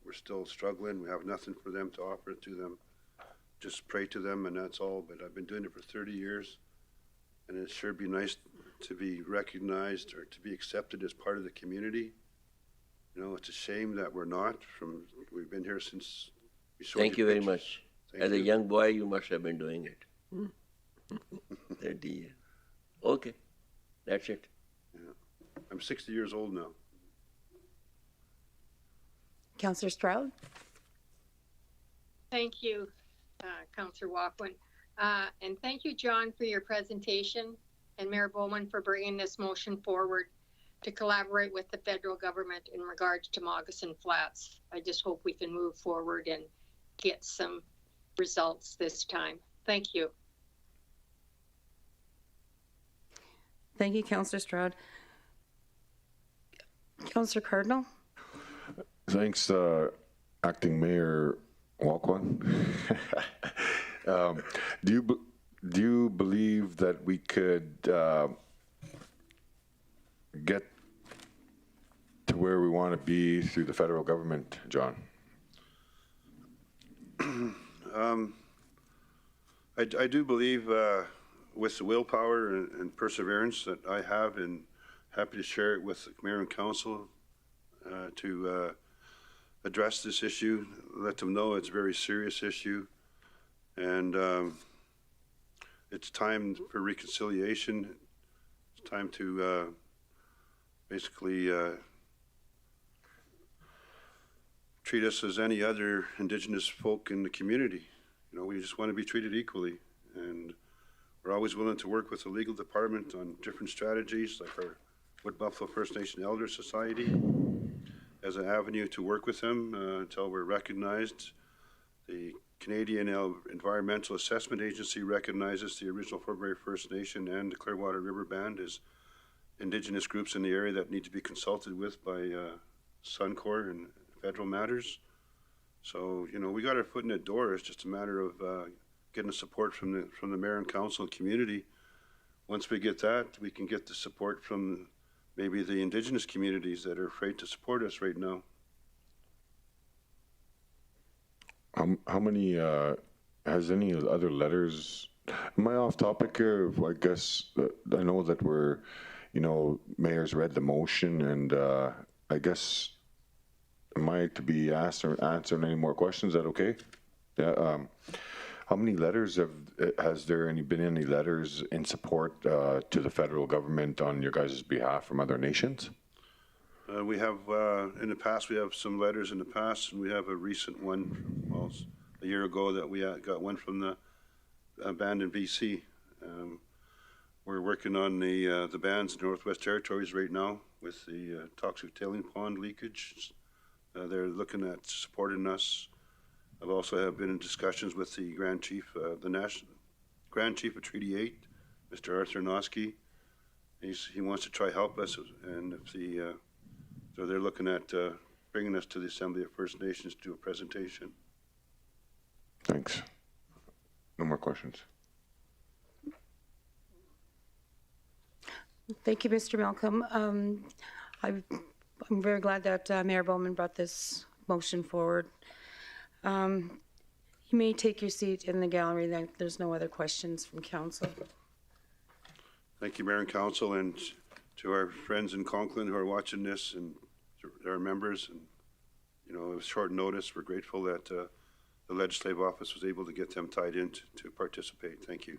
we're still struggling. We have nothing for them to offer to them. Just pray to them, and that's all. But I've been doing it for 30 years, and it sure be nice to be recognized or to be accepted as part of the community. It's a shame that we're not. We've been here since we saw. Thank you very much. As a young boy, you must have been doing it. 30 years. Okay, that's it. Yeah. I'm 60 years old now. Councillor Stroud? Thank you, Councillor Walkwin. And thank you, John, for your presentation, and Mayor Bowman for bringing this motion forward to collaborate with the federal government in regards to Moccasin Flats. I just hope we can move forward and get some results this time. Thank you. Thank you, Councillor Stroud. Councillor Cardinal? Thanks, Acting Mayor Walkwin. Do you believe that we could get to where we want to be through the federal government, John? I do believe with the willpower and perseverance that I have, and happy to share it with the Mayor and Council to address this issue, let them know it's a very serious issue, and it's time for reconciliation. It's time to basically treat us as any other Indigenous folk in the community. We just want to be treated equally, and we're always willing to work with the legal department on different strategies, like our Wood Buffalo First Nation Elder Society, as an avenue to work with them until we're recognized. The Canadian Environmental Assessment Agency recognizes the original Fort McMurray First Nation and the Clearwater River Band as Indigenous groups in the area that need to be consulted with by Suncor and federal matters. So, we got our foot in the door. It's just a matter of getting the support from the Mayor and Council and community. Once we get that, we can get the support from maybe the Indigenous communities that are afraid to support us right now. How many, has any other letters, am I off topic here? I guess, I know that we're, Mayor's read the motion, and I guess, am I to be asked or answering any more questions? Is that okay? Yeah. How many letters has there been any letters in support to the federal government on your guys' behalf from other nations? We have, in the past, we have some letters in the past, and we have a recent one, well, a year ago that we got one from the band in BC. We're working on the bands in Northwest Territories right now with the toxic tailing pond leakage. They're looking at supporting us. I've also been in discussions with the Grand Chief, the National Grand Chief of Treaty 8, Mr. Arthur Noski. He wants to try help us, and if so they're looking at bringing us to the Assembly of First Nations to do a presentation. Thanks. No more questions. Thank you, Mr. Malcolm. I'm very glad that Mayor Bowman brought this motion forward. You may take your seat in the gallery. There's no other questions from council. Thank you, Mayor and Council, and to our friends in Conklin who are watching this, and to our members. And it was short notice. We're grateful that the Legislative Office was able to get them tied in to participate. Thank you.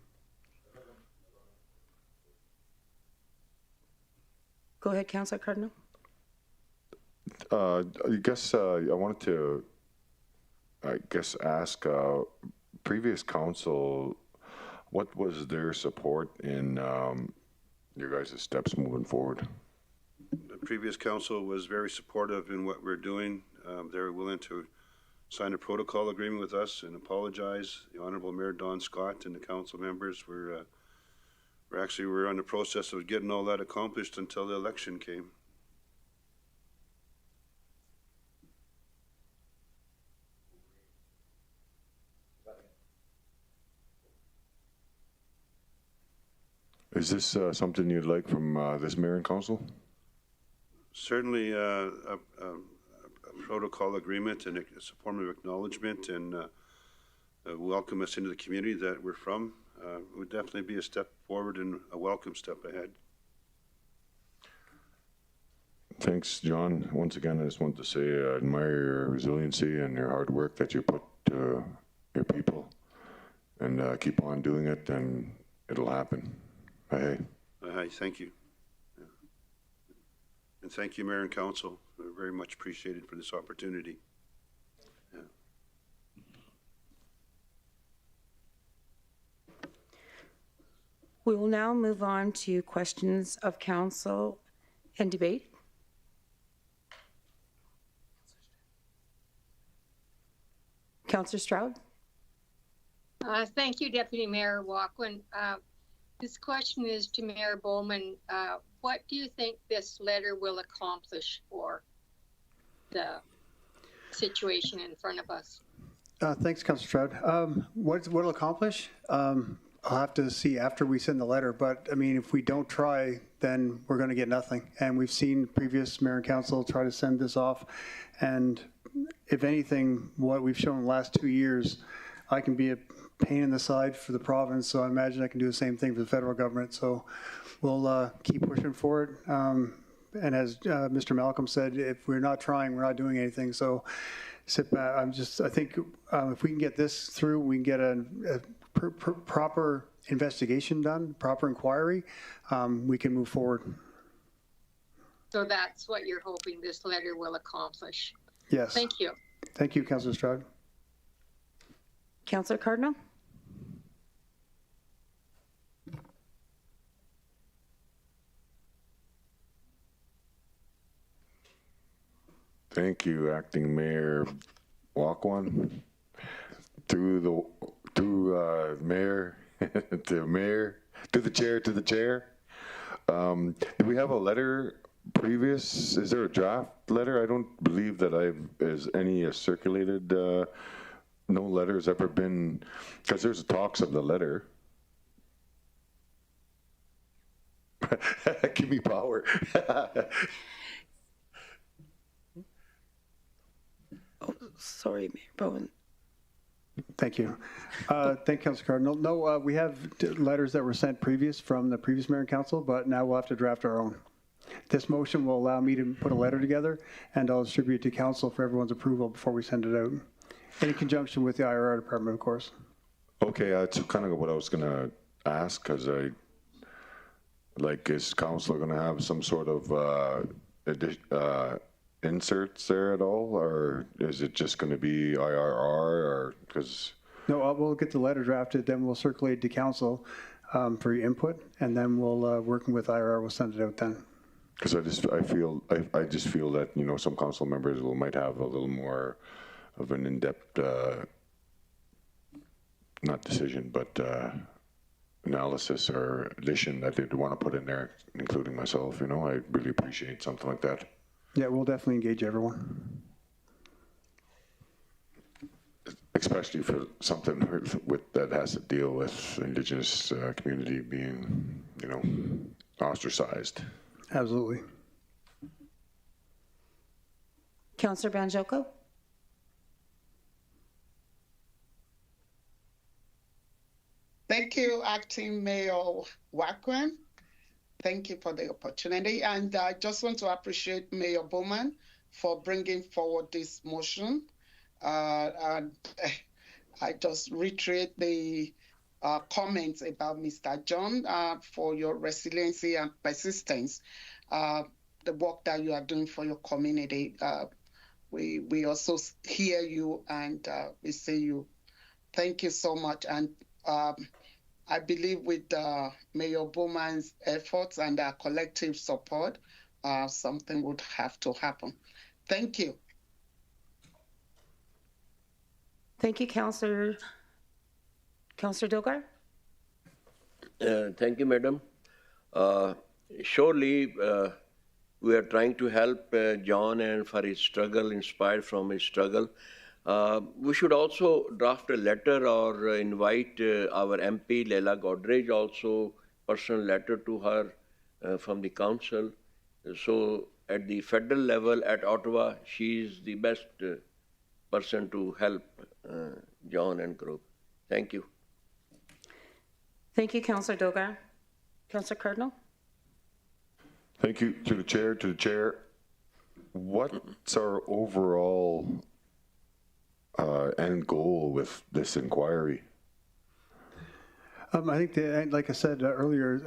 Go ahead, Councillor Cardinal. I guess I wanted to, ask previous council, what was their support in your guys' steps moving forward? The previous council was very supportive in what we're doing. They were willing to sign a protocol agreement with us and apologize. The Honorable Mayor Don Scott and the council members were in the process of getting all that accomplished until the election came. Is this something you'd like from this mayor and council? Certainly a protocol agreement, and it's a form of acknowledgement and welcome us into the community that we're from. It would definitely be a step forward and a welcome step ahead. Thanks, John. Once again, I just want to say I admire your resiliency and your hard work that you put to your people, and keep on doing it, and it'll happen. Hey. Hi, thank you. Yeah. And thank you, Mayor and Council. We're very much appreciated for this opportunity. Yeah. We will now move on to questions of council and debate. Councillor Stroud. Thank you, Deputy Mayor Walkwin. This question is to Mayor Bowman. What do you think this letter will accomplish for the situation in front of us? Thanks, Councillor Stroud. What it'll accomplish? I'll have to see after we send the letter, but I mean, if we don't try, then we're going to get nothing. And we've seen previous mayor and council try to send this off. And if anything, what we've shown in the last 2 years, I can be a pain in the side for the province, so I imagine I can do the same thing for the federal government. So we'll keep pushing for it. And as Mr. Malcolm said, if we're not trying, we're not doing anything. So sit back. I think if we can get this through, we can get a proper investigation done, proper inquiry, we can move forward. So that's what you're hoping this letter will accomplish? Yes. Thank you. Thank you, Councillor Stroud. Councillor Cardinal. Thank you, Acting Mayor Walkwin. To Mayor, to the chair. Do we have a letter previous? Is there a draft letter? I don't believe that any circulated. No letter has ever been, because there's talks of the letter. Give me power. Oh, sorry, Mayor Bowen. Thank you. Thank you, Councillor Cardinal. No, we have letters that were sent from the previous mayor and council, but now we'll have to draft our own. This motion will allow me to put a letter together, and I'll distribute it to council for everyone's approval before we send it out. In conjunction with the IRR department, of course. Okay, that's kind of what I was going to ask, because is council going to have some sort of inserts there at all, or is it just going to be IRR, or because? No, we'll get the letter drafted, then we'll circulate it to council for your input, and then we'll working with IRR, we'll send it out then. Because I just feel that some council members might have a little more of an in-depth, not decision, but analysis or addition that they'd want to put in there, including myself. I really appreciate something like that. Yeah, we'll definitely engage everyone. Especially for something that has to deal with Indigenous community being, ostracized. Absolutely. Councillor Banjoko. Thank you, Acting Mayor Walkwin. Thank you for the opportunity. And I just want to appreciate Mayor Bowman for bringing forward this motion. And I just reiterate the comments about Mr. John for your resiliency and persistence, the work that you are doing for your community. We also hear you and we say you. Thank you so much. And I believe with Mayor Bowman's efforts and our collective support, something would have to happen. Thank you. Thank you, Councillor Dogar. Thank you, Madam. Surely, we are trying to help John and for his struggle, inspired from his struggle. We should also draft a letter or invite our MP, Leila Godrej, also personal letter to her from the council. So at the federal level at Ottawa, she is the best person to help John and group. Thank you. Thank you, Councillor Dogar. Councillor Cardinal. Thank you to the chair. What's our overall end goal with this inquiry? I think, like I said earlier,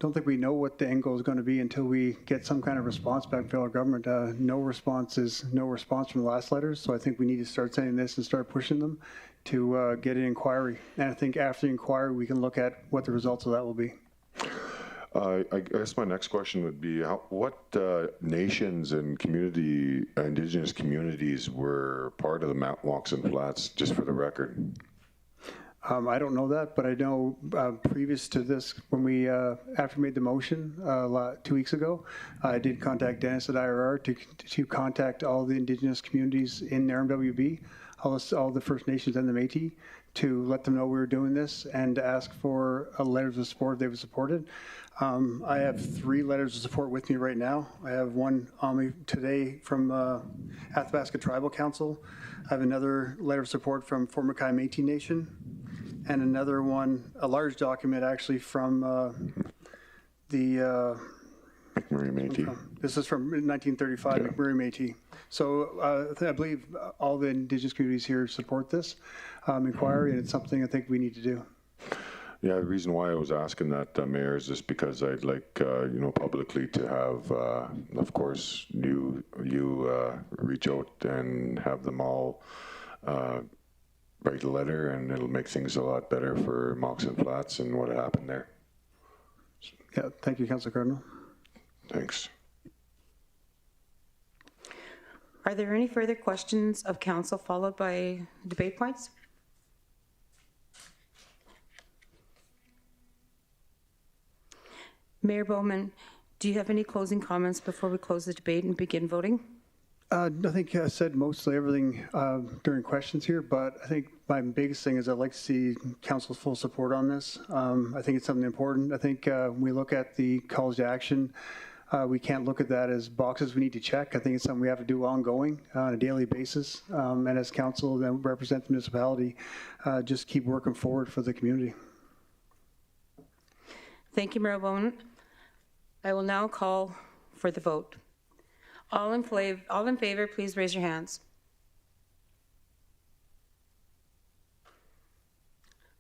don't think we know what the end goal is going to be until we get some kind of response back from federal government. No response is no response from the last letters, so I think we need to start saying this and start pushing them to get an inquiry. And I think after the inquiry, we can look at what the results of that will be. I guess my next question would be, what nations and indigenous communities were part of the Moccasin Flats, just for the record? I don't know that, but I know previous to this, when we, after we made the motion 2 weeks ago, I did contact Dennis at IRR to contact all the Indigenous communities in RMWB, all the First Nations and the Métis, to let them know we were doing this and to ask for letters of support if they would support it. I have 3 letters of support with me right now. I have one on me today from Athabasca Tribal Council. I have another letter of support from Fort McKay Métis Nation, and another one, a large document actually from the McMurray Métis. This is from 1935, yeah. McMurray Métis. So I believe all the Indigenous communities here support this inquiry, and it's something I think we need to do. Yeah, the reason why I was asking that, Mayor, is just because I'd like, publicly to have, of course, you reach out and have them all write a letter, and it'll make things a lot better for Moccasin Flats and what happened there. Yeah, thank you, Councillor Cardinal. Thanks. Are there any further questions of council followed by debate points? Mayor Bowman, do you have any closing comments before we close the debate and begin voting? I think I said mostly everything during questions here, but I think my biggest thing is I'd like to see council's full support on this. I think it's something important. I think when we look at the calls to action, we can't look at that as boxes we need to check. I think it's something we have to do ongoing on a daily basis. And as council that represent the municipality, just keep working forward for the community. Thank you, Mayor Bowman. I will now call for the vote. All in favor, please raise your hands.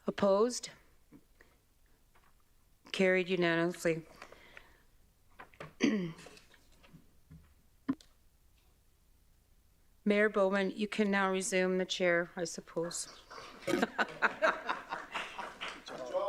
Opposed? Carried unanimously. Mayor Bowman, you can now resume the chair, I suppose. Good job,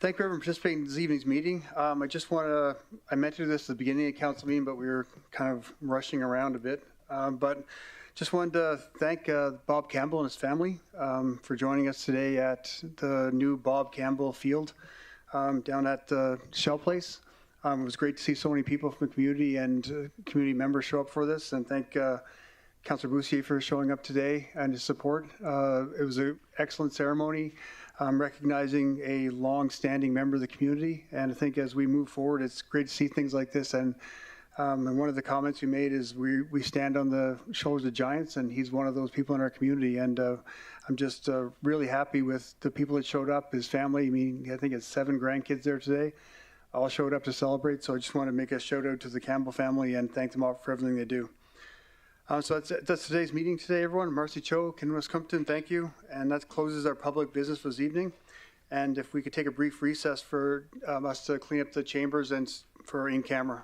Thank you everyone for participating in this evening's meeting. I mentioned this at the beginning of the council meeting, but we were kind of rushing around a bit. But just wanted to thank Bob Campbell and his family for joining us today at the new Bob Campbell Field down at Shell Place. It was great to see so many people from the community and community members show up for this, and thank Councillor Boussier for showing up today and his support. It was an excellent ceremony. Recognizing a long-standing member of the community, and I think as we move forward, it's great to see things like this. And one of the comments you made is we stand on the shoulders of giants, and he's one of those people in our community. And I'm just really happy with the people that showed up. His family, I think it's 7 grandkids there today, all showed up to celebrate. So I just want to make a shout out to the Campbell family and thank them all for everything they do. So that's today's meeting today, everyone. Marcy Cho, Ken Wisconsin, thank you. And that closes our public business for this evening. And if we could take a brief recess for us to clean up the chambers and for in camera.